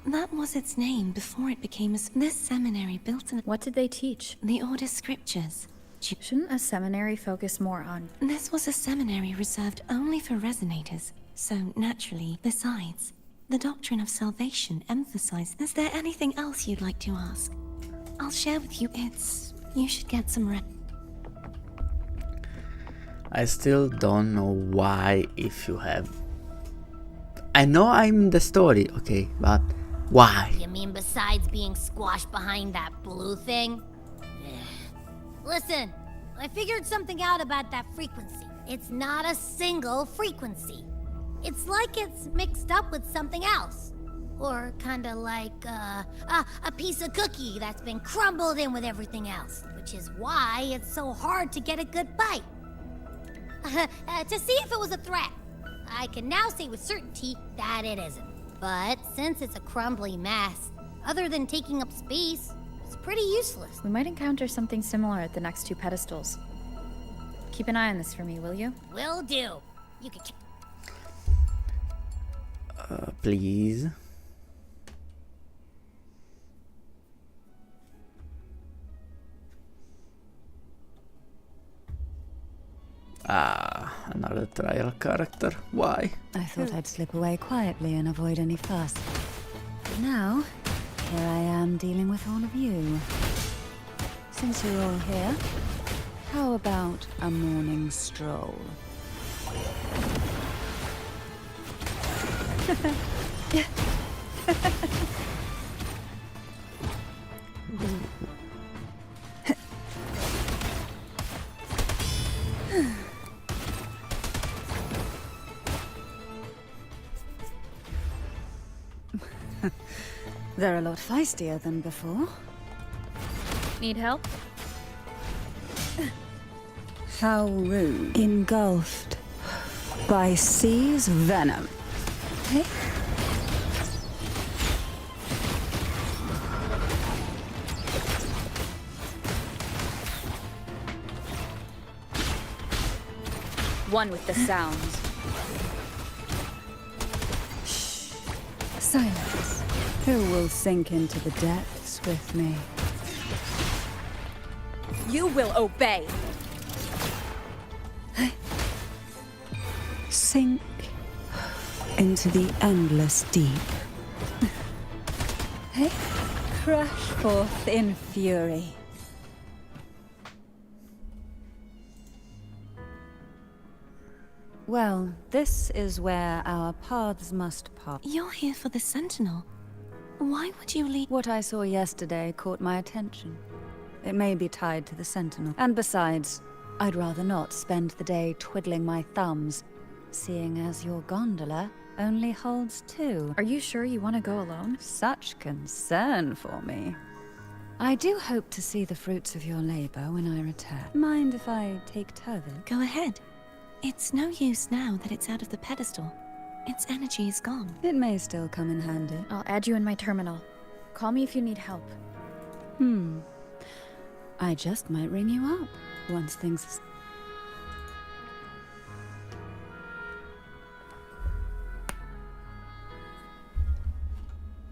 Speaker 17: That was its name before it became this seminary built in...
Speaker 13: What did they teach?
Speaker 17: The Order Scriptures.
Speaker 13: Shouldn't a seminary focus more on...
Speaker 17: This was a seminary reserved only for resonators, so naturally, besides, the doctrine of salvation emphasized... Is there anything else you'd like to ask? I'll share with you. You should get some rest.
Speaker 1: I still don't know why, if you have... I know I'm in the story, okay, but why?
Speaker 20: You mean besides being squashed behind that blue thing? Listen, I figured something out about that frequency. It's not a single frequency. It's like it's mixed up with something else. Or kinda like a piece of cookie that's been crumbled in with everything else. Which is why it's so hard to get a good bite. To see if it was a threat. I can now say with certainty that it isn't. But since it's a crumbly mess, other than taking up space, it's pretty useless.
Speaker 13: We might encounter something similar at the next two pedestals. Keep an eye on this for me, will you?
Speaker 20: Will do. You can...
Speaker 1: Please. Another trial character. Why?
Speaker 10: I thought I'd slip away quietly and avoid any fuss. But now, here I am dealing with all of you. Since you're all here, how about a morning stroll? They're a lot feistier than before.
Speaker 13: Need help?
Speaker 10: How rude. Engulfed by sea's venom. Hey?
Speaker 13: One with the sounds.
Speaker 10: Shh. Silence. Who will sink into the depths with me?
Speaker 13: You will obey.
Speaker 10: Sink into the endless deep. Hey? Crash forth in fury. Well, this is where our paths must part.
Speaker 17: You're here for the Sentinel. Why would you leave?
Speaker 10: What I saw yesterday caught my attention. It may be tied to the Sentinel. And besides, I'd rather not spend the day twiddling my thumbs, seeing as your gondola only holds 2.
Speaker 13: Are you sure you want to go alone?
Speaker 10: Such concern for me. I do hope to see the fruits of your labor when I return. Mind if I take Turvin?
Speaker 17: Go ahead. It's no use now that it's out of the pedestal. Its energy is gone.
Speaker 10: It may still come in handy.
Speaker 13: I'll add you in my terminal. Call me if you need help.
Speaker 10: I just might ring you up once things...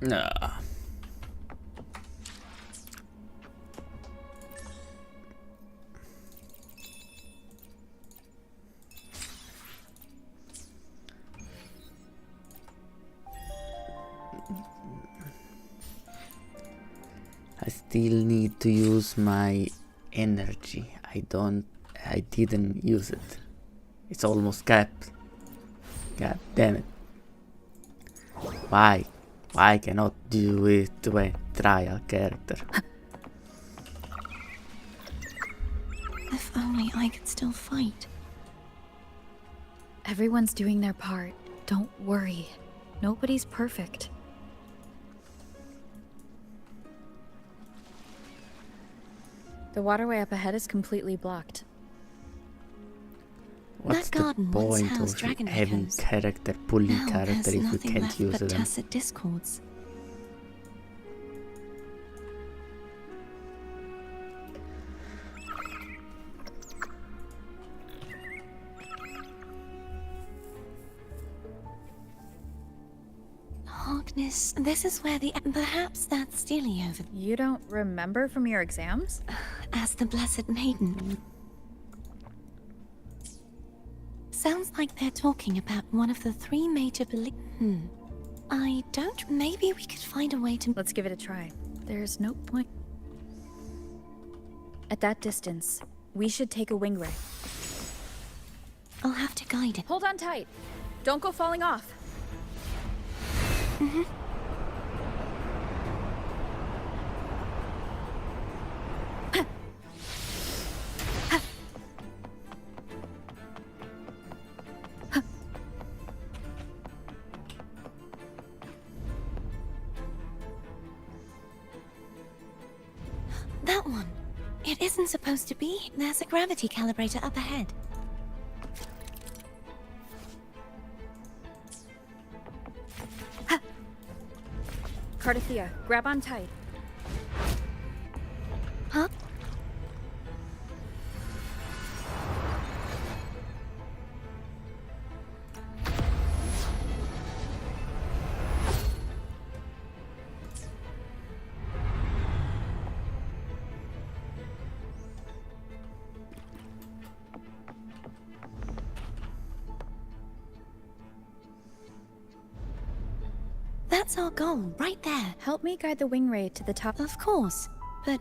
Speaker 1: Nah. I still need to use my energy. I didn't use it. It's almost capped. God damn it. Why? Why cannot do it to a trial character?
Speaker 17: If only I could still fight.
Speaker 13: Everyone's doing their part. Don't worry. Nobody's perfect. The waterway up ahead is completely blocked.
Speaker 1: What's
Speaker 17: that garden
Speaker 1: the
Speaker 17: once
Speaker 1: point
Speaker 17: housed
Speaker 1: of
Speaker 17: dragon
Speaker 1: having
Speaker 17: echoes.
Speaker 1: character pulling
Speaker 17: Now
Speaker 1: character
Speaker 17: there's
Speaker 1: if you
Speaker 17: nothing
Speaker 1: can't
Speaker 17: left
Speaker 1: use
Speaker 17: but
Speaker 1: them?
Speaker 17: tacit discords. Harkness, this is where the... Perhaps that's Steely over...
Speaker 13: You don't remember from your exams?
Speaker 17: As the Blessed Maiden. Sounds like they're talking about one of the 3 major I don't... Maybe we could find a way to...
Speaker 13: Let's give it a try. There's no point... At that distance, we should take a wing ray.
Speaker 17: I'll have to guide it.
Speaker 13: Hold on tight. Don't go falling off.
Speaker 17: That one. It isn't supposed to be. There's a gravity calibrator up ahead.
Speaker 13: Cardathea, grab on tight.
Speaker 17: Huh? That's our goal, right there.
Speaker 13: Help me guide the wing ray to the top.
Speaker 17: Of course, but...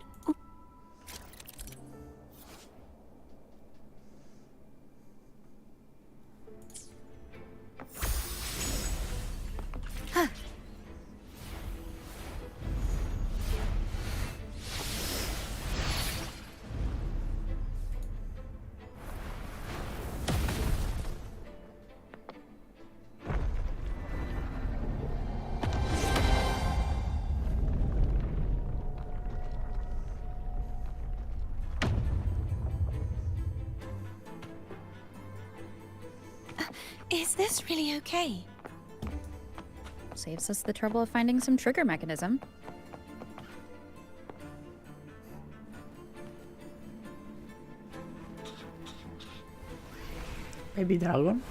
Speaker 17: Is this really okay?
Speaker 13: Saves us the trouble of finding some trigger mechanism.
Speaker 1: Baby dragon?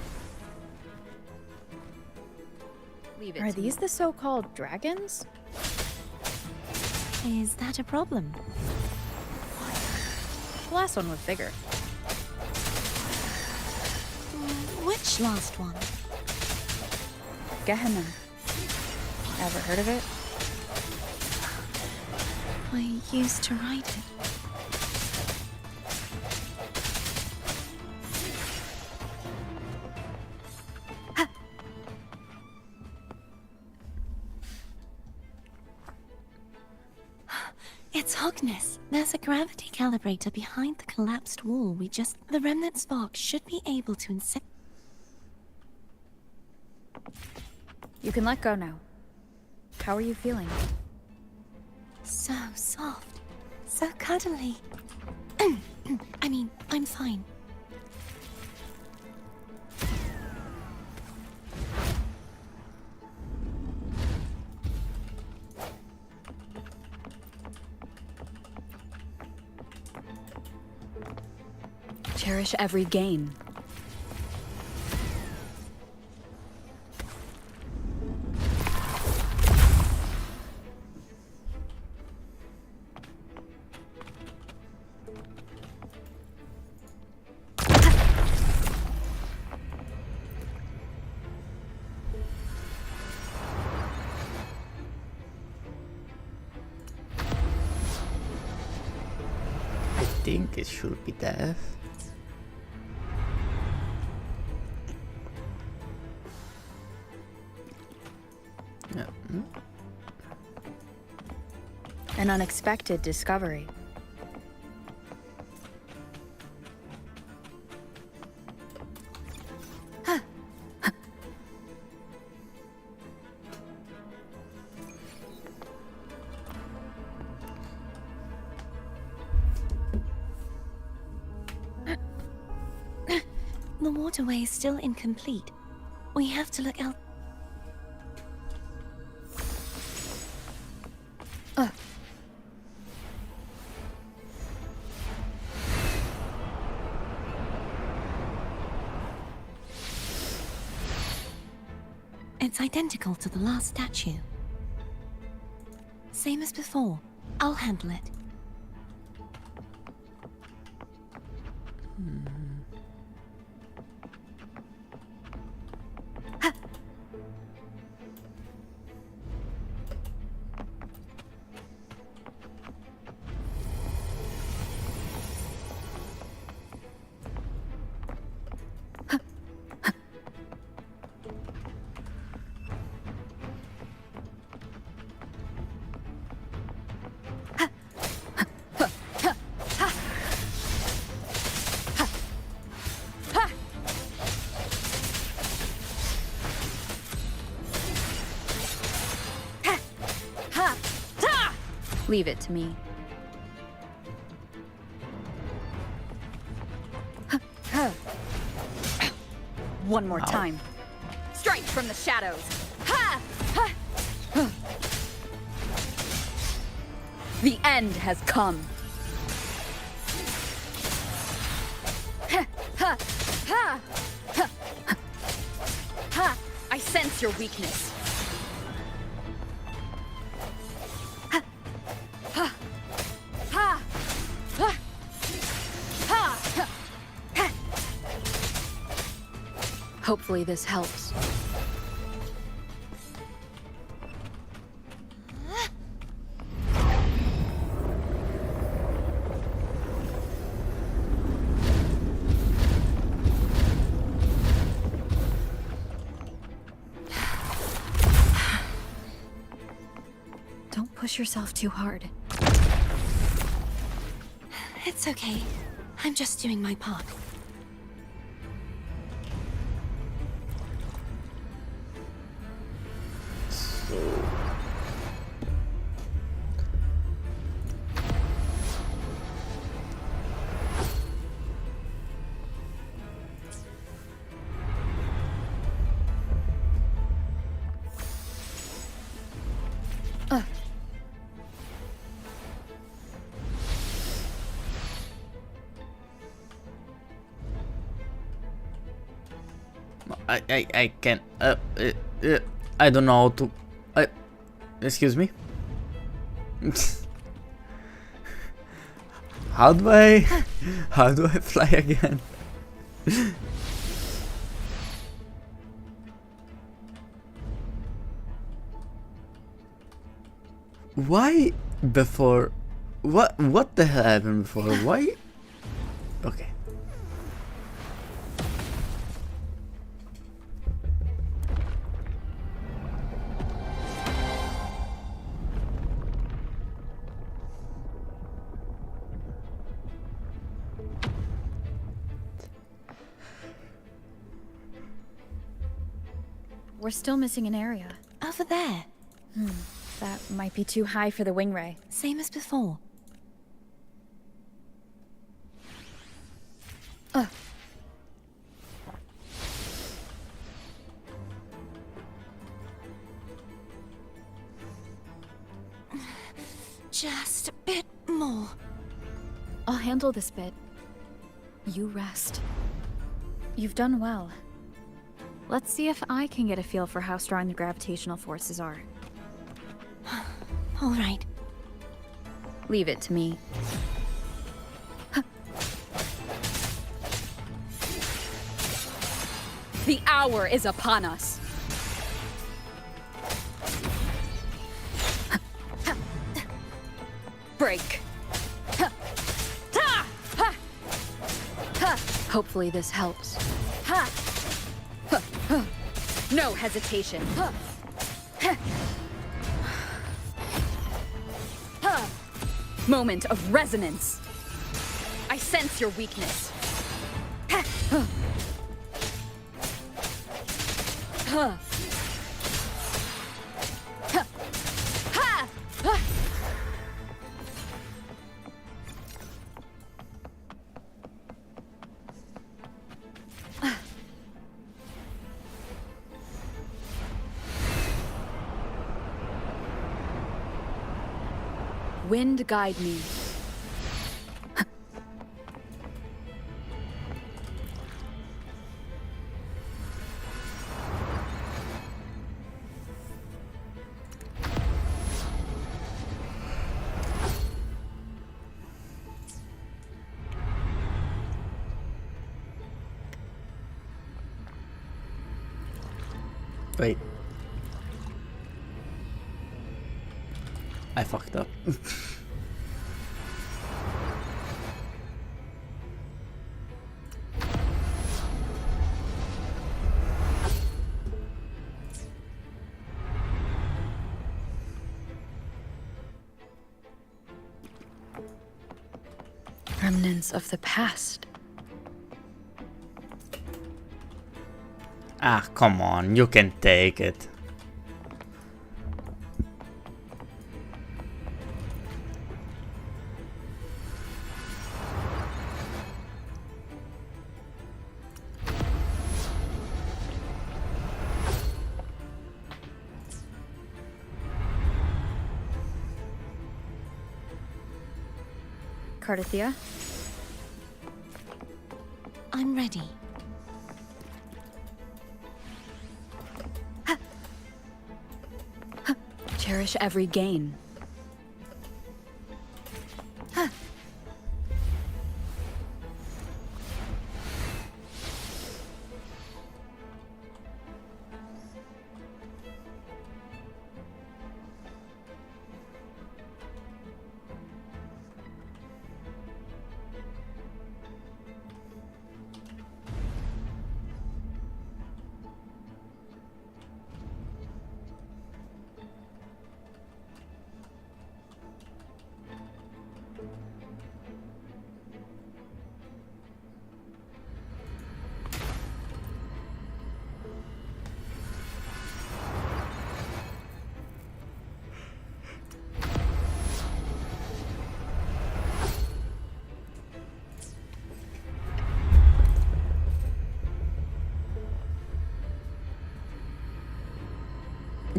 Speaker 13: Are these the so-called dragons?
Speaker 17: Is that a problem?
Speaker 13: The last one was bigger.
Speaker 17: Which last one?
Speaker 13: Gehenna. Ever heard of it?
Speaker 17: I used to write it. It's Hogness. There's a gravity calibrator behind the collapsed wall. The remnant spark should be able to insect.
Speaker 13: You can let go now. How are you feeling?
Speaker 17: So soft. So cuddly. I mean, I'm fine.
Speaker 13: Cherish every gain.
Speaker 1: I think it should be death. Yeah.
Speaker 13: An unexpected discovery.
Speaker 17: The waterway is still incomplete. We have to look out. It's identical to the last statue. Same as before. I'll handle it.
Speaker 13: Leave it to me. One more time. Strike from the shadows. The end has come. I sense your weakness. Hopefully this helps. Don't push yourself too hard.
Speaker 17: It's okay. I'm just doing my part.
Speaker 1: So... I can't. I don't know how to. Excuse me. How do I fly again? Why before? What the hell happened before? Why? Okay.
Speaker 13: We're still missing an area.
Speaker 17: Over there.
Speaker 13: That might be too high for the wing ray.
Speaker 17: Same as before. Just a bit more.
Speaker 13: I'll handle this bit. You rest. You've done well. Let's see if I can get a feel for how strong the gravitational forces are.
Speaker 17: All right.
Speaker 13: Leave it to me. The hour is upon us. Break. Hopefully this helps. No hesitation. Moment of resonance. I sense your weakness. Wind guide me.
Speaker 1: Wait. I fucked up.
Speaker 13: Remnants of the past.
Speaker 1: Ah, come on, you can take it.
Speaker 13: Cardathia?
Speaker 17: I'm ready.
Speaker 13: Cherish every gain.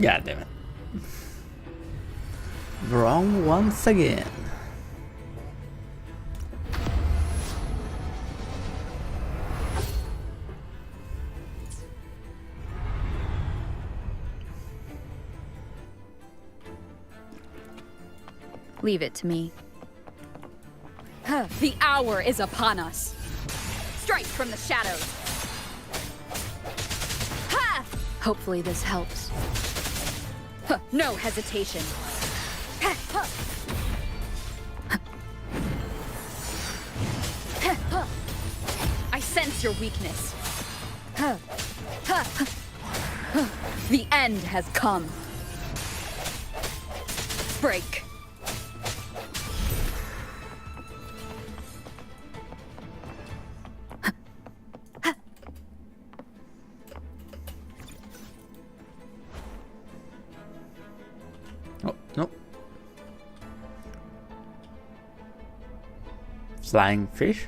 Speaker 1: Yeah, damn it. Wrong once again.
Speaker 13: Leave it to me. Huh, the hour is upon us. Strike from the shadows. Ha! Hopefully this helps. Huh, no hesitation. Ha, huh. Ha, huh. I sense your weakness. Huh. Ha, huh. Huh. The end has come. Break.
Speaker 1: Oh, no. Flying fish?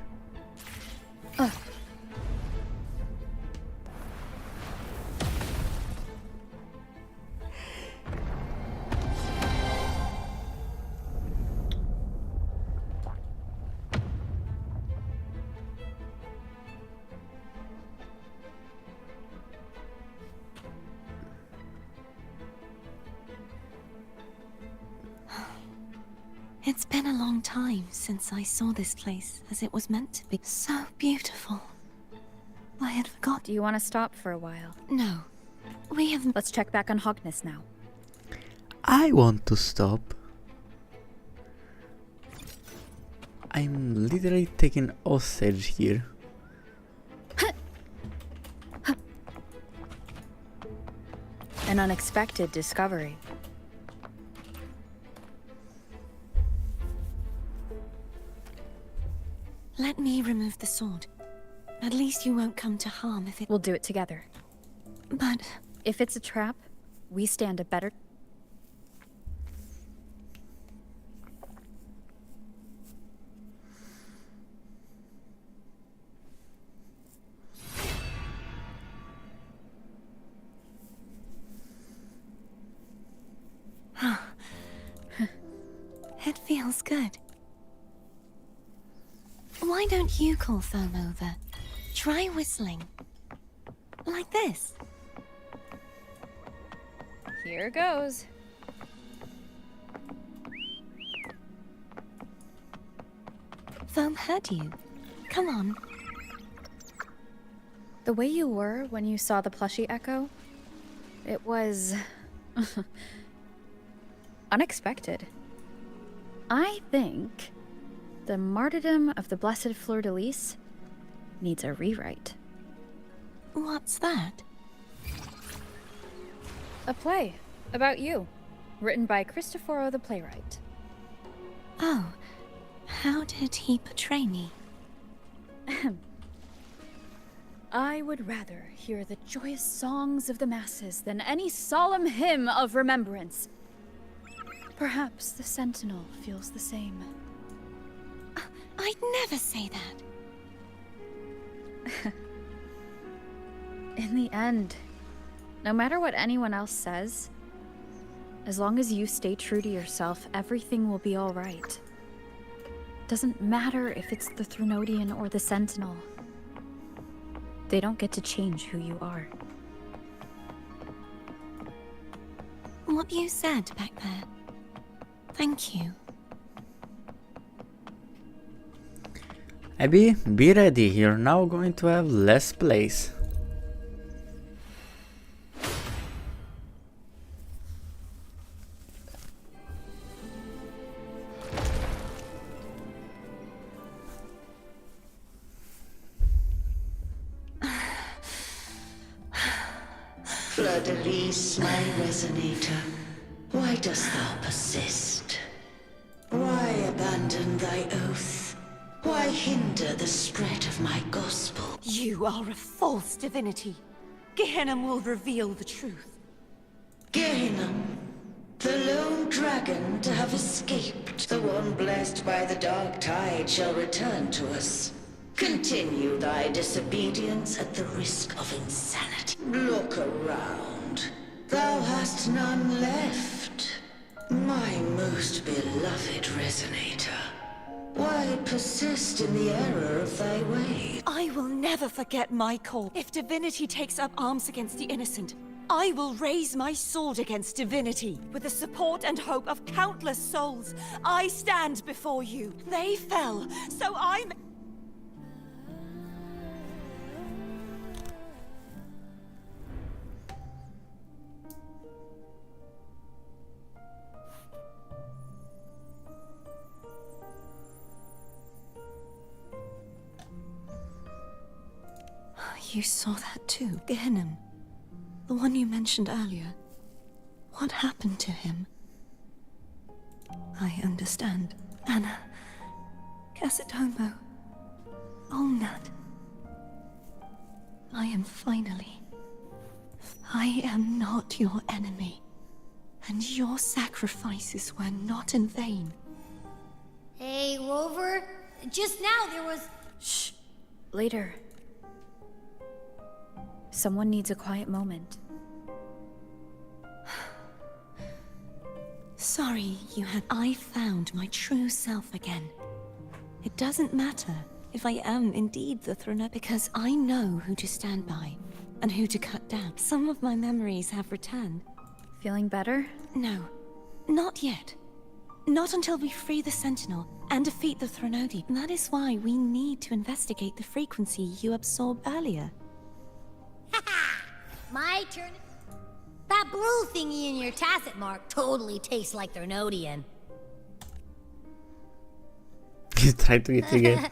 Speaker 17: It's been a long time since I saw this place as it was meant to be. So beautiful. I had forgotten.
Speaker 13: Do you want to stop for a while?
Speaker 17: No. We have...
Speaker 13: Let's check back on Hogness now.
Speaker 1: I want to stop. I'm literally taken hostage here.
Speaker 13: An unexpected discovery.
Speaker 17: Let me remove the sword. At least you won't come to harm if it...
Speaker 13: We'll do it together.
Speaker 17: But...
Speaker 13: If it's a trap, we stand a better...
Speaker 17: It feels good. Why don't you call Foam over? Try whistling. Like this.
Speaker 13: Here goes.
Speaker 17: Foam heard you. Come on.
Speaker 13: The way you were when you saw the plushie Echo, it was... unexpected. I think the martyrdom of the Blessed Fleur-de-Lis needs a rewrite.
Speaker 17: What's that?
Speaker 13: A play about you, written by Cristoforo the playwright.
Speaker 17: Oh, how did he portray me?
Speaker 13: I would rather hear the joyous songs of the masses than any solemn hymn of remembrance. Perhaps the Sentinel feels the same.
Speaker 17: I'd never say that.
Speaker 13: In the end, no matter what anyone else says, as long as you stay true to yourself, everything will be all right. Doesn't matter if it's the Threnodian or the Sentinel. They don't get to change who you are.
Speaker 17: What you said back there. Thank you.
Speaker 1: Abby, be ready, you're now going to have less place.
Speaker 16: Fleur-de-Lis, my resonator, why dost thou persist? Why abandon thy oath? Why hinder the spread of my gospel?
Speaker 12: You are a false divinity. Gehenna will reveal the truth.
Speaker 16: Gehenna, the lone dragon to have escaped, the one blessed by the dark tide shall return to us. Continue thy disobedience at the risk of insanity. Look around. Thou hast none left, my most beloved Resonator. Why persist in the error of thy way?
Speaker 12: I will never forget my call. If divinity takes up arms against the innocent, I will raise my sword against divinity. With the support and hope of countless souls, I stand before you. They fell, so I'm...
Speaker 17: You saw that too, Gehenna. The one you mentioned earlier. What happened to him? I understand. Anna. Casitomo. Olnat. I am finally. I am not your enemy. And your sacrifices were not in vain.
Speaker 20: Hey, Rover. Just now there was...
Speaker 13: Shh. Later. Someone needs a quiet moment.
Speaker 17: Sorry you had... I found my true self again. It doesn't matter if I am indeed the Throne, because I know who to stand by and who to cut down. Some of my memories have returned.
Speaker 13: Feeling better?
Speaker 17: No, not yet. Not until we free the Sentinel and defeat the Threnodi. That is why we need to investigate the frequency you absorbed earlier.
Speaker 20: My turn. That blue thingy in your tacit mark totally tastes like Threnodian.
Speaker 1: He's trying to get again.
Speaker 20: Of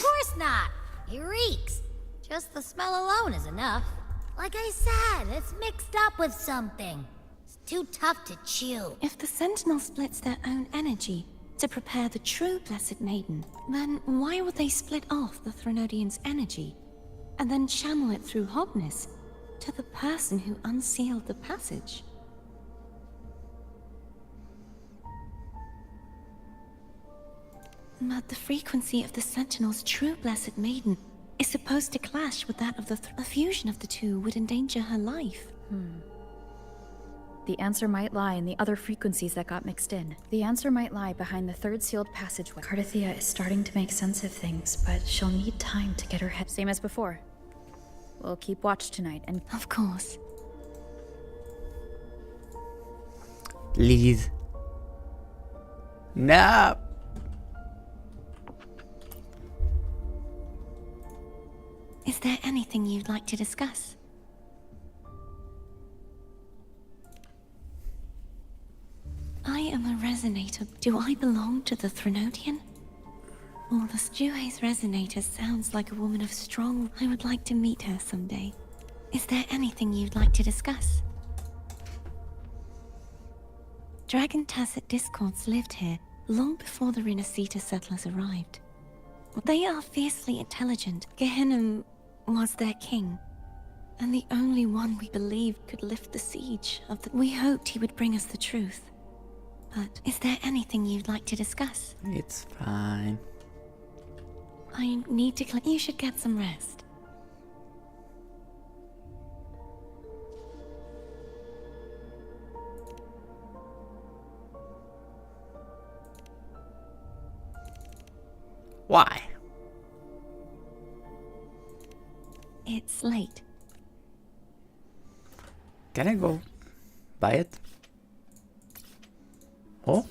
Speaker 20: course not. It reeks. Just the smell alone is enough. Like I said, it's mixed up with something. It's too tough to chew.
Speaker 17: If the Sentinel splits their own energy to prepare the true Blessed Maiden, then why would they split off the Threnodian's energy and then channel it through Hobness to the person who unsealed the passage? But the frequency of the Sentinel's true Blessed Maiden is supposed to clash with that of the a fusion of the two would endanger her life.
Speaker 13: The answer might lie in the other frequencies that got mixed in. The answer might lie behind the third sealed passageway. Cardathia is starting to make sense of things, but she'll need time to get her head... Same as before. We'll keep watch tonight and...
Speaker 17: Of course.
Speaker 1: Please. No.
Speaker 17: Is there anything you'd like to discuss? I am a Resonator. Do I belong to the Threnodian? Well, the Stuay's Resonator sounds like a woman of strong... I would like to meet her someday. Is there anything you'd like to discuss? Dragon Tacit Discords lived here long before the Rinascita settlers arrived. They are fiercely intelligent. Gehenna was their king, and the only one we believed could lift the siege of the... We hoped he would bring us the truth. But is there anything you'd like to discuss?
Speaker 1: It's fine.
Speaker 17: I need to You should get some rest.
Speaker 1: Why?
Speaker 17: It's late.
Speaker 1: Can I go buy it? Oh,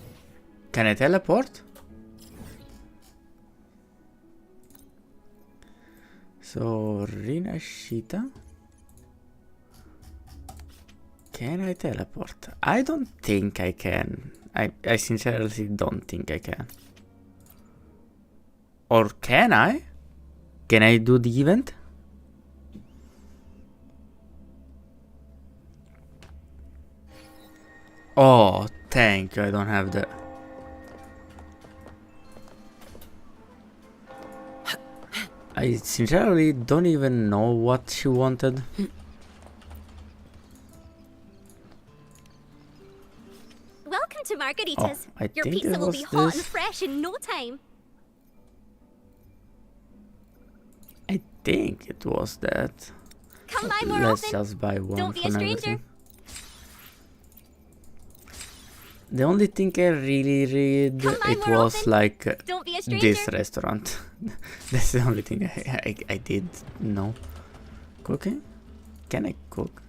Speaker 1: can I teleport? So, Rinascita. Can I teleport? I don't think I can. I sincerely don't think I can. Or can I? Can I do the event? Oh, thank you, I don't have the... I sincerely don't even know what she wanted.
Speaker 4: Welcome to Margarita's.
Speaker 1: Oh,
Speaker 4: Your
Speaker 1: think
Speaker 4: pizza
Speaker 1: it
Speaker 4: will be
Speaker 1: was
Speaker 4: hot
Speaker 1: this.
Speaker 4: and fresh in no time.
Speaker 1: I think it was that.
Speaker 4: Come by more
Speaker 1: Let's
Speaker 4: often.
Speaker 1: just buy one
Speaker 4: Don't be
Speaker 1: for
Speaker 4: a stranger.
Speaker 1: everything. The only thing I really read, it was like
Speaker 4: Don't be a
Speaker 1: this restaurant. That's the only thing I did know. Cooking? Can I cook?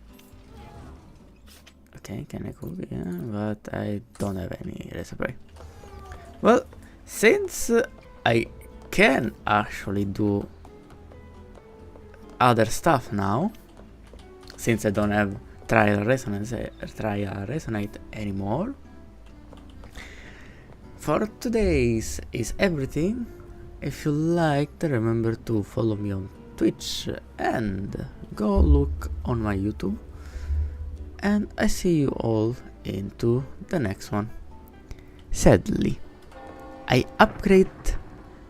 Speaker 1: Okay, can I cook? Yeah, but I don't have any recipe. Well, since I can actually do other stuff now, since I don't have trial resonate anymore, for today's is everything. If you liked, remember to follow me on Twitch and go look on my YouTube. And I see you all into the next one. Sadly, I upgrade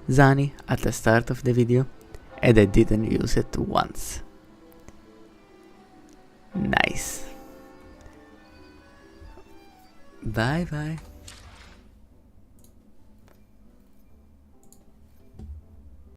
Speaker 1: Zani at the start of the video and I didn't use it once. Nice. Bye bye.